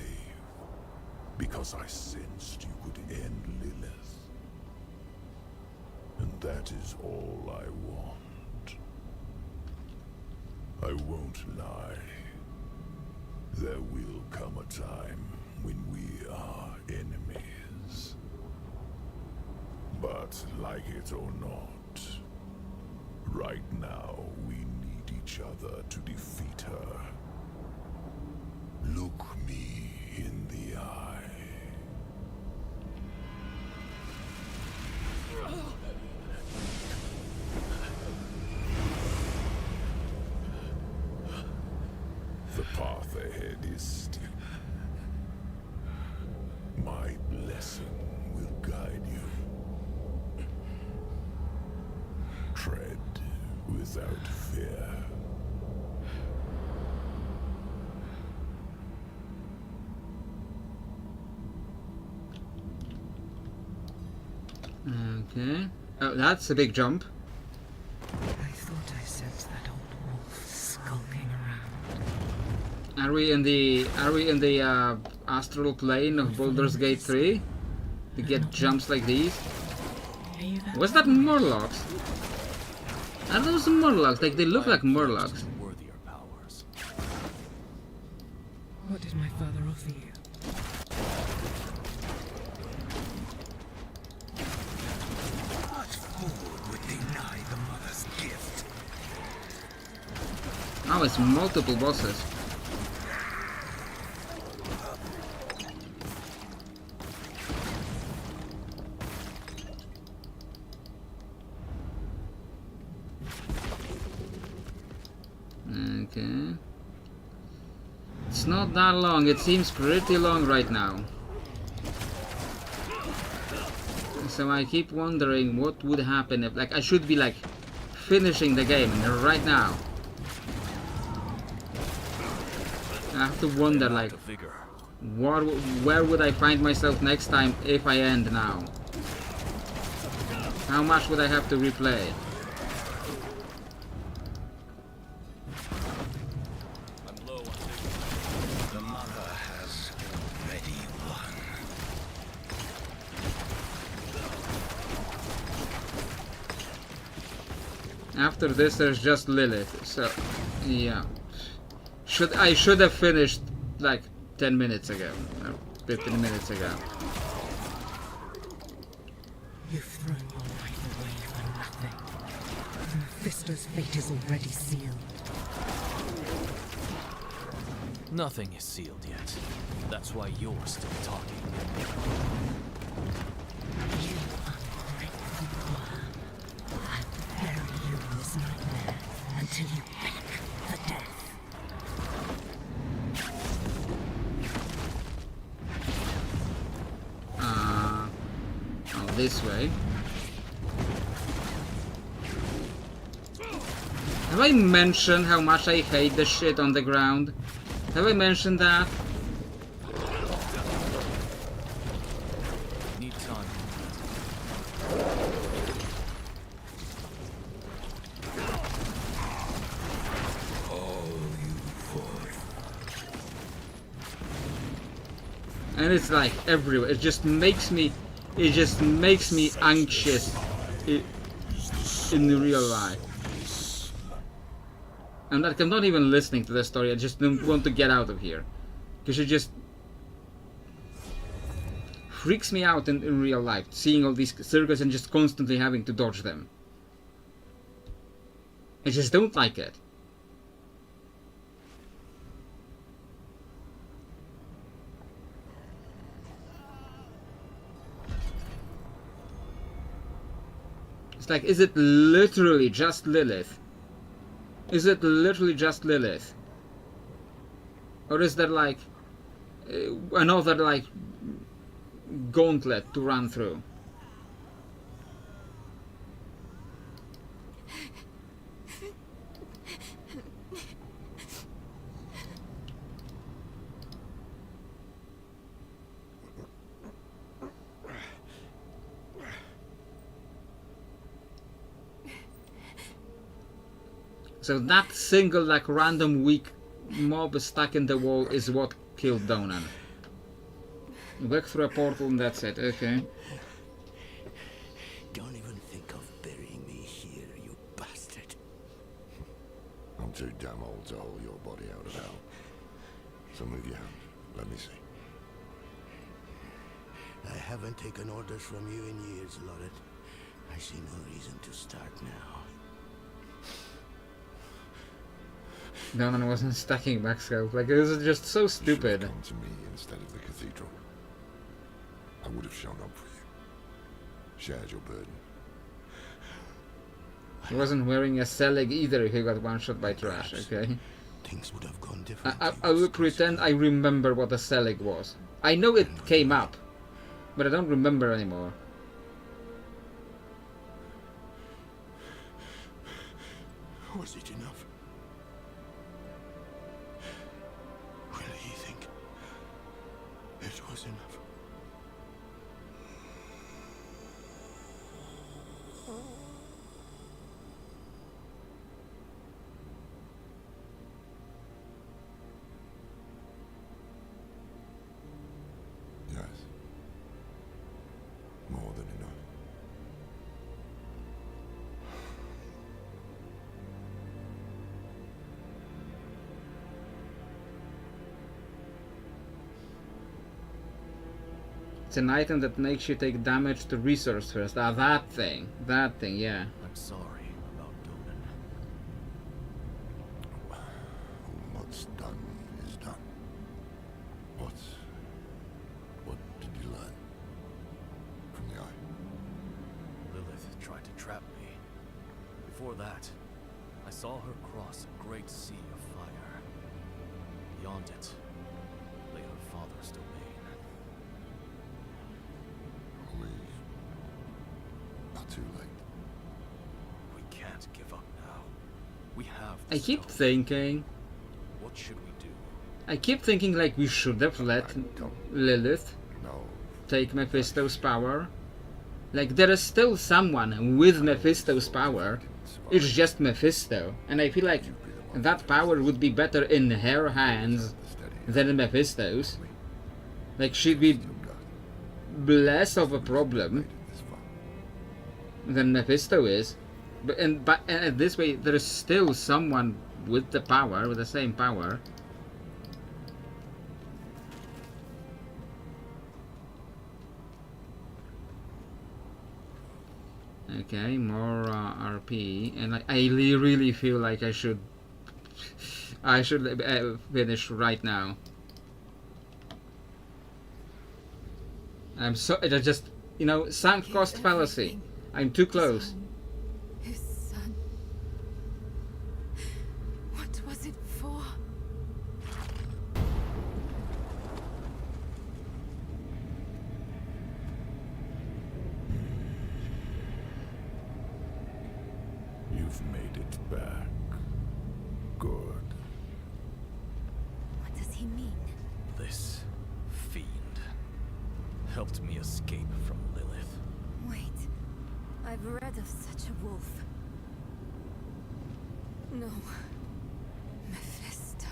because I sensed you could end Lilith. And that is all I want. I won't lie. There will come a time when we are enemies. But like it or not, right now we need each other to defeat her. Look me in the eye. The path ahead is steep. My blessing will guide you. Tread without fear. Okay. Oh, that's a big jump. I thought I sensed that old wolf skulking around. Are we in the astral plane of Baldur's Gate 3? To get jumps like these? Was that Murlocs? Are those Murlocs? Like they look like Murlocs. Worthier powers. What did my father offer you? What fool would deny the mother's gift? Oh, it's multiple bosses. Okay. It's not that long. It seems pretty long right now. So I keep wondering what would happen if, like, I should be like finishing the game right now. I have to wonder, like, where would I find myself next time if I end now? How much would I have to replay? The mother has already won. After this, there's just Lilith. So, yeah. I should have finished like 10 minutes ago, or 15 minutes ago. You've thrown your life away for nothing. Mephisto's fate is already sealed. Nothing is sealed yet. That's why you're still talking. You ungrateful worm. I'll bury you in this nightmare until you beg for death. this way. Have I mentioned how much I hate the shit on the ground? Have I mentioned that? Need time. And it's like everywhere. It just makes me anxious in real life. I'm not even listening to the story. I just don't want to get out of here, because it just freaks me out in real life, seeing all these circles and just constantly having to dodge them. I just don't like it. It's like, is it literally just Lilith? Is it literally just Lilith? Or is there like another like gauntlet to run through? So that single like random weak mob stuck in the wall is what killed Donan. Back through a portal and that's it, okay. Don't even think of burying me here, you bastard. I'm too damn old to haul your body out of hell. So move your hand. Let me see. I haven't taken orders from you in years, Lorette. I see no reason to start now. Donan wasn't stacking back scope. Like, it was just so stupid. You should have come to me instead of the cathedral. I would have shown up for you. Shared your burden. He wasn't wearing a Selig either if he got one shot by trash, okay? Things would have gone differently. I will pretend I remember what a Selig was. I know it came up, but I don't remember anymore. Was it enough? Really, you think it was enough? Yes. More than enough. It's an item that makes you take damage to resource first. Ah, that thing, yeah. I'm sorry about Donan. What's done is done. What did you learn from the eye? Lilith tried to trap me. Before that, I saw her cross a great sea of fire. Beyond it lay her father's domain. We are too late. We can't give up now. We have I the keep stone. thinking, What should we do? like we should have let Lilith No. take Mephisto's power. Like, there is still someone with Mephisto's power. It's just Mephisto. And I feel like that power would be better in her hands than in Mephisto's. Like, she'd be less of a problem than Mephisto is. But this way, there is still someone with the power, with the same power. Okay, more RP, and I really feel like I should finish right now. I'm so I just, you know, sunk cost fallacy. I'm too close. His son. What was it for? You've made it back. Good. What does he mean? This fiend helped me escape from Lilith. Wait, I've read of such a wolf. No. Mephisto.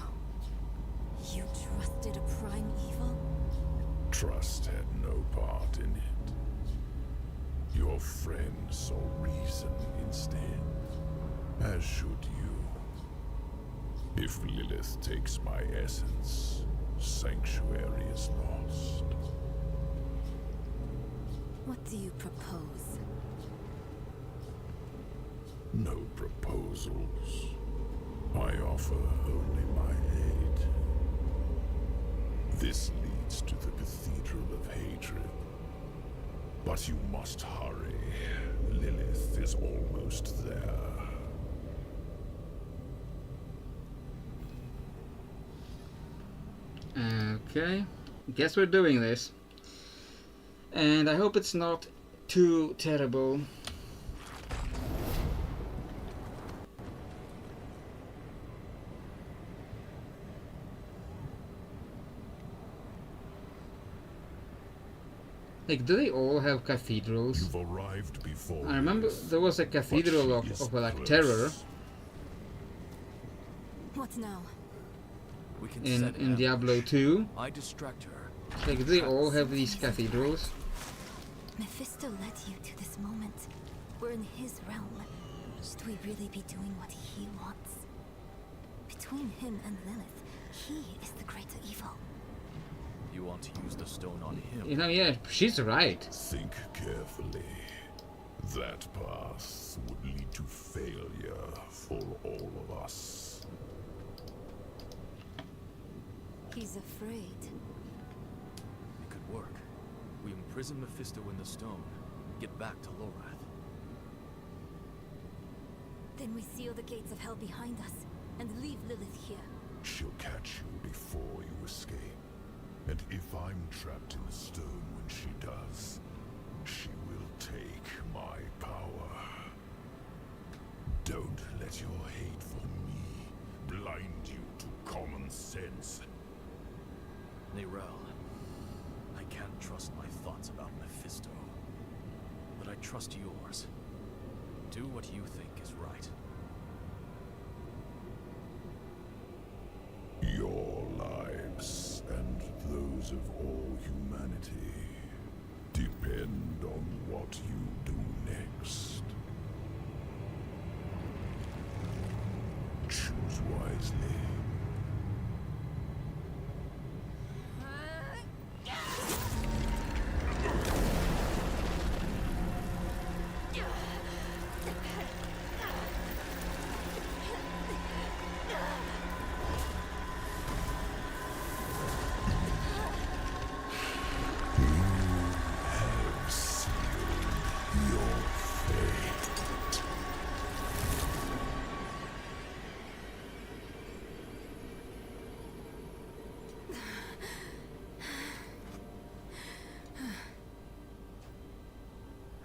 You trusted a prime evil? Trust had no part in it. Your friend saw reason instead, as should you. If Lilith takes my essence, Sanctuary is lost. What do you propose? No proposals. I offer only my aid. This leads to the Cathedral of Hatred. But you must hurry. Lilith is almost there. Okay, guess we're doing this. And I hope it's not too terrible. Like, do they all have cathedrals? You've arrived before. I remember there was a cathedral of like terror What now? We can in set in it Diablo ambush. 2. I distract her. Like, do they all have these cathedrals? Mephisto led you to this moment. We're in his realm. Should we really be doing what he wants? Between him and Lilith, he is the greater evil. You want to use the stone on him? You know, yeah, she's right. Think carefully. That path would lead to failure for all of us. He's afraid. It could work. We imprison Mephisto in the stone, get back to Lorath. Then we seal the gates of hell behind us and leave Lilith here. She'll catch you before you escape. And if I'm trapped in the stone when she does, she will take my power. Don't let your hate for me blind you to common sense. Nerel, I can't trust my thoughts about Mephisto, but I trust yours. Do what you think is right. Your lives and those of all humanity depend on what you do next. Choose wisely.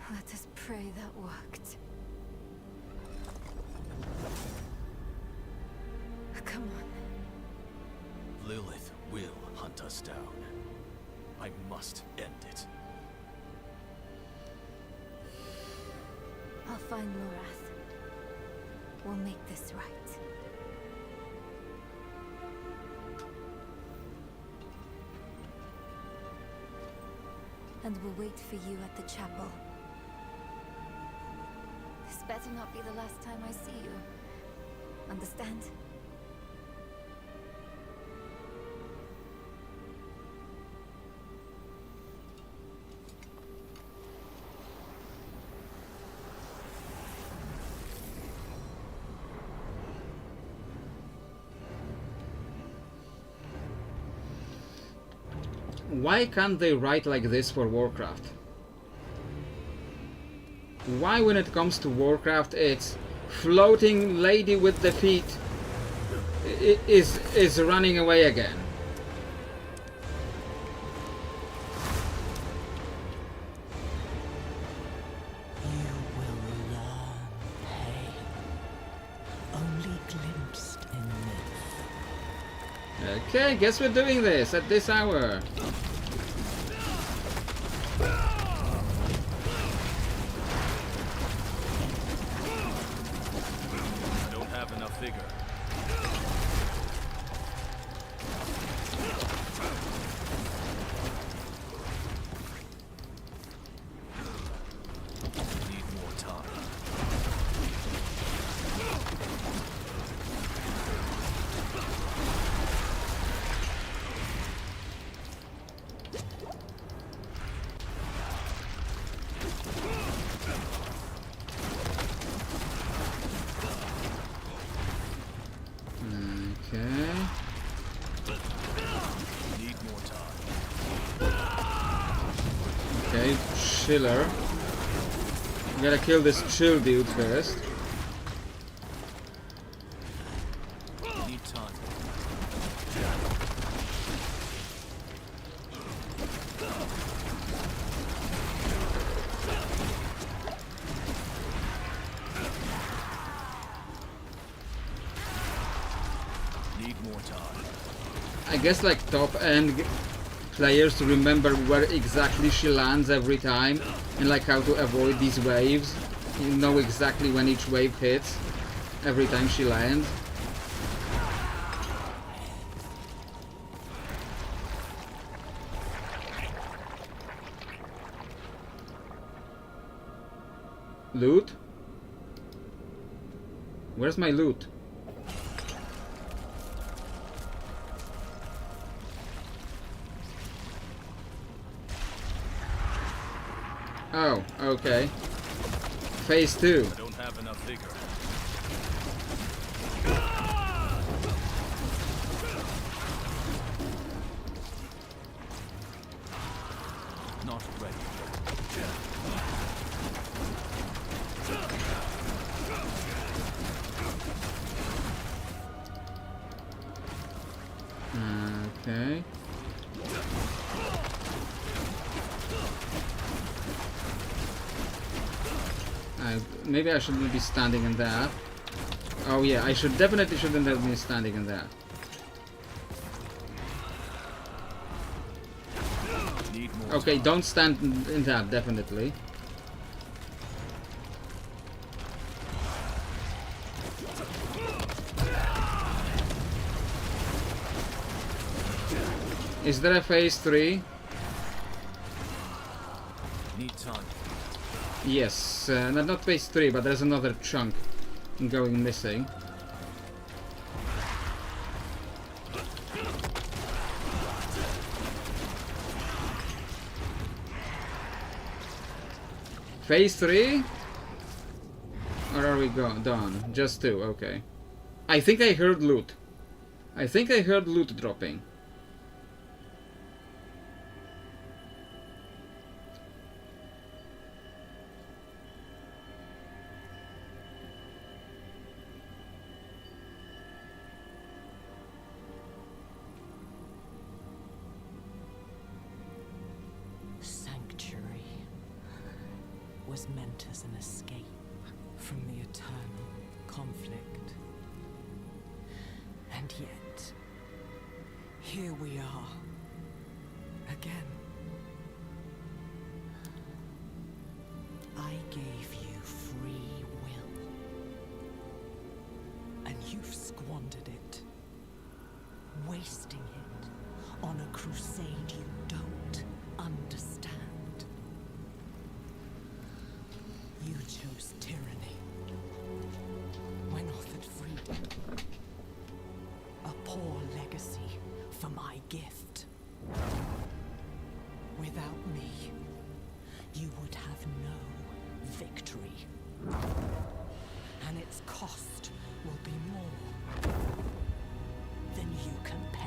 Let us pray that worked. Come on. Lilith will hunt us down. I must end it. I'll find Lorath. We'll make this right. And we'll wait for you at the chapel. This better not be the last time I see you. Understand? Why can't they write like this for Warcraft? Why, when it comes to Warcraft, it's floating lady with the feet is running away again? You will long pay Okay, guess we're doing this at this hour. Don't have enough vigor. Need more time. Okay. Need more time. Okay, chiller. We gotta kill this chill dude first. Need time. Need more time. I guess like top end players remember where exactly she lands every time and like how to avoid these waves. You know exactly when each wave hits every time she lands. Loot? Where's my loot? Oh, okay. Phase 2. I don't have enough vigor. Not ready. Okay. Maybe I shouldn't be standing in that. Oh yeah, I definitely shouldn't have been standing in that. Need more Okay, time. don't stand in that, definitely. Is there a phase 3? Need time. Yes, not phase 3, but there's another chunk going missing. Phase 3? Or are we done? Just 2, okay. I think I heard loot. I think I heard loot dropping. Sanctuary was meant as an escape from the eternal conflict. And yet, here we are, again. I gave you free will, and you've squandered it, wasting it on a crusade you don't understand. You chose tyranny when offered freedom. A poor legacy for my gift. Without me, you would have no victory. And its cost will be more than you can pay.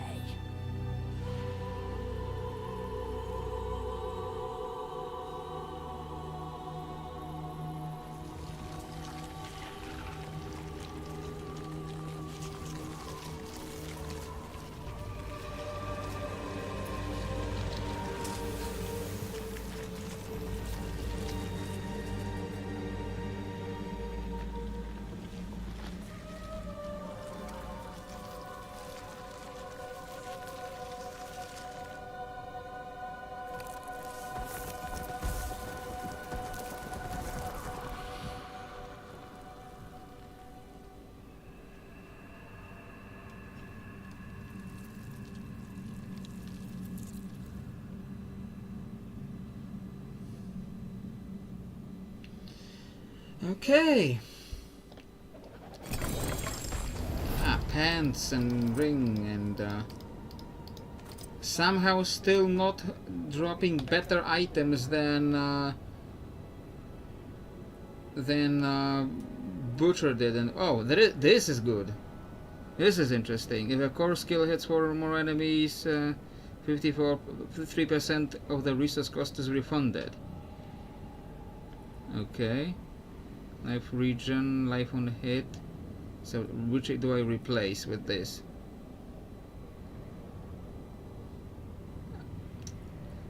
Okay. Pants and ring and somehow still not dropping better items than Butcher did. And oh, this is good. This is interesting. If a core skill hits 4 or more enemies, 53% of the resource cost is refunded. Okay. Life regen, life on hit. So which do I replace with this?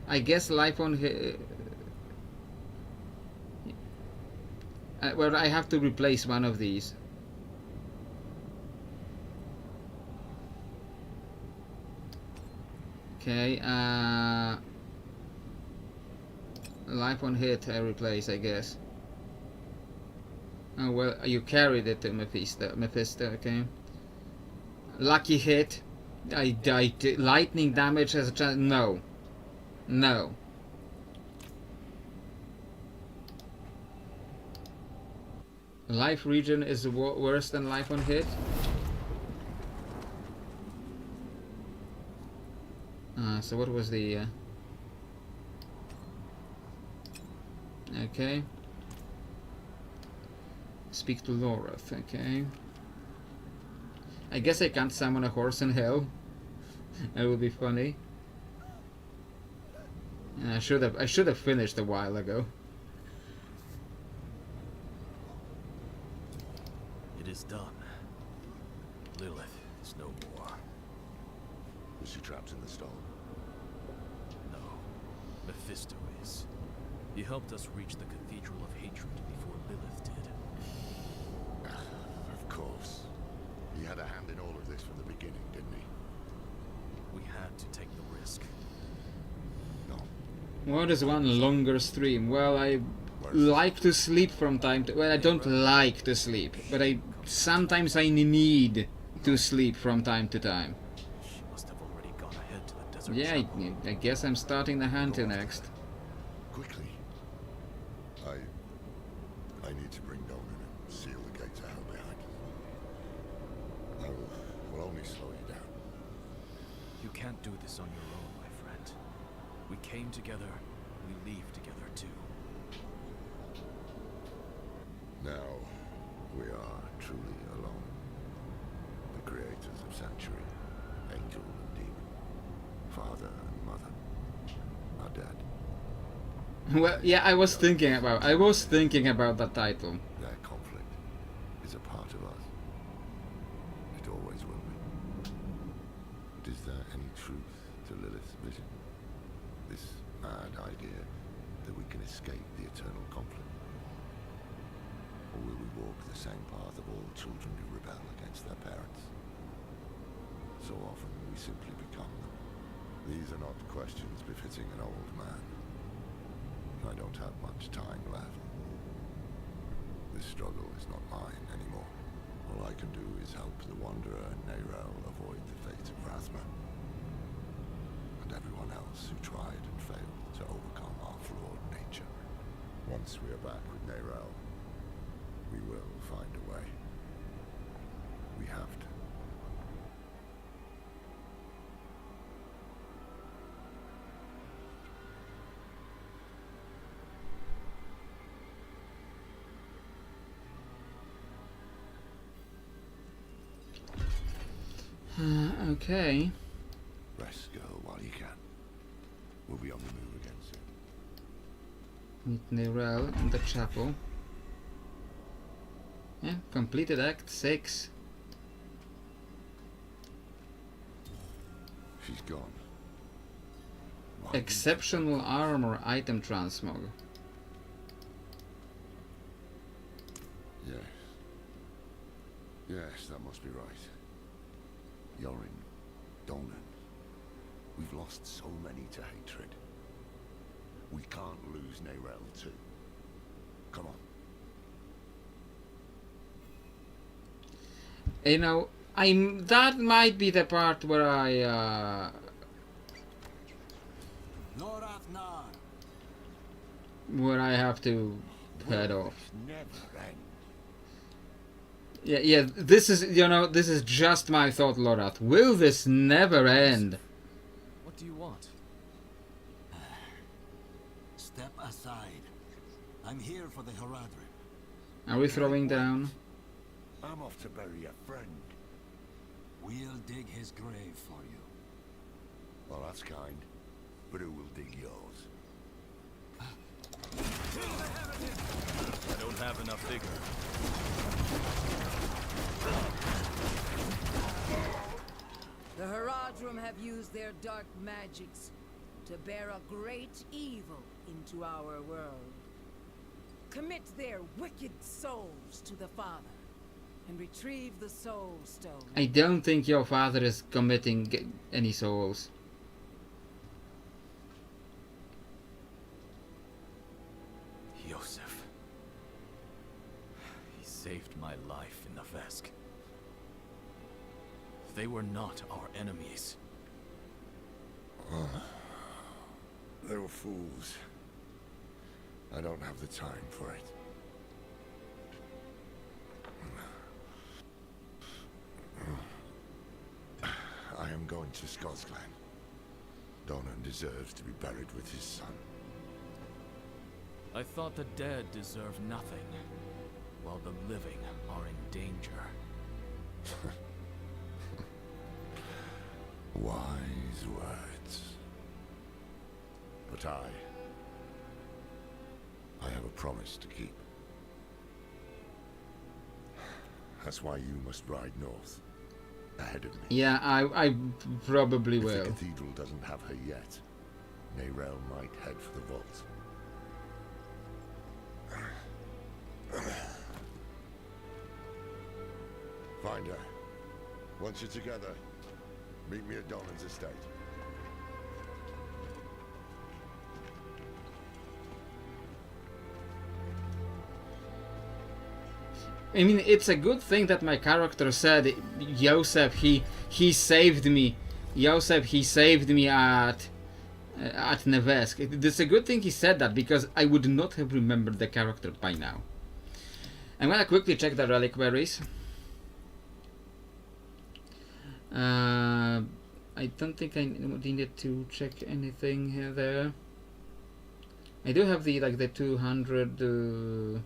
I guess life on hit. Well, I have to replace one of these. Okay, life on hit I replace, I guess. Oh well, you carried it to Mephisto, okay. Lucky hit. I died. Lightning damage as a chance. No. No. Life regen is worse than life on hit. So what was the... okay. Speak to Loreth, okay. I guess I can't summon a horse in hell. That would be funny. I should have finished a while ago. It is done. Lilith is no more. Was she trapped in the stone? No. Mephisto is. He helped us reach the Cathedral of Hatred before Lilith did. Of course. He had a hand in all of this from the beginning, didn't he? We had to take the risk. No. What is one longer stream? Well, I like to sleep from time to... well, I don't like to sleep, but sometimes I need to sleep from time to time. She must have already gone ahead to the desert. Yeah, I guess I'm starting the hunter next. Quickly. I need to bring Donan and seal the gates of hell behind us. I will only slow you down. You can't do this on your own, my friend. We came together, we leave together too. Now, we are truly alone. The creators of Sanctuary, angel and demon, father and mother, are dead. Well, yeah, I was thinking about that title. Their conflict is a part of us. It always will be. But is there any truth to Lilith's vision? This mad idea that we can escape the eternal conflict? Or will we walk the same path of all children who rebel against their parents? So often we simply become them. These are not questions befitting an old man. I don't have much time left. This struggle is not mine anymore. All I can do is help the Wanderer and Neyrel avoid the fate of Razma. And everyone else who tried and failed to overcome our flawed nature. Once we are back with Neyrel, we will find a way. We have to. Okay. Rest, girl, while you can. We'll be on the move again soon. Meet Neyrel in the chapel. Yeah, completed Act 6. She's gone. Why Exceptional armor item transmog. Yes. Yes, that must be right. Yorin, Donan. We've lost so many to hatred. We can't lose Neyrel too. Come on. You know, that might be the part where I have to head off. Never end. Yeah, this is, you know, this is just my thought, Lorath. Will this never end? What do you want? Step aside. I'm here for the Haradrim. Are we throwing down? I'm off to bury a friend. We'll dig his grave for you. Well, that's kind. But who will dig yours? I don't have enough vigor. The Haradrim have used their dark magics to bear a great evil into our world. Commit their wicked souls to the Father, and retrieve the Soul Stone. I don't think your father is committing any souls. Yosef. He saved my life in the Vesk. They were not our enemies. They were fools. I don't have the time for it. I am going to Scotsglen. Donan deserves to be buried with his son. I thought the dead deserve nothing, while the living are in danger. Wise words. But I have a promise to keep. That's why you must ride north, ahead of me. Yeah, I probably If will. the cathedral doesn't have her yet, Neyrel might head for the vault. Find her. Once you're together, meet me at Donan's estate. I mean, it's a good thing that my character said, Yosef, he saved me. Yosef, he saved me at Nevesk. It's a good thing he said that, because I would not have remembered the character by now. I'm gonna quickly check the reliquaries. I don't think I needed to check anything here there. I do have the 200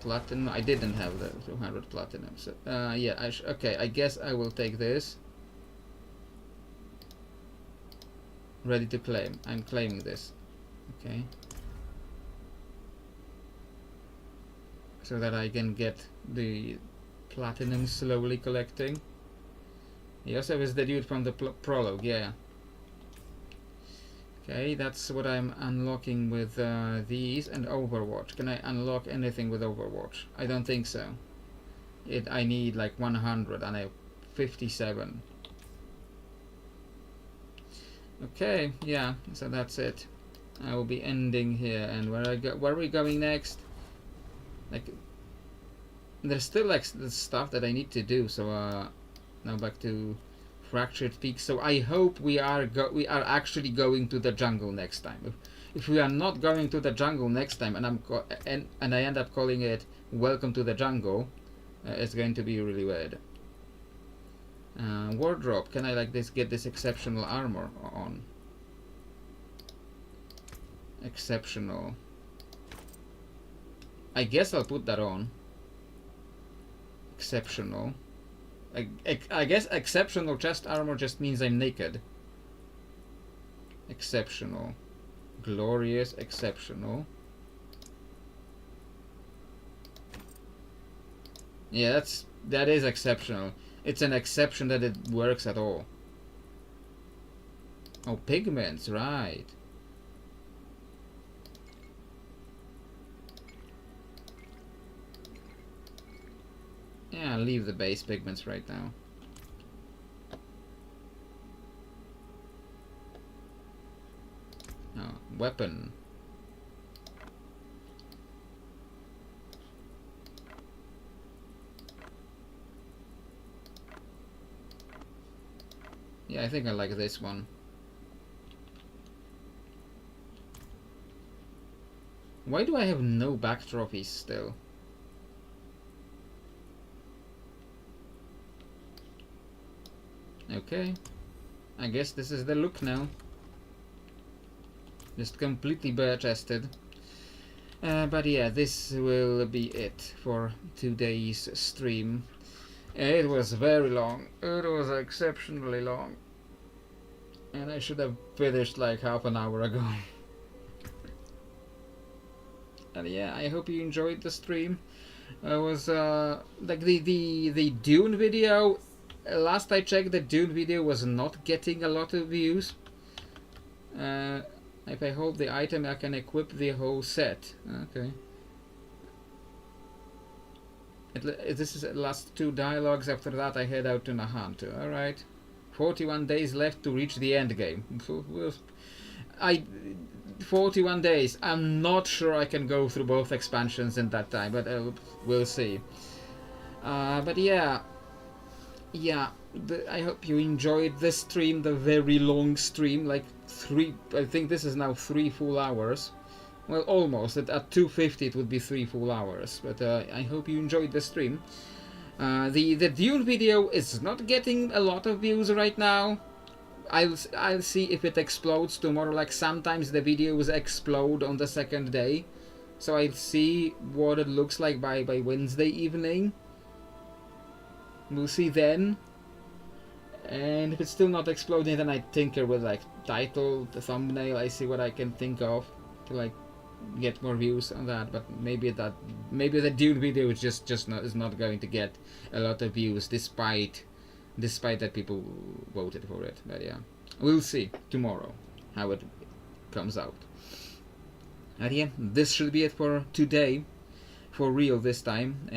platinum. I didn't have the 200 platinum. So yeah, okay. I guess I will take this. Ready to claim. I'm claiming this. Okay. So that I can get the platinum slowly collecting. Yosef is the dude from the prologue, yeah. Okay, that's what I'm unlocking with these and Overwatch. Can I unlock anything with Overwatch? I don't think so. I need like 100 and I have 57. Okay, yeah, so that's it. I will be ending here, and where are we going next? Like, there's still like the stuff that I need to do. So now back to Fractured Peak. So I hope we are actually going to the jungle next time. If we are not going to the jungle next time, and I end up calling it Welcome to the Jungle, it's going to be really weird. Wardrobe. Can I get this exceptional armor on? Exceptional. I guess I'll put that on. Exceptional. I guess exceptional chest armor just means I'm naked. Exceptional. Glorious. Exceptional. Yeah, that is exceptional. It's an exception that it works at all. Oh, pigments, right. Yeah, I'll leave the base pigments right now. Oh, weapon. Yeah, I think I like this one. Why do I have no back trophies still? Okay, I guess this is the look now. Just completely bare-chested. But yeah, this will be it for today's stream. It was very long. It was exceptionally long. And I should have finished like half an hour ago. And yeah, I hope you enjoyed the stream. It was like the Dune video. Last I checked, the Dune video was not getting a lot of views. If I hold the item, I can equip the whole set. Okay. This is the last 2 dialogues. After that, I head out to Nahant. Alright. 41 days left to reach the end game. 41 days. I'm not sure I can go through both expansions in that time, but we'll see. But yeah. I hope you enjoyed this stream, the very long stream, like I think this is now 3 full hours. Well, almost. At 2:50 it would be 3 full hours, but I hope you enjoyed the stream. The Dune video is not getting a lot of views right now. I'll see if it explodes tomorrow. Like sometimes the videos explode on the second day, so I'll see what it looks like by Wednesday evening. We'll see then. And if it's still not exploding, then I tinker with like title, the thumbnail. I see what I can think of to like get more views on that. But maybe the Dune video is just not going to get a lot of views, despite that people voted for it. But yeah, we'll see tomorrow how it comes out. And yeah, this should be it for today, for real this time.